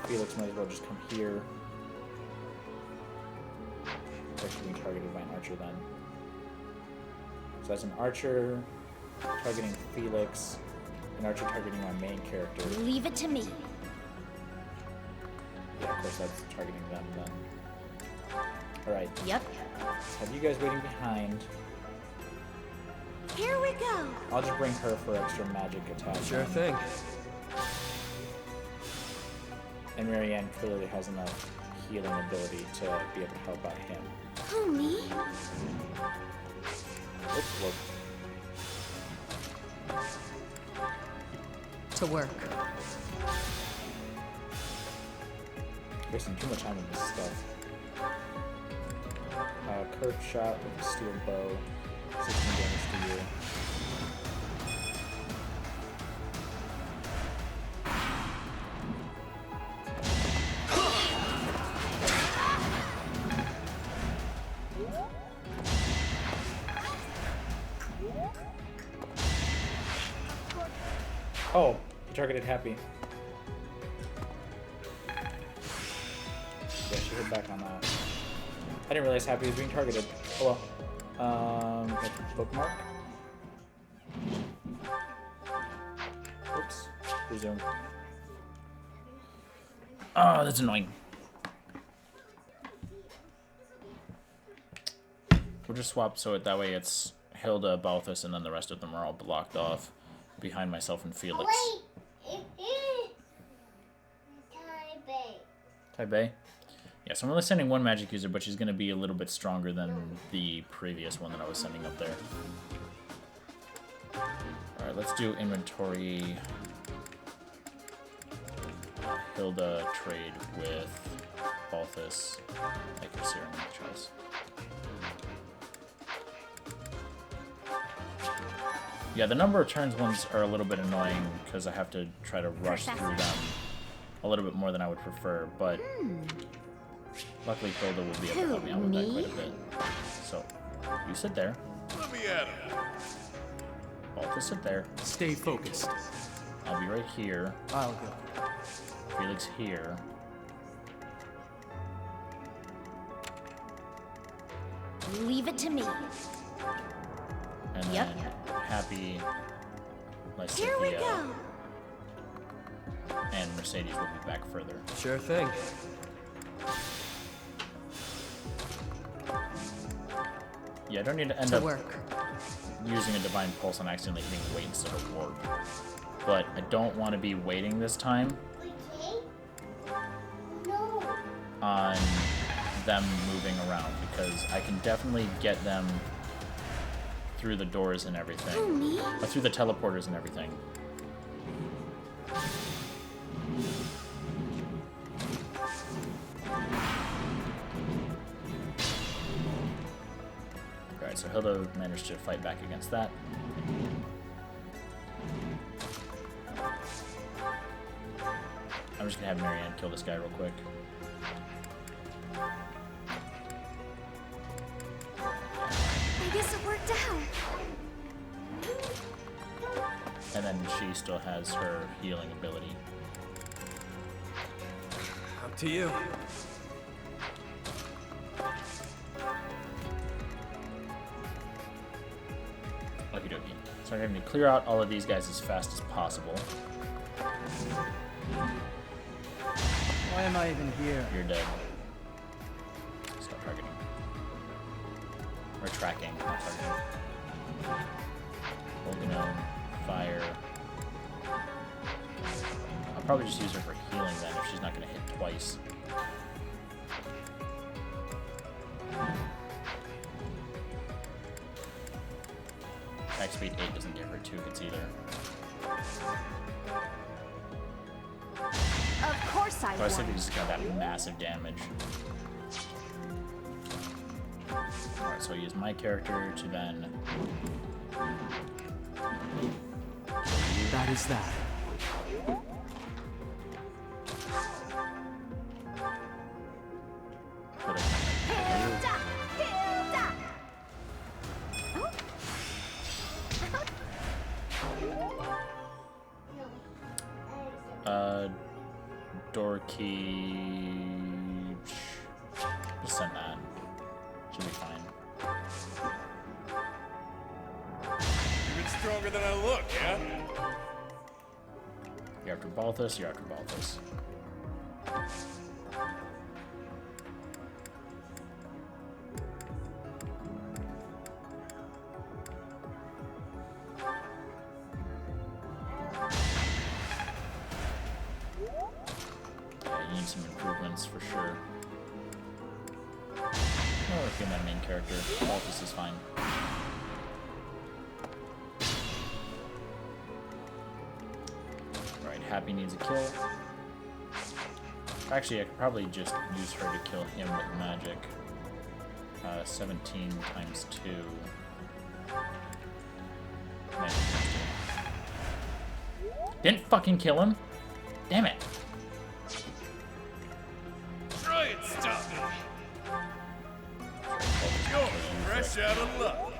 Felix might as well just come here. Actually being targeted by an archer then. So as an archer targeting Felix, an archer targeting my main character. Leave it to me. Yeah, of course that's targeting them then. Alright. Yep. Have you guys waiting behind. Here we go. I'll just bring her for extra magic attack. Sure thing. And Marianne clearly has enough healing ability to be able to help out him. Who, me? Oops, look. To work. Wasting too much time on this stuff. Curved shot with a steel bow. 16 damage to you. Oh, you targeted Happy. Yeah, she hit back on that. I didn't realize Happy was being targeted. Oh well. Bookmark. Oops. Resume. Oh, that's annoying. We'll just swap so that way it's Hilda, Balthus, and then the rest of them are all blocked off behind myself and Felix. Taibei. Yeah, so I'm only sending one magic user, but she's going to be a little bit stronger than the previous one that I was sending up there. Alright, let's do inventory. Hilda trade with Balthus. Like your serum trials. Yeah, the number of turns ones are a little bit annoying because I have to try to rush through them a little bit more than I would prefer, but luckily Hilda will be able to help me out with that quite a bit. So, you sit there. Let me at him. Balthus, sit there. Stay focused. I'll be right here. I'll go. Felix here. Leave it to me. And Yep. then Happy, Here we Lysithia, go. and Mercedes will be back further. Sure thing. Yeah, I don't need to end To up work. using a Divine Pulse and accidentally hitting wait instead of warp. But I don't want to be waiting this time on them moving around, because I can definitely get them through the doors and everything. Who, me? Or through the teleporters and everything. Alright, so Hilda managed to fight back against that. I'm just gonna have Marianne kill this guy real quick. I guess it worked out. And then she still has her healing ability. Up to you. Okie dokie. So I'm going to clear out all of these guys as fast as possible. Why am I even here? You're dead. Stop targeting. Or tracking, not targeting. Volcano, fire. I'll probably just use her for healing then if she's not going to hit twice. Attack speed 8 doesn't give her 2 hits either. Of course I So I said won. we just got that massive damage. Alright, so I use my character to then... That is that. Put it Hilda! Hilda! door key. Just send that. Should be fine. Even stronger than I look, yeah? You're after Balthus, you're after Balthus. Yeah, you need some improvements for sure. Oh, work in that main character. Balthus is fine. Alright, Happy needs a kill. Actually, I could probably just use her to kill him with magic. 17 times 2. Magic times 2. Didn't fucking kill him? Damn it. Try and stop me. You're fresh out of luck.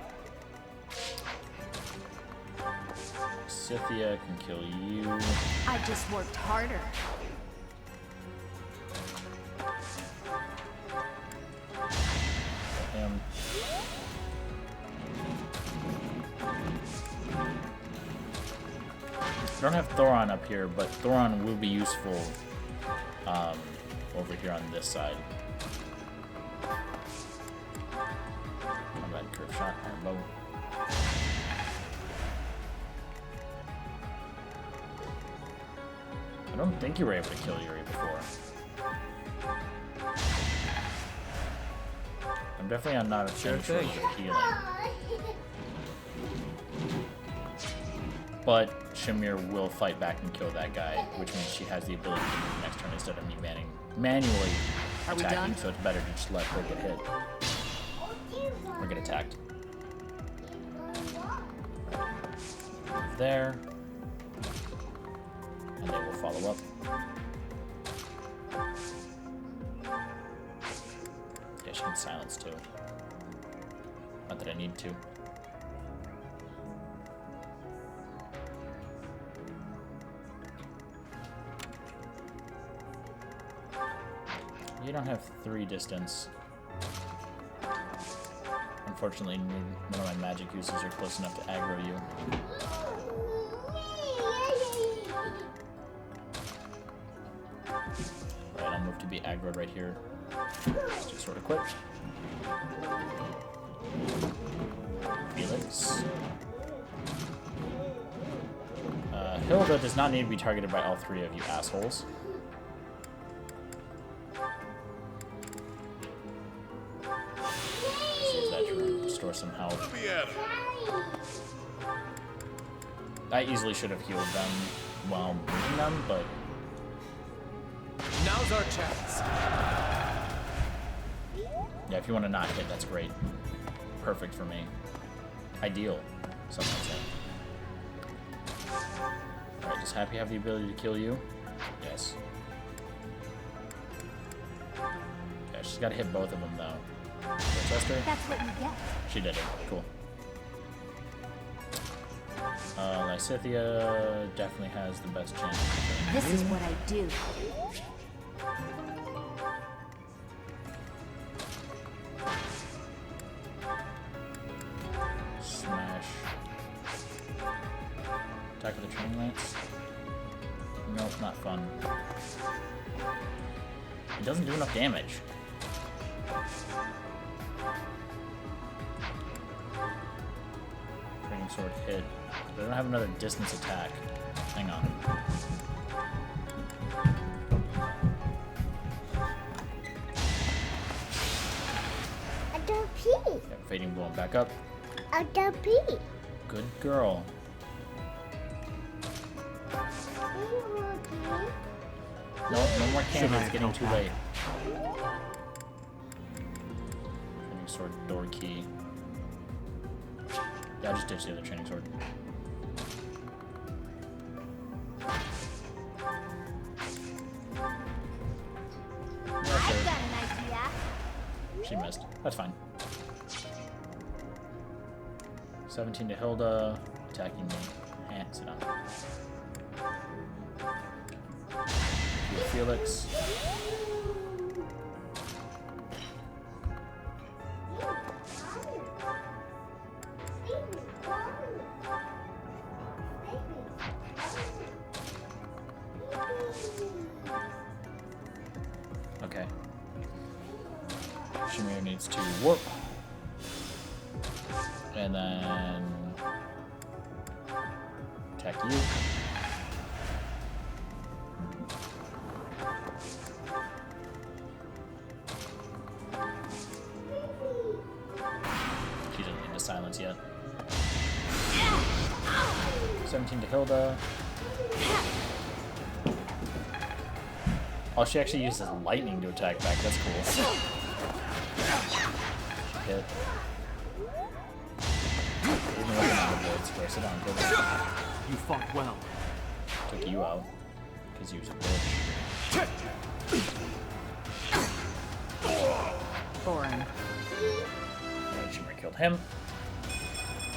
Scythia can kill you. I just worked harder. Him. I don't have Thoron up here, but Thoron will be useful over here on this side. Combat curve shot, iron bow. I don't think you were able to kill Yuri before. I'm definitely not a Sure shortage thing. of healing. But Shamir will fight back and kill that guy, which means she has the ability to move next turn instead of me manually Are we attacking, done? so it's better to just let her get hit. Or get attacked. There. And they will follow up. Yeah, she can silence too. Not that I need to. You don't have 3 distance. Unfortunately, none of my magic uses are close enough to aggro you. Right, I'll move to be aggroed right here. Just sort of quick. Felix. Hilda does not need to be targeted by all 3 of you assholes. Use that to restore some health. I easily should have healed them while moving them, but now's our chance. Yeah, if you want to not hit, that's great. Perfect for me. Ideal, some might say. Alright, does Happy have the ability to kill you? Yes. Yeah, she's got to hit both of them, though. Trust her? That's what you get. She did it. Cool. Lysithia definitely has the best chance. This is what I do. Smash. Attack with the training lance. Nope, not fun. It doesn't do enough damage. Training sword hit. But I don't have another distance attack. Hang on. Yeah, fading blown back up. Good girl. No more cannon. It's getting too late. Training sword, door key. Yeah, I'll just ditch the other training sword. I've got an idea. She missed. That's fine. 17 to Hilda, attacking me. Sit down. Felix. Okay. Shamir needs to warp. And then attack you. She doesn't need to silence yet. 17 to Hilda. Oh, she actually uses lightning to attack back. That's cool. Hit. Even looking at the board square. Sit down, Hilda. You fought well. Took you out. Because you was a bitch. Boring. Alright, Shimmer killed him.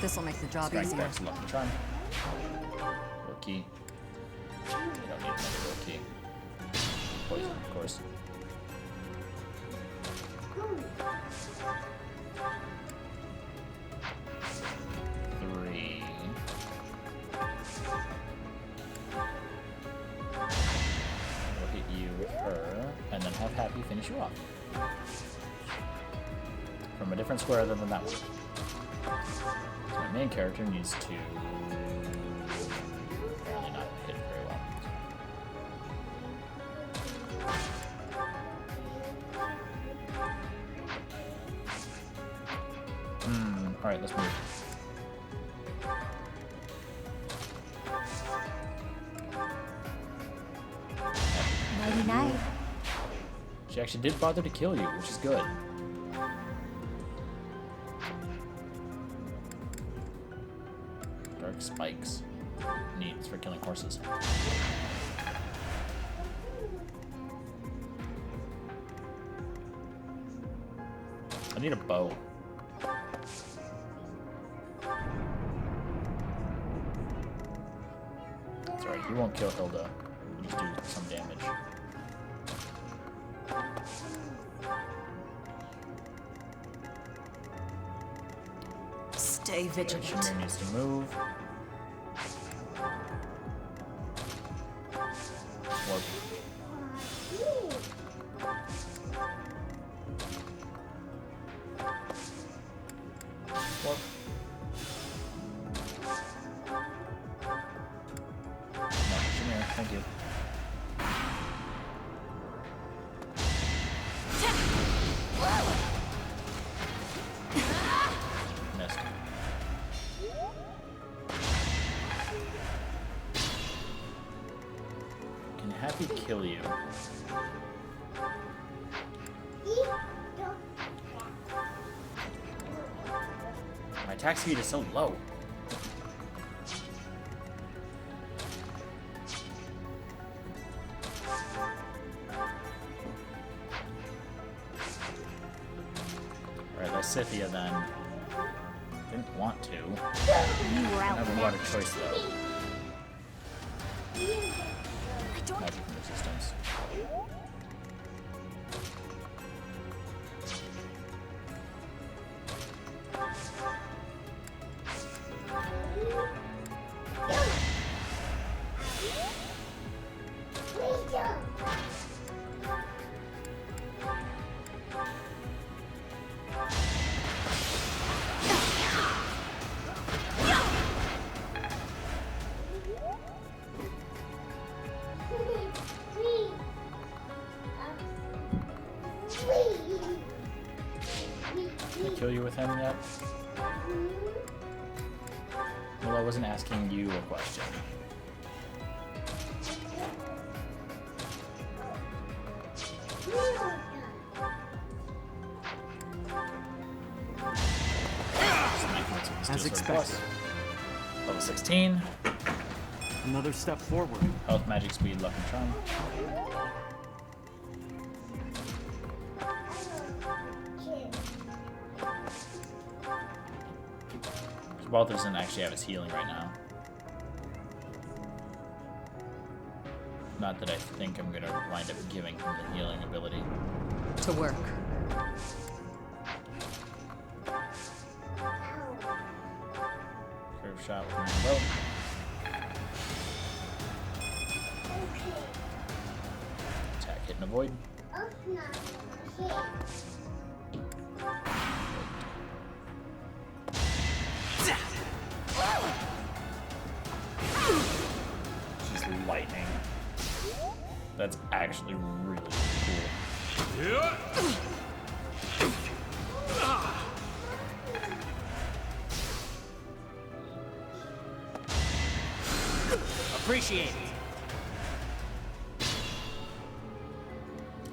This'll make the job Strike easier. back to Lucky Charm. Rookie. You don't need another rookie. Poison, of course. Three. We'll hit you with her, and then have Happy finish you off. From a different square other than that one. So my main character needs to apparently not hit very well. Alright, let's move. Nighty night. She actually did bother to kill you, which is good. Dark spikes. Needs for killing horses. I need a bow. That's right, you won't kill Hilda. You just do some damage. Stay vigilant. Shamir needs to move. Warp. Warp. No, Shamir, thank you. Missed. Can Happy kill you? My attack speed is so low. Alright, let's Scythia then. Didn't want to. You were out. Never had a choice though. I don't. Magic resistance. Can I kill you with him yet? Well, I wasn't asking you a question. As expected. Level 16. Another step forward. Health, magic, speed, luck, and charm. Walter doesn't actually have his healing right now. Not that I think I'm gonna wind up giving him the healing ability. To work. Curve shot with my bow. Attack, hit, and avoid. Just lightning. That's actually really cool. Appreciate it.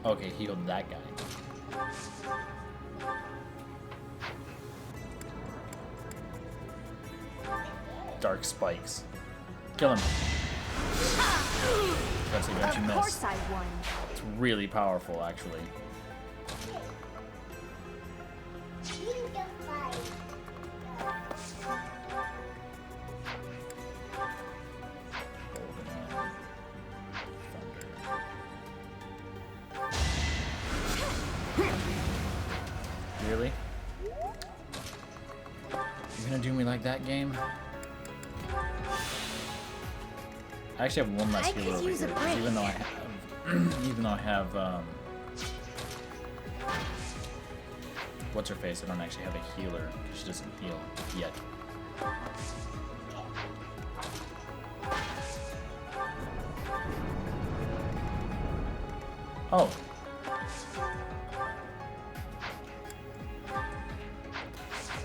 Okay, healed that guy. Dark spikes. Kill him. That's a don't you miss. Of course I won. It's really powerful, actually. Really? You're gonna do me like that, game? I actually have one less healer over here, 'cause even though I have, even though I have, what's her face? I don't actually have a healer because she doesn't heal yet. Oh.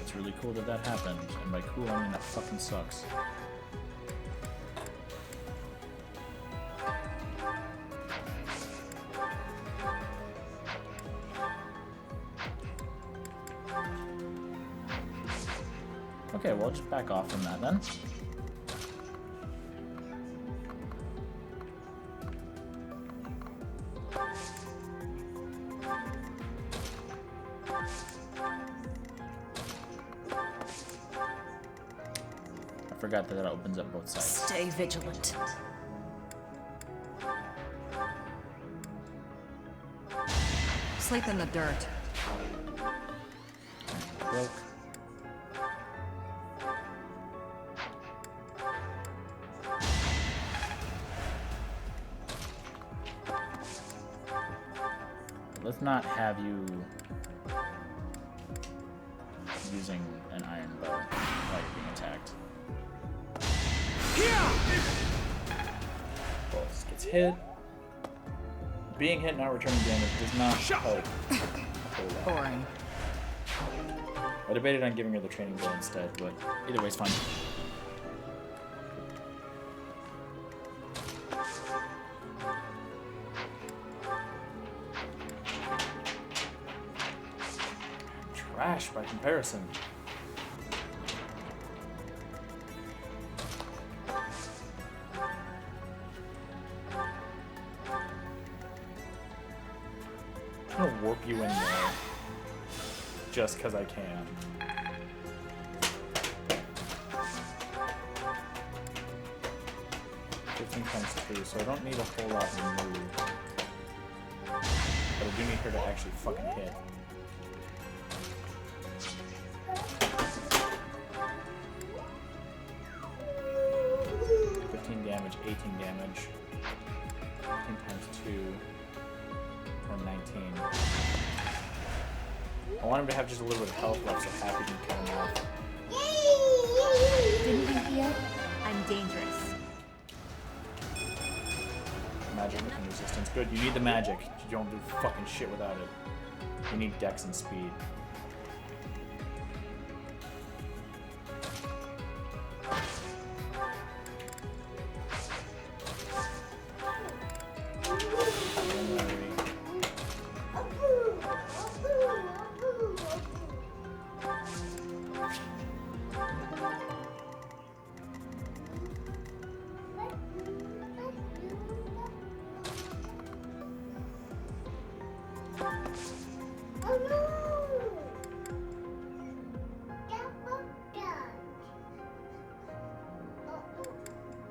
It's really cool that that happened, and by cool I mean that fucking sucks. Okay, well, I'll just back off from that then. I forgot that opens up both sides. Stay Sleep in the dirt. Broke. Let's not have you using an iron bow while you're being attacked. Pulse gets hit. Being hit, not returning damage, does not help. Boring. I debated on giving her the training bow instead, but either way, it's fine. Trash by comparison. I'm gonna warp you in there just because I can. ×2, so I don't need a whole lot of move. But I do need her to actually fucking hit. Damage, 18 damage. 18 times 2 or 19. I want him to have just a little bit of health left, so Happy can cut him off. Didn't you hear? I'm dangerous. Magic and resistance. Good, you need the magic. You don't do fucking shit without it. You need dex and speed.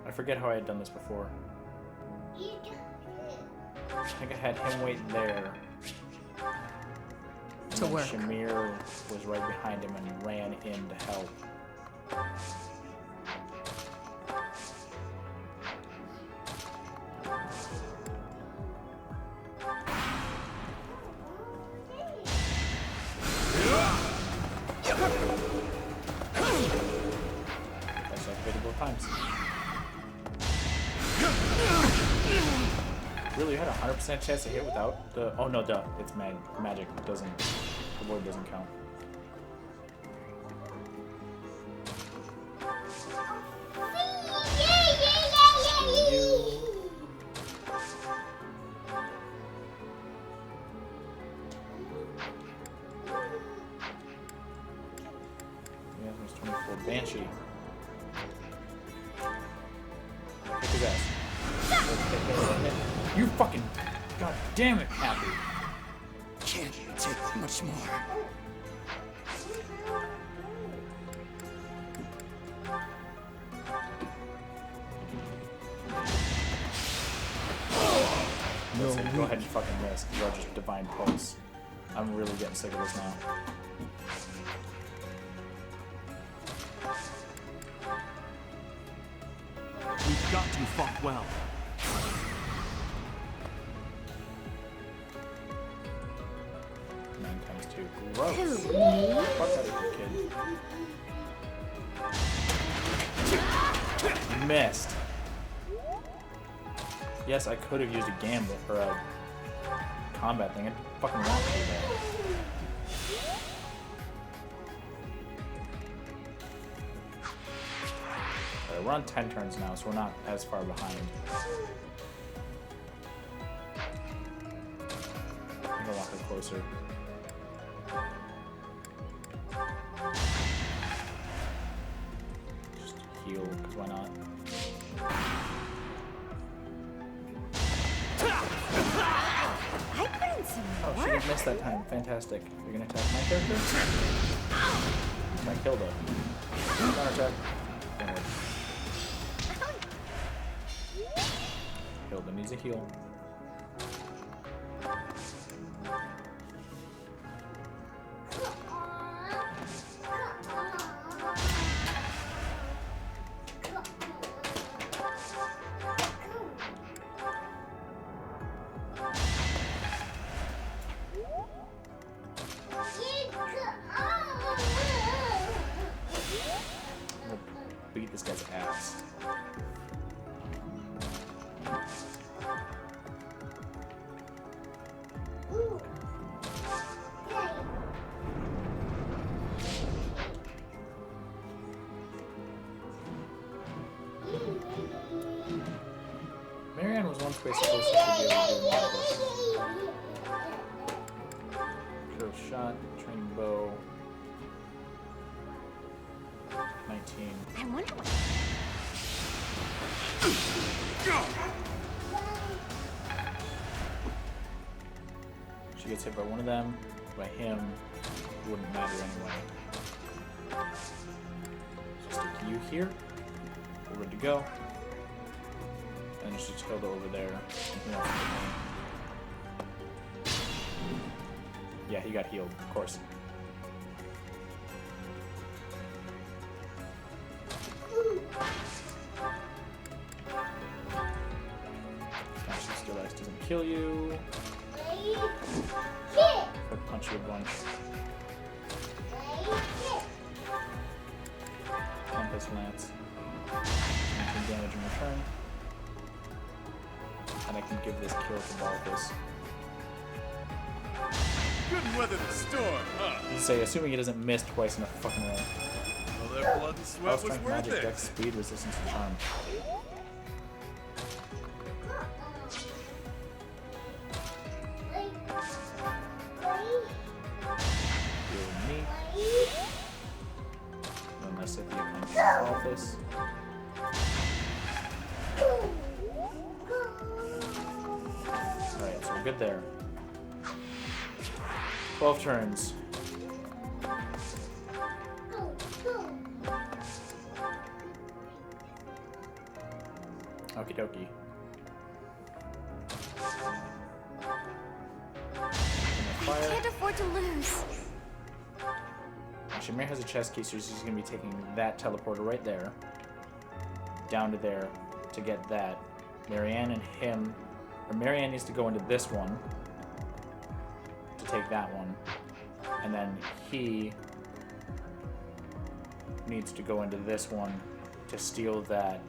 I forget how I had done this before. I think I had him wait there. To work. Shamir was right behind him and ran in to help. That's activated both times. Really, you had a 100% chance to hit without the... Oh, no, duh. It's magic. It doesn't... The word doesn't count. Yeah, there's 24. Banshee. Kick his ass. You fucking... God damn it, Happy. Can't take much more. Listen, go ahead and fucking miss, because I'll just divine pulse. I'm really getting sick of this now. We've got to fuck well. Gross. Fuck out of here, kid. Missed. Yes, I could have used a gambit or a combat thing. I fucking want to though. Alright, we're on 10 turns now, so we're not as far behind. I think I want her closer. Just heal, because why not? I put in some Oh, she didn't miss that time. Fantastic. You're gonna attack my character? My Hilda. Counter attack. Don't work. Hilda needs a heal. this guy's ass. Marianne was once basically supposed to be able to do more of this. Curve shot, training bow. 19. I wonder what... She gets hit by one of them. By him, it wouldn't matter anyway. So stick you here. We're good to go. And she's killed over there. Yeah, he got healed, of course. Smashing Steel Axe doesn't kill you. If I punch you a bunch. Tempest Lance. 19 damage in return. And I can give this kill to Balthus. Couldn't weather the storm, huh? Say, assuming he doesn't miss twice in a fucking row. Well, that blood and sweat was Strength, worth magic, it. dex, speed, resistance, and charm. Heal me. Unless if you punch Balthus. Alright, so we're good there. 12 turns. Okie dokie. I can't afford to lose. Actually, Mary has a chest key, so she's going to be taking that teleporter right there. Down to there to get that. Marianne and him... Or Marianne needs to go into this one to take that one. And then he needs to go into this one to steal that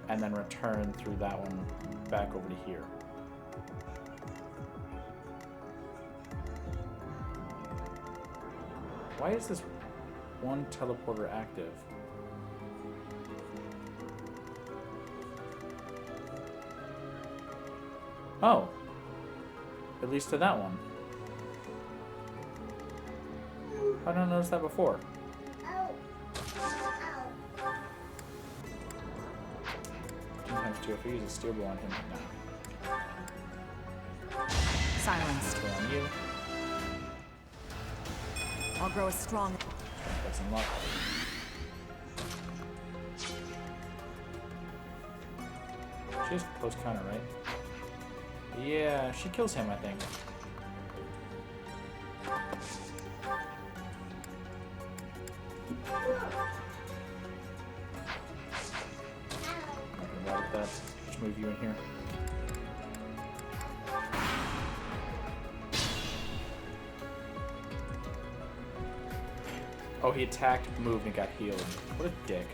and then return through that one back over to here. Why is this one teleporter active? Oh. At least to that one. I didn't notice that before. 2 times 2 if I use a steel bow on him now. Silenced. Go on you. I'll grow a strong... That's unlocked. She has close counter, right? Yeah, she kills him, I think. Nothing about that. Just move you in here. Oh, he attacked, moved, and got healed. What a dick.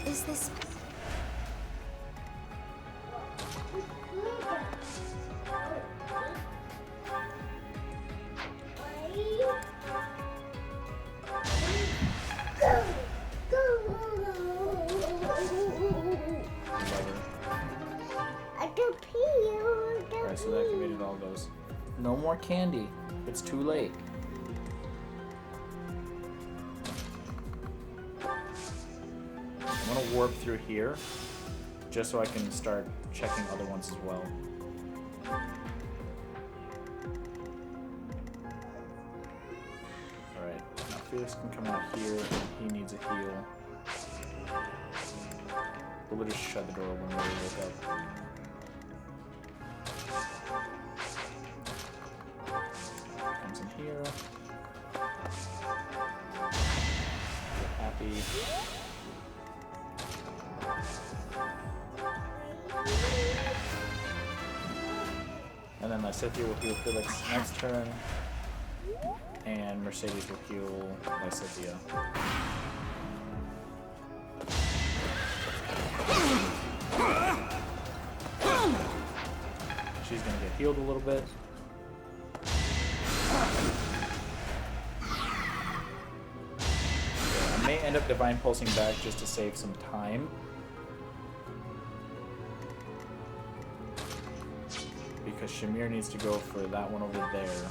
Is this... Alright, so that activated all those. No more candy. It's too late. I'm gonna warp through here, just so I can start checking other ones as well. Alright, now Felix can come out here. He needs a heal. We'll just shut the door when we wake up. Comes in here. Get happy. And then Lysithia will heal Felix next turn. and Mercedes will heal Lysithea. She's gonna get healed a little bit. I may end up Divine Pulsing back just to save some time. Because Shamir needs to go for that one over there.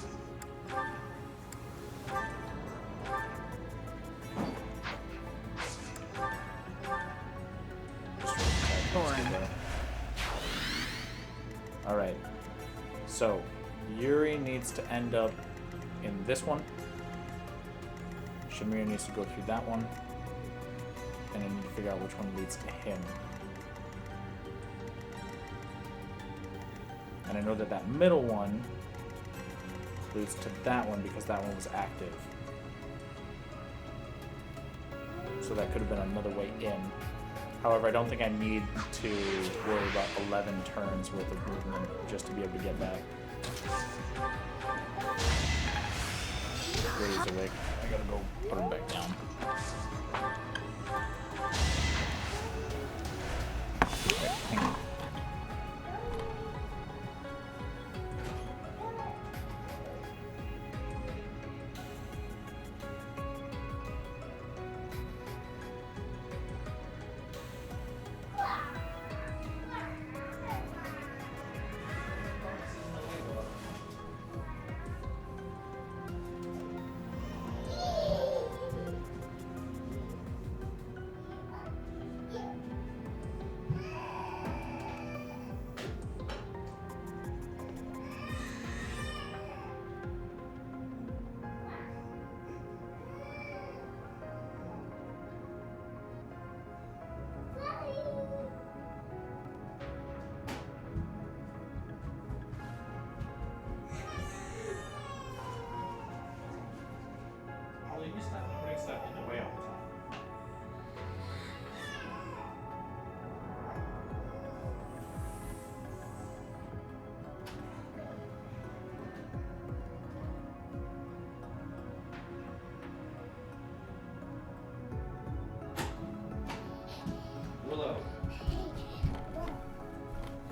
Alright. So, Yuri needs to end up in this one. Shamir needs to go through that one. And I need to figure out which one leads to him. And I know that that middle one leads to that one because that one was active. So that could have been another way in. However, I don't think I need to worry about 11 turns worth of movement just to be able to get back. Ray's awake. I gotta go put him back down. Okay, hang on.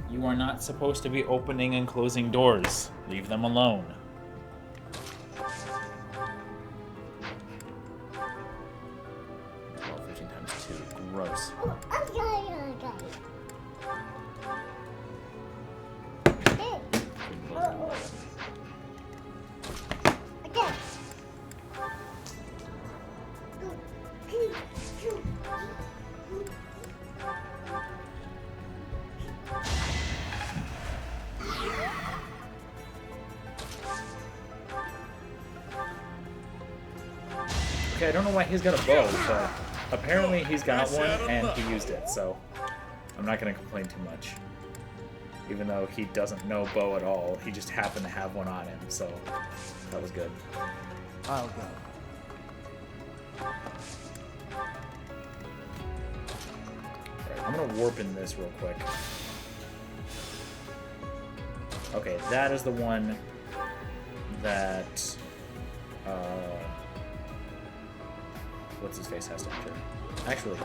You are not supposed to be opening and closing doors. Leave them alone. 15 times 2. Gross. Okay, I don't know why he's got a bow, but apparently he's got one and he used it, so I'm not going to complain too much. Even though he doesn't know bow at all, he just happened to have one on him, so that was good. I'll go. Alright, I'm going to warp in this real quick. Okay, that is the one that what's his face has to enter. Actually,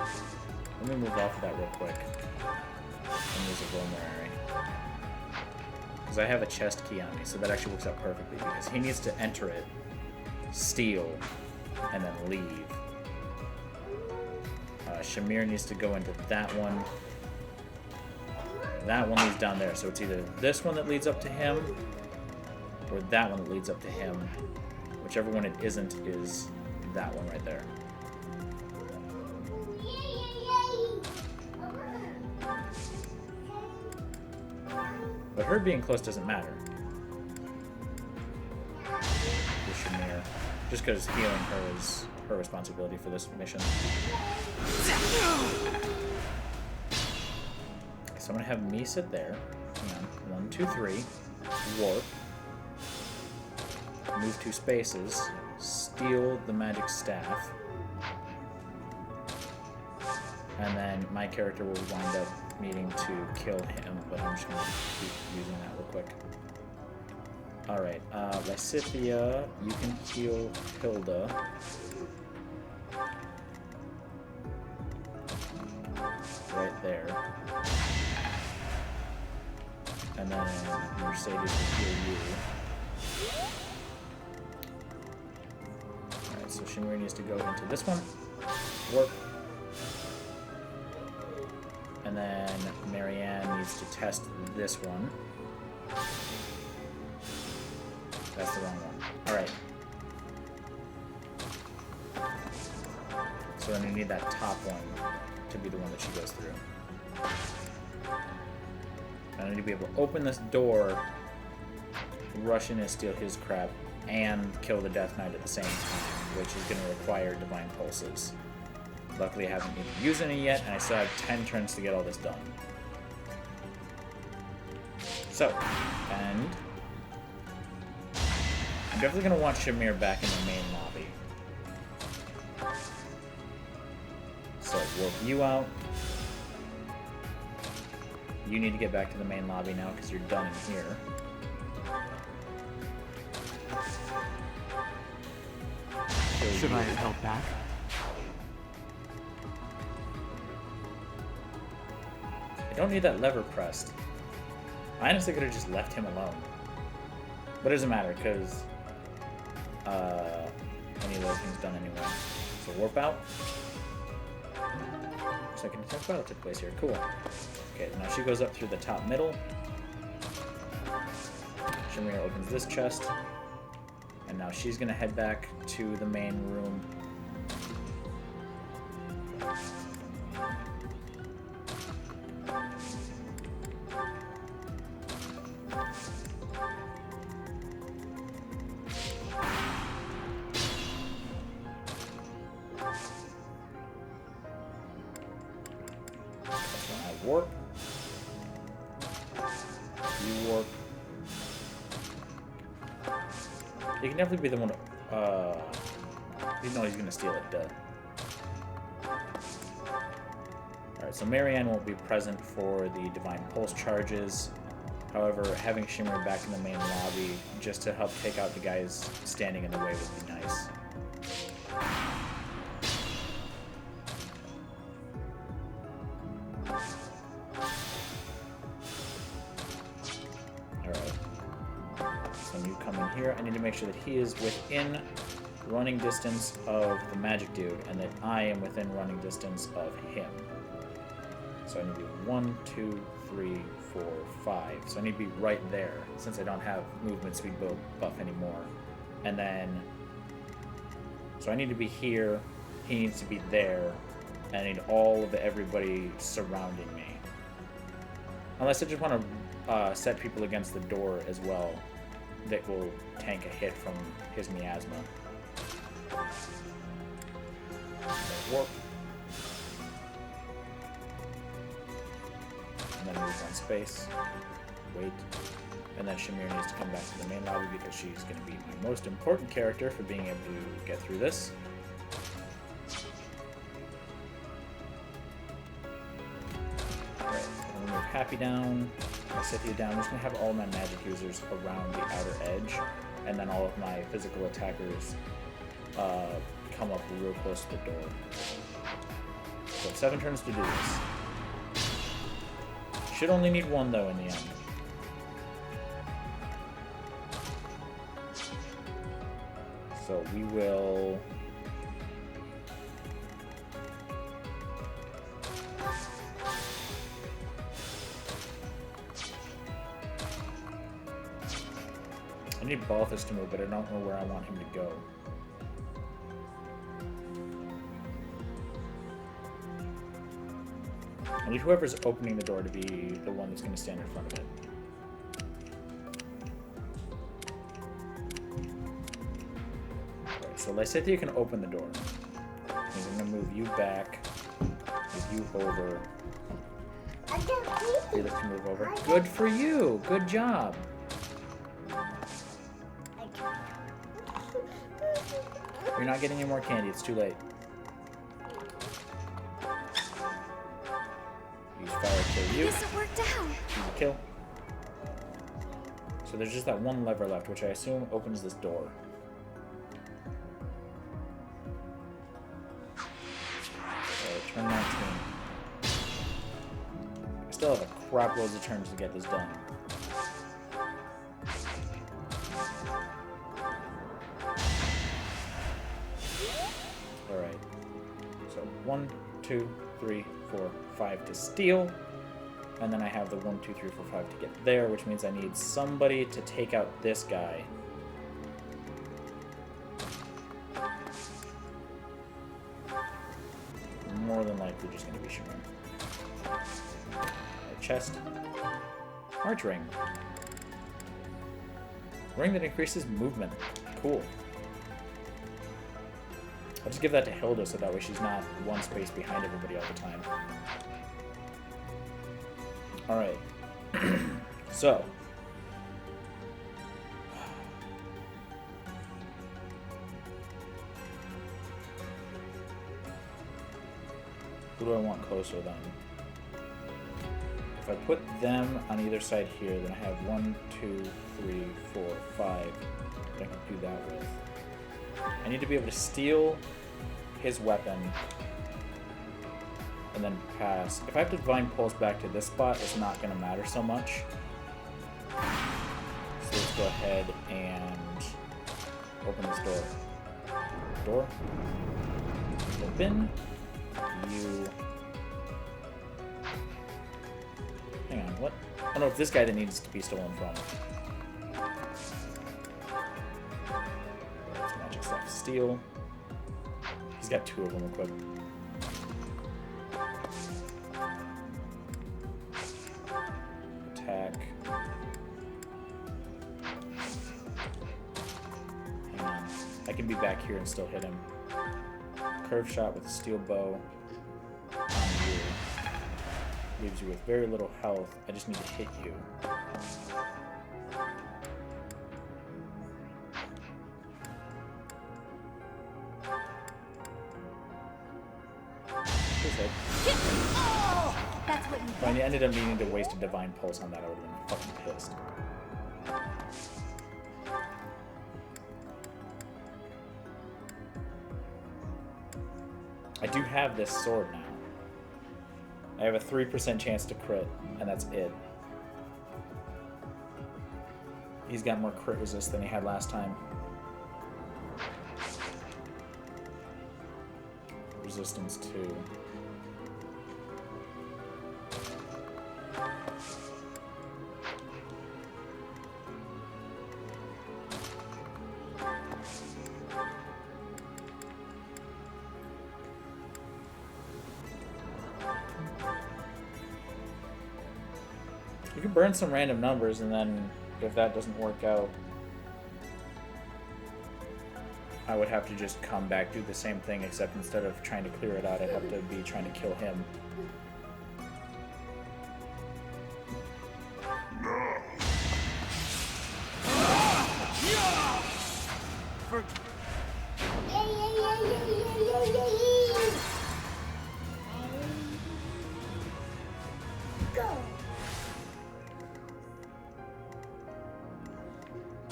let me move off of that real quick and use a vulnerary. Because I have a chest key on me, so that actually works out perfectly because he needs to enter it, steal, and then leave. Shamir needs to go into that one. That one leads down there, so it's either this one that leads up to him or that one that leads up to him. Whichever one it isn't is that one right there. But her being close doesn't matter. With Shamir. Just because healing her is her responsibility for this mission. So I'm going to have me sit there. Hang on. 1, 2, 3. Warp. Move 2 spaces. Steal the magic staff. And then my character will wind up needing to kill him, but I'm just going to keep using that real quick. Alright, Lysithea, you can heal Hilda. Right there. And then Mercedes will heal you. Alright, so Shinri needs to go into this one. Warp. And then Marianne needs to test this one. That's the wrong one. Alright. So then you need that top one to be the one that she goes through. I need to be able to open this door, rush in and steal his crap, and kill the Death Knight at the same time, which is going to require Divine Pulses. Luckily I haven't even used any yet, and I still have 10 turns to get all this done. So, and I'm definitely going to want Shamir back in the main lobby. So, warp you out. You need to get back to the main lobby now because you're done in here. Should I have held back? I don't need that lever pressed. I honestly could have just left him alone. But it doesn't matter because any of those things done anyway. So warp out. Second attempt battle took place here. Cool. Okay, now she goes up through the top middle. Shamir opens this chest. And now she's going to head back to the main room. Warp. You warp. He can definitely be the one to, even though he's gonna steal it, duh. Alright, so Marianne won't be present for the Divine Pulse charges. However, having Shimmer back in the main lobby just to help take out the guys standing in the way would be nice. Here, I need to make sure that he is within running distance of the magic dude and that I am within running distance of him. So I need to be 1, 2, 3, 4, 5. So I need to be right there since I don't have movement speed buff anymore. And then, so I need to be here, he needs to be there, and I need all of everybody surrounding me. Unless I just want to set people against the door as well. That will tank a hit from his miasma. Warp. And then move on space. Wait. And then Shamir needs to come back to the main lobby because she's going to be my most important character for being able to get through this. Alright, I'm going to move Happy down. Lysithea down. I'm just going to have all my magic users around the outer edge, and then all of my physical attackers come up real close to the door. So 7 turns to do this. Should only need 1 though in the end. So we will... I need Balthus to move, but I don't know where I want him to go. I need whoever's opening the door to be the one that's going to stand in front of it. Right, so Lysithea can open the door. I'm going to move you back, move you over. Felix can move over. Good for you! Good job! You're not getting any more candy, it's too late. Use fire to kill you. Yes, it worked out. Use a kill. So there's just that one lever left, which I assume opens this door. So turn 19. I still have a crap loads of turns to get this done. Alright. So 1, 2, 3, 4, 5 to steal. And then I have the 1, 2, 3, 4, 5 to get there, which means I need somebody to take out this guy. More than likely just going to be Shimmer. A chest. March ring. Ring that increases movement. Cool. I'll just give that to Hilda so that way she's not one space behind everybody all the time. Alright. So. Who do I want closer then? If I put them on either side here, then I have 1, 2, 3, 4, 5 that I can do that with. I need to be able to steal his weapon and then pass. If I have to Divine Pulse back to this spot, it's not going to matter so much. So let's go ahead and open this door. Door. Open. You. Hang on, what? Oh no, it's this guy that needs to be stolen from. That's magic stuff. Steal. He's got 2 of them equipped. Attack. Hang on. I can be back here and still hit him. Curve shot with a steel bow on you. Leaves you with very little health. I just need to hit you. That's what you If I ended up needing to waste a Divine Pulse on that, I would have been fucking pissed. I do have this sword now. I have a 3% chance to crit, and that's it. He's got more crit resist than he had last time. Resistance 2. You can burn some random numbers, and then if that doesn't work out, I would have to just come back, do the same thing, except instead of trying to clear it out, I'd have to be trying to kill him.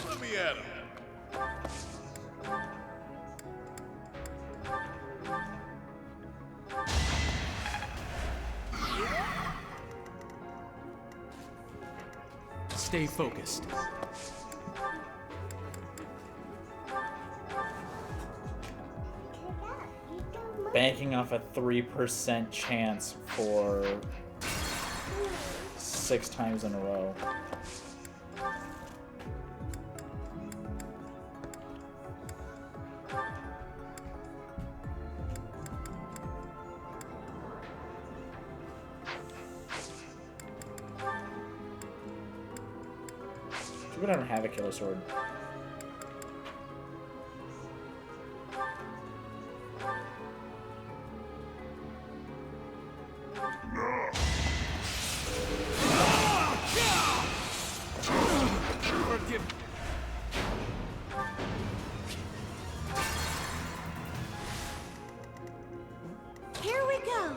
Let me at him. Stay focused. Banking off a 3% chance for 6 times in a row. Too bad I don't have a killer sword. Here we go.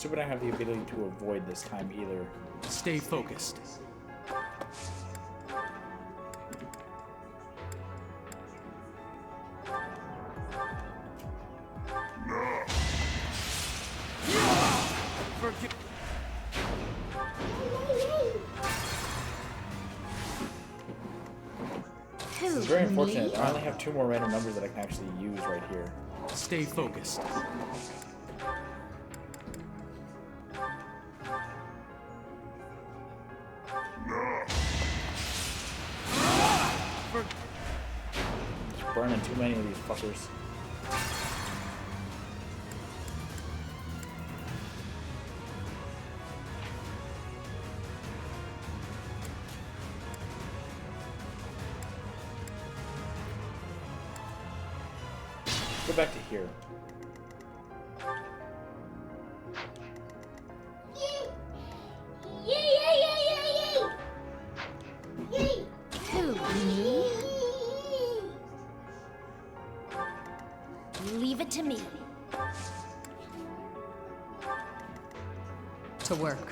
assuming I have the ability to avoid this time either. Stay focused. It's very unfortunate. I only have 2 more random numbers that I can actually use right here. Stay focused. Just burning too many of these fuckers. Go back to here. Who, me? Leave it to me. To work.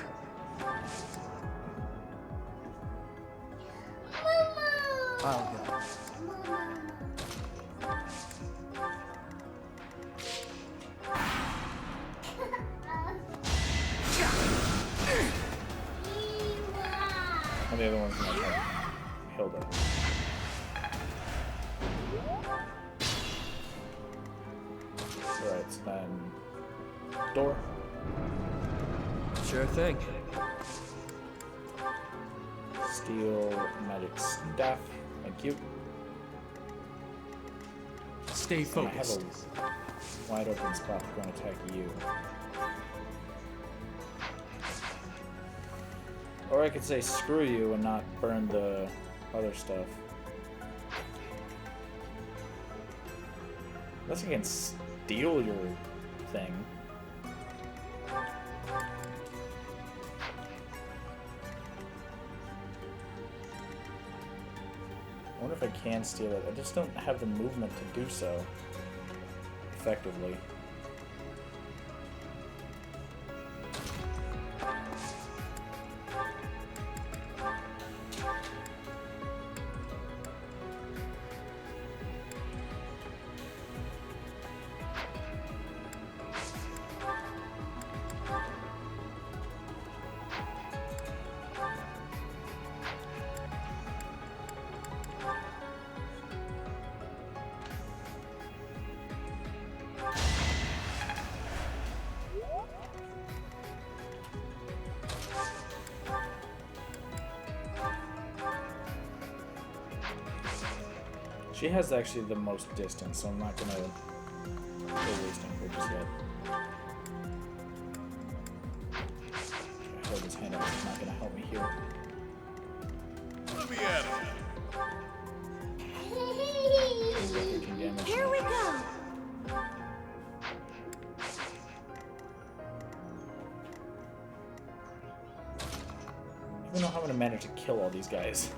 I'll go. And the other one's gonna attack Hilda. Alright, so then door. Sure thing. Steel magic staff. Thank you. Stay And I have focused. a wide open spot to go and attack you. Or I could say screw you and not burn the other stuff. Unless I can steal your thing. I wonder if I can steal it. I just don't have the movement to do so effectively. She has actually the most distance, so I'm not gonna go wasting her just yet. I hold his hand up, it's not gonna help me here. Let me at it. Here we go. I don't know how I'm gonna manage to kill all these guys.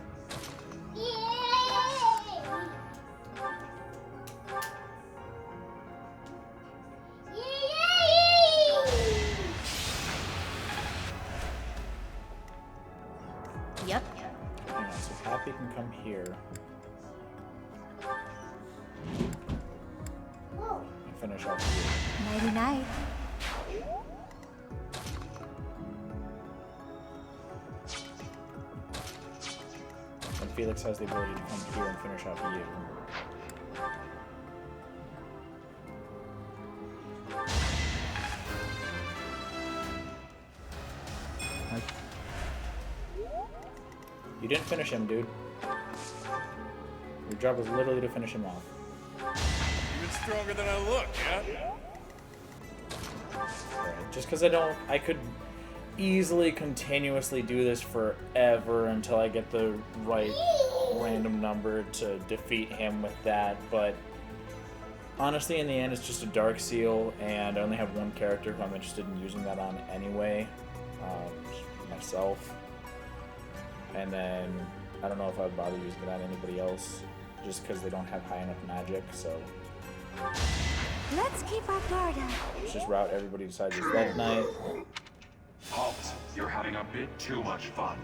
Yep. Hang on, so Happy can come here. And finish off here. Nighty night. And Felix has the ability to come here and finish off you. You didn't finish him, dude. Your job was literally to finish him off. Even stronger than I look, yeah? Alright, just because I could easily continuously do this forever until I get the right random number to defeat him with that, but honestly, in the end, it's just a Dark Seal, and I only have one character who I'm interested in using that on anyway, myself. And then I don't know if I would bother using it on anybody else, just because they don't have high enough magic, so Let's keep our guard up. Let's just route everybody besides this Death Knight. Halt! You're having a bit too much fun.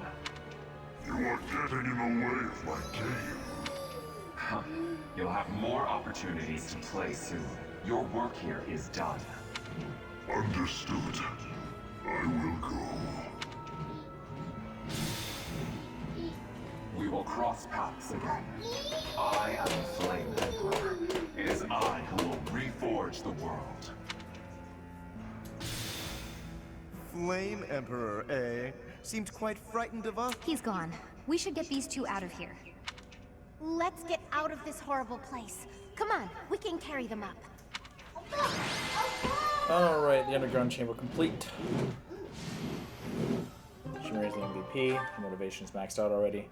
You are getting in the way of my game. Huh. You'll have more opportunities to play soon. Your work here is done. Understood. I will go. We will cross paths again. I am the Flame Emperor. It is I who will reforge the world. Flame Emperor, eh? Seemed quite frightened of us. He's gone. We should get these two out of here. Let's get out of this horrible place. Come on, we can carry them up. Alright, the underground chamber complete. Shimmer is the MVP. Motivation's maxed out already.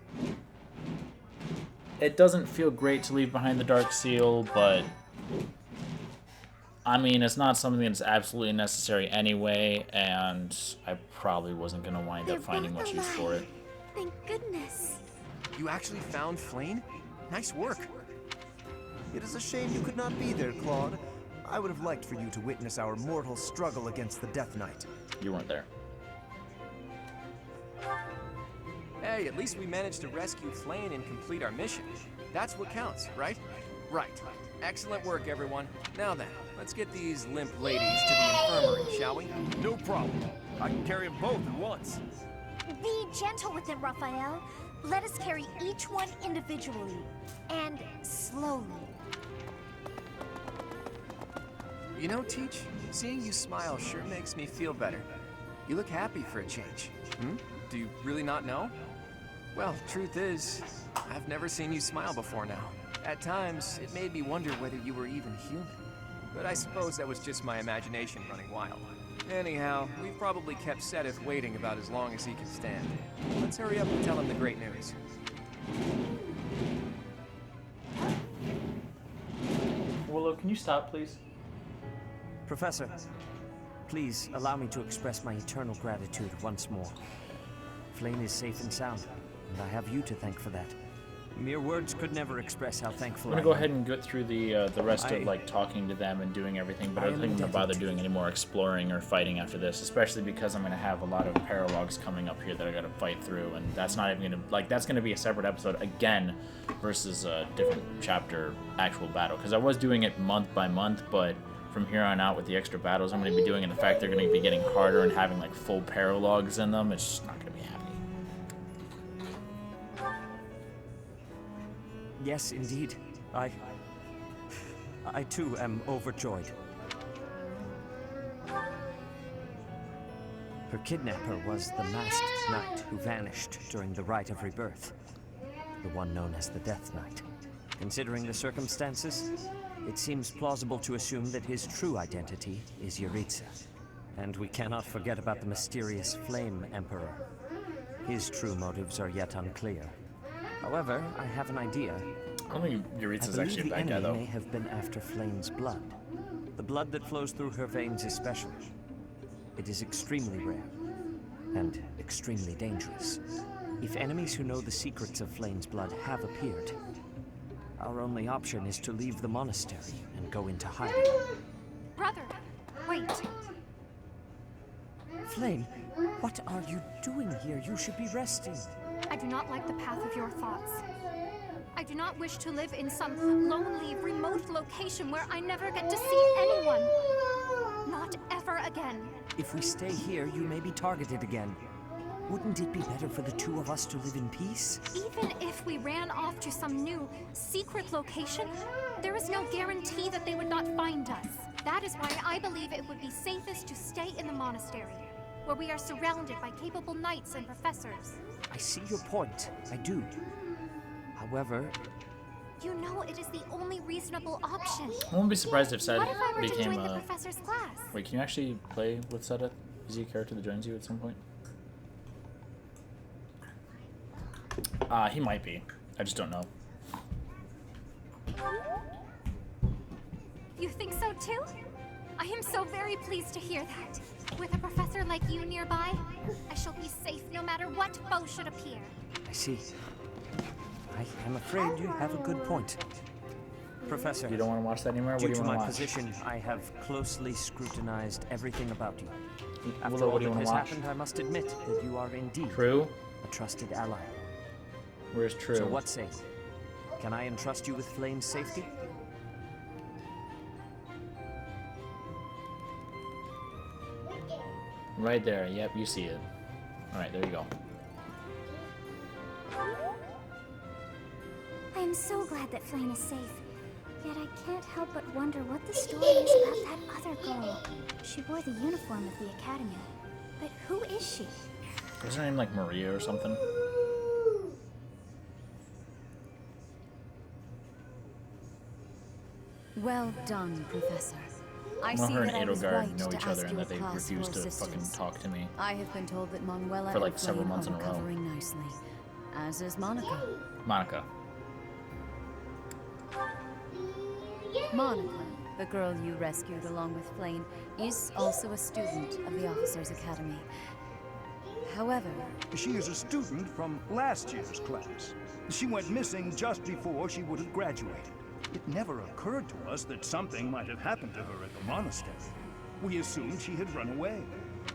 It doesn't feel great to leave behind the Dark Seal, but I mean, it's not something that's absolutely necessary anyway, and I probably wasn't going to wind up finding much use for it. Thank goodness. You actually found Flame? Nice work. It is a shame you could not be there, Claude. I would have liked for you to witness our mortal struggle against the Death Knight. You weren't there. Hey, at least we managed to rescue Flame and complete our mission. That's what counts, right? Right. Excellent work, everyone. Now then, let's get these limp ladies to the infirmary, shall we? No problem. I can carry them both at once. Be gentle with them, Raphael. Let us carry each one individually and slowly. You know, Teach, seeing you smile sure makes me feel better. You look happy for a change. Do you really not know? Well, truth is, I've never seen you smile before now. At times, it made me wonder whether you were even human. But I suppose that was just my imagination running wild. Anyhow, we've probably kept Sedith waiting about as long as he can stand. Let's hurry up and tell him the great news. Willow, can you stop, please? Professor, please allow me to express my eternal gratitude once more. Flame is safe and sound, and I have you to thank for that. Mere words could never express how thankful I'm I gonna go am. ahead and get through the rest of like talking to them and doing everything, but I don't think I'm gonna bother doing any more exploring or fighting after this, especially because I'm gonna have a lot of paralogs coming up here that I gotta fight through, and that's not even gonna that's gonna be a separate episode again versus a different chapter actual battle, because I was doing it month by month, but from here on out with the extra battles I'm gonna be doing, and the fact they're gonna be getting harder and having like full paralogs in them, it's just not gonna be happy. Yes, indeed. I too am overjoyed. Her kidnapper was the masked knight who vanished during the Rite of Rebirth. The one known as the Death Knight. Considering the circumstances, it seems plausible to assume that his true identity is Yuritsa. And we cannot forget about the mysterious Flame Emperor. His true motives are yet unclear. However, I have an idea. I don't think Yuritsa's actually a bad guy, though. The enemy may have been after Flame's blood. The blood that flows through her veins is special. It is extremely rare, and extremely dangerous. If enemies who know the secrets of Flame's blood have appeared, our only option is to leave the monastery and go into hiding. Brother, wait. Flame, what are you doing here? You should be resting. I do not like the path of your thoughts. I do not wish to live in some lonely, remote location where I never get to see anyone. Not ever again. If we stay here, you may be targeted again. Wouldn't it be better for the two of us to live in peace? Even if we ran off to some new, secret location, there is no guarantee that they would not find us. That is why I believe it would be safest to stay in the monastery, where we are surrounded by capable knights and professors. I see your point. I do. However... You know it is the only reasonable option. I won't be surprised if Sedith What if I were to became join the a... professor's class? Wait, can you actually play with Sedith? Is he a character that joins you at some point? He might be. I just don't know. You think so too? I am so very pleased to hear that. With a professor like you nearby, I shall be safe no matter what foe should appear. I see. I am afraid you have a good point. Professor, You don't want to watch that anymore? What due do you to want my to watch? position, I have closely scrutinized everything about you. After Willow, all what do you that want has to watch? happened, I must admit that you are indeed True? a trusted ally. Where's True? So what say? Can I entrust you with Flame's safety? Right there. Yep, you see it. Alright, there you go. I am so glad that Flame is safe. Yet I can't help but wonder what the story is about that other girl. She wore the uniform of the academy. But who is she? Is her name like Maria or something? Well done, Professor. I Well, see her that I and was Edelgard right know to each other ask and your that they class refuse for to assistance. fucking talk to me. I have been told that Manuela For, like, and several Flame months are in a row. recovering nicely, as is Monica. Monica. Monica, the girl you rescued along with Flame, is also a student of the Officers' Academy. However, She is a student from last year's class. She went missing just before she would have graduated. It never occurred to us that something might have happened to her at the monastery. We assumed she had run away.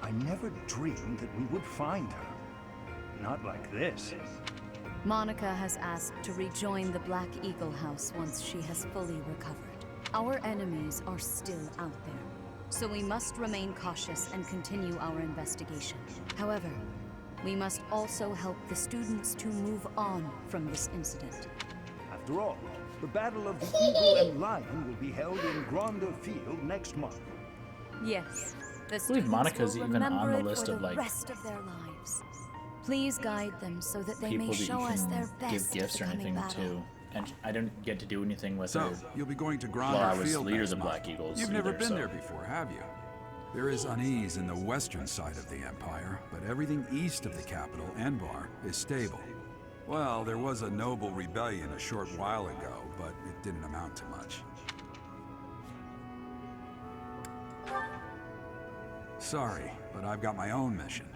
I never dreamed that we would find her. Not like this. Monica has asked to rejoin the Black Eagle House once she has fully recovered. Our enemies are still out there, so we must remain cautious and continue our investigation. However, we must also help the students to move on from this incident. After all, the Battle of the Eagle and Lion will be held in Gronder Field next month. Yes, the I believe students Monica's will even on remember the it list for of the like rest of their lives. Please guide them so that they people may that you show us their can best give gifts or at the coming anything battle. to. And I didn't get to do anything with So, her you'll be going to while I Gronder was Field leader of next the month. Black Eagles. You've never either, been so. there before, have you? There is unease in the western side of the Empire, but everything east of the capital, Enbar, is stable. Well, there was a noble rebellion a short while ago, but it didn't amount to much. Sorry, but I've got my own mission,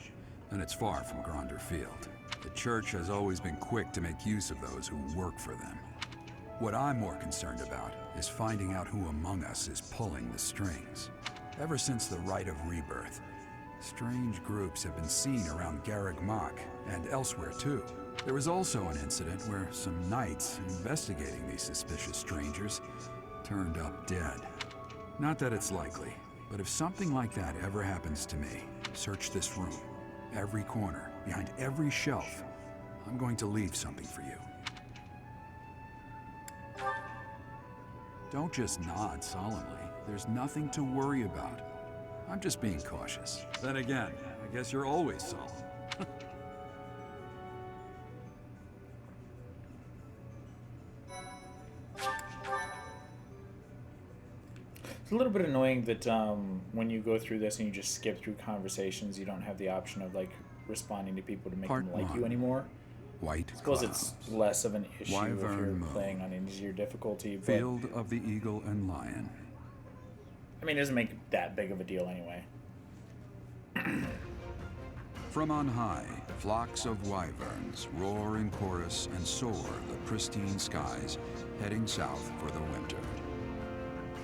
and it's far from Gronder Field. The Church has always been quick to make use of those who work for them. What I'm more concerned about is finding out who among us is pulling the strings. Ever since the Rite of Rebirth, strange groups have been seen around Garreg Mach, and elsewhere too. There was also an incident where some knights investigating these suspicious strangers turned up dead. Not that it's likely, but if something like that ever happens to me, search this room, every corner, behind every shelf. I'm going to leave something for you. Don't just nod solemnly. There's nothing to worry about. I'm just being cautious. Then again, I guess you're always solemn. It's a little bit annoying that when you go through this and you just skip through conversations, you don't have the option of like responding to people to make Part them like you 1. anymore. White I suppose clouds. it's less of an issue if you're Wyvern moon. playing on an easier difficulty, but Field of the Eagle and Lion. I mean, it doesn't make that big of a deal anyway. From on high, flocks of wyverns roar in chorus and soar the pristine skies, heading south for the winter.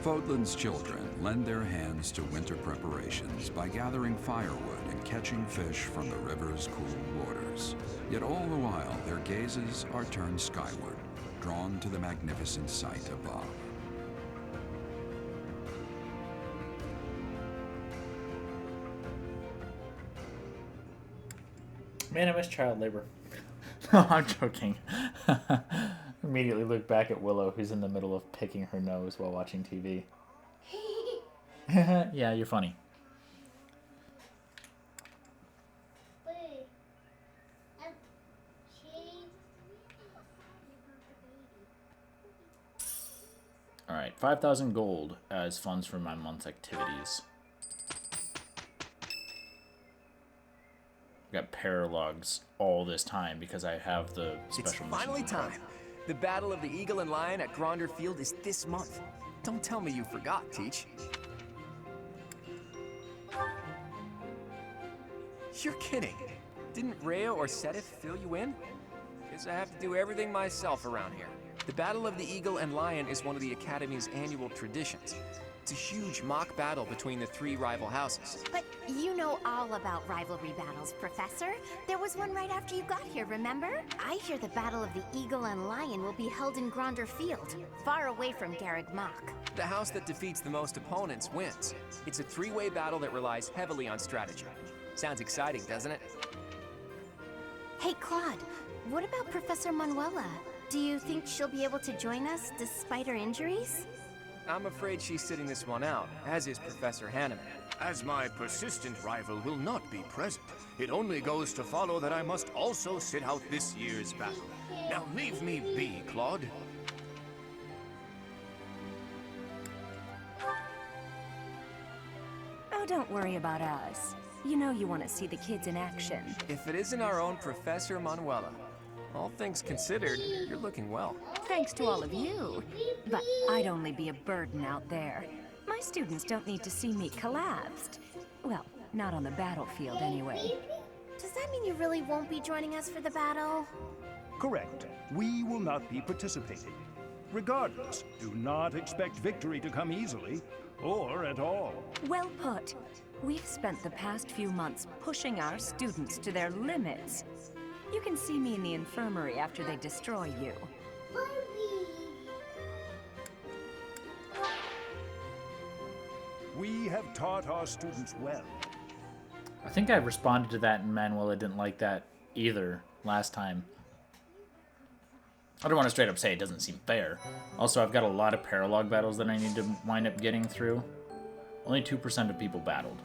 Fodlan's children lend their hands to winter preparations by gathering firewood and catching fish from the river's cool waters. Yet all the while, their gazes are turned skyward, drawn to the magnificent sight above. Man, I miss child labor. No, I'm joking. Immediately look back at Willow, who's in the middle of picking her nose while watching TV. Yeah, you're funny. Alright, 5,000 gold as funds for my month's activities. I got paralogs all this time because I have the special It's finally missions. time. The Battle of the Eagle and Lion at Gronder Field is this month. Don't tell me you forgot, Teach. You're kidding. Didn't Rhea or Sedith fill you in? Guess I have to do everything myself around here. The Battle of the Eagle and Lion is one of the Academy's annual traditions. It's a huge mock battle between the 3 rival houses. But you know all about rivalry battles, Professor. There was one right after you got here, remember? I hear the Battle of the Eagle and Lion will be held in Gronder Field, far away from Garreg Mach. The house that defeats the most opponents wins. It's a 3-way battle that relies heavily on strategy. Sounds exciting, doesn't it? Hey, Claude, what about Professor Manuela? Do you think she'll be able to join us despite her injuries? I'm afraid she's sitting this one out, as is Professor Hanneman. As my persistent rival will not be present, it only goes to follow that I must also sit out this year's battle. Now leave me be, Claude. Oh, don't worry about us. You know you want to see the kids in action. If it isn't our own Professor Manuela, all things considered, you're looking well. Thanks to all of you. But I'd only be a burden out there. My students don't need to see me collapsed. Well, not on the battlefield anyway. Does that mean you really won't be joining us for the battle? Correct. We will not be participating. Regardless, do not expect victory to come easily, or at all. Well put. We've spent the past few months pushing our students to their limits. You can see me in the infirmary after they destroy you. We have taught our students well. I think I responded to that, and Manuela didn't like that either last time. I don't want to straight up say it doesn't seem fair. Also, I've got a lot of paralog battles that I need to wind up getting through. Only 2% of people battled.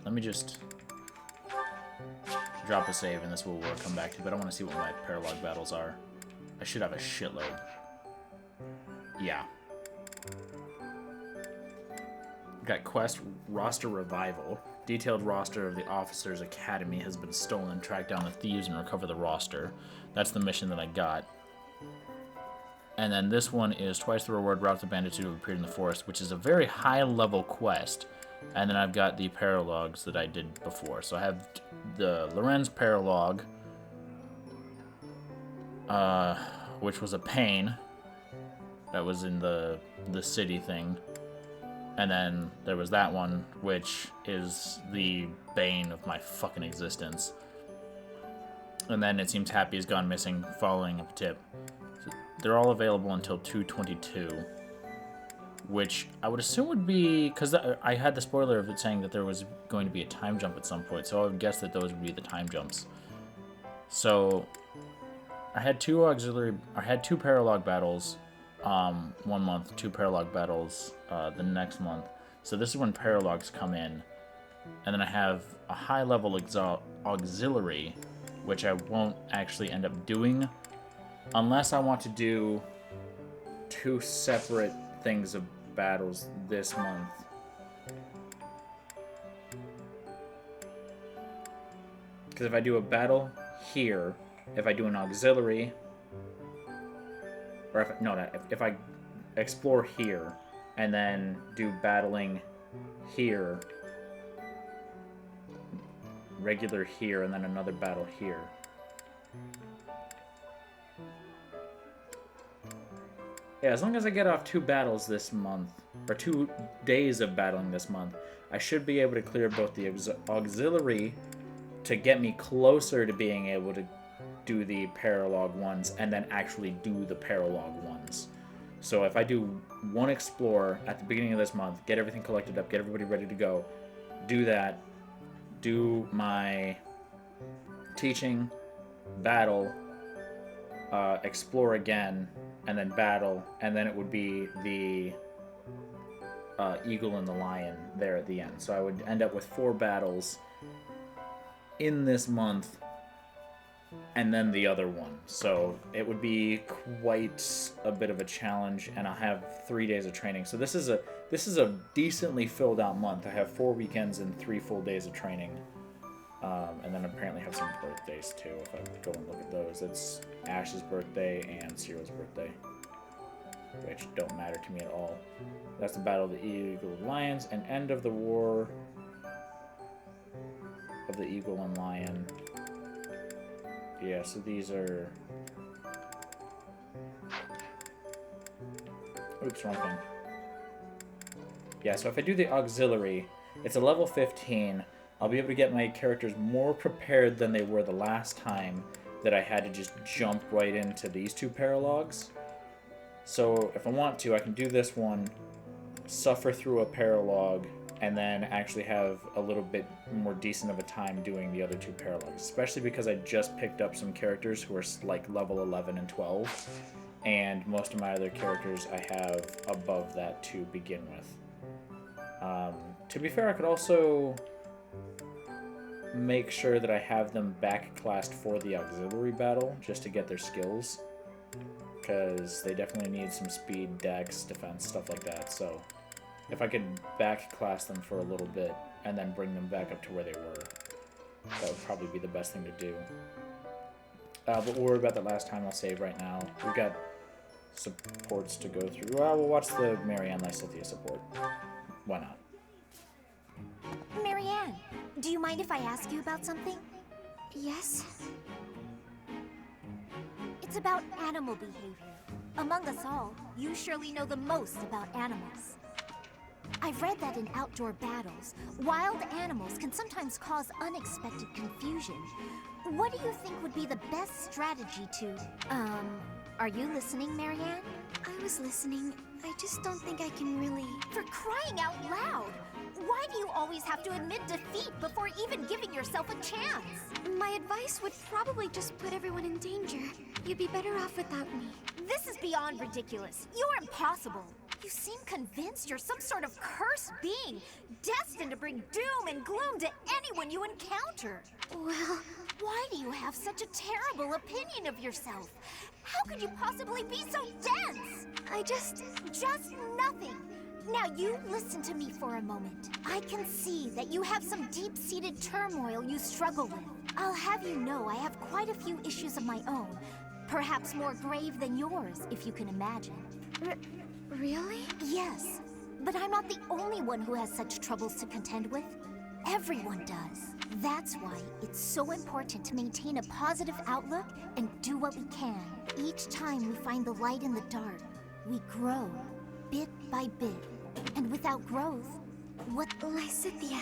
Let me just drop a save, and this will come back to, but I want to see what my paralog battles are. I should have a shitload. Yeah. Got quest roster revival. Detailed roster of the officers' academy has been stolen. Track down the thieves and recover the roster. That's the mission that I got. And then this one is twice the reward, route the bandits who have appeared in the forest, which is a very high level quest. And then I've got the paralogs that I did before. So I have the Lorenz paralog, which was a pain. That was in the city thing. And then there was that one, which is the bane of my fucking existence. And then it seems Happy has gone missing following a tip. So they're all available until 2/22. Which I would assume would be, because I had the spoiler of it saying that there was going to be a time jump at some point, so I would guess that those would be the time jumps. So I had two paralog battles 1 month, 2 paralog battles the next month. So this is when paralogs come in, and then I have a high level auxiliary, which I won't actually end up doing unless I want to do 2 separate things of battles this month. Because if I do a battle here, if I do an auxiliary, or if I explore here and then do battling here, regular here, and then another battle here. Yeah, as long as I get off 2 battles this month, or 2 days of battling this month, I should be able to clear both the auxiliary to get me closer to being able to do the paralog ones, and then actually do the paralog ones. So if I do 1 explore at the beginning of this month, get everything collected up, get everybody ready to go, do that, do my teaching, battle, explore again, and then battle, and then it would be the Eagle and the Lion there at the end. So I would end up with 4 battles in this month, and then the other one. So it would be quite a bit of a challenge, and I'll have 3 days of training. So this is a decently filled out month. I have 4 weekends and 3 full days of training. And then apparently have some birthdays too, if I go and look at those. It's Ash's birthday and Ciro's birthday, which don't matter to me at all. That's the Battle of the Eagle and Lions, and end of the War of the Eagle and Lion. Yeah, so these are Oops, wrong thing. Yeah, so if I do the auxiliary, it's a level 15. I'll be able to get my characters more prepared than they were the last time that I had to just jump right into these two paralogs. So if I want to, I can do this one, suffer through a paralog, and then actually have a little bit more decent of a time doing the other two paralogs, especially because I just picked up some characters who are like level 11 and 12, and most of my other characters I have above that to begin with. To be fair, I could also make sure that I have them back-classed for the auxiliary battle, just to get their skills, because they definitely need some speed, dex, defense, stuff like that, so if I could back-class them for a little bit, and then bring them back up to where they were, that would probably be the best thing to do. But we'll worry about that last time. I'll save right now. We've got supports to go through. Well, we'll watch the Marianne Lysithia support. Why not? Marianne, do you mind if I ask you about something? Yes? It's about animal behavior. Among us all, you surely know the most about animals. I've read that in outdoor battles, wild animals can sometimes cause unexpected confusion. What do you think would be the best strategy to... are you listening, Marianne? I was listening. I just don't think I can really... For crying out loud! Why do you always have to admit defeat before even giving yourself a chance? My advice would probably just put everyone in danger. You'd be better off without me. This is beyond ridiculous. You're impossible. You seem convinced you're some sort of cursed being, destined to bring doom and gloom to anyone you encounter. Well, why do you have such a terrible opinion of yourself? How could you possibly be so dense? Just nothing. Now you listen to me for a moment. I can see that you have some deep-seated turmoil you struggle with. I'll have you know I have quite a few issues of my own. Perhaps more grave than yours, if you can imagine. Really? Yes, but I'm not the only one who has such troubles to contend with. Everyone does. That's why it's so important to maintain a positive outlook and do what we can. Each time we find the light in the dark, we grow, bit by bit. And without growth, what... Lysithia.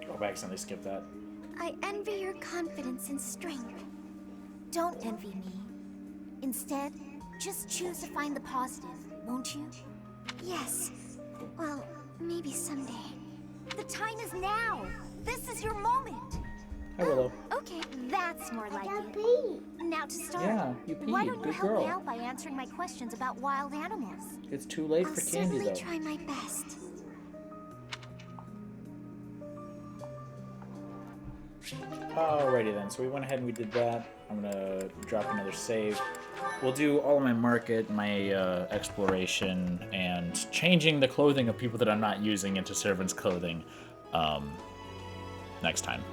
Oh, I accidentally skipped that. I envy your confidence and strength. Don't envy me. Instead, just choose to find the positive, won't you? Yes. Well, maybe someday. The time is now! This is your moment! Hi, Willow. Okay, that's more like it. Now to start, Yeah, you peed. why don't you Good help girl. me out by answering my questions about wild animals? It's too late I'll for candy, certainly though. try my best. Alrighty then, so we went ahead and we did that. I'm gonna drop another save. We'll do all of my market, my exploration, and changing the clothing of people that I'm not using into servants' clothing next time.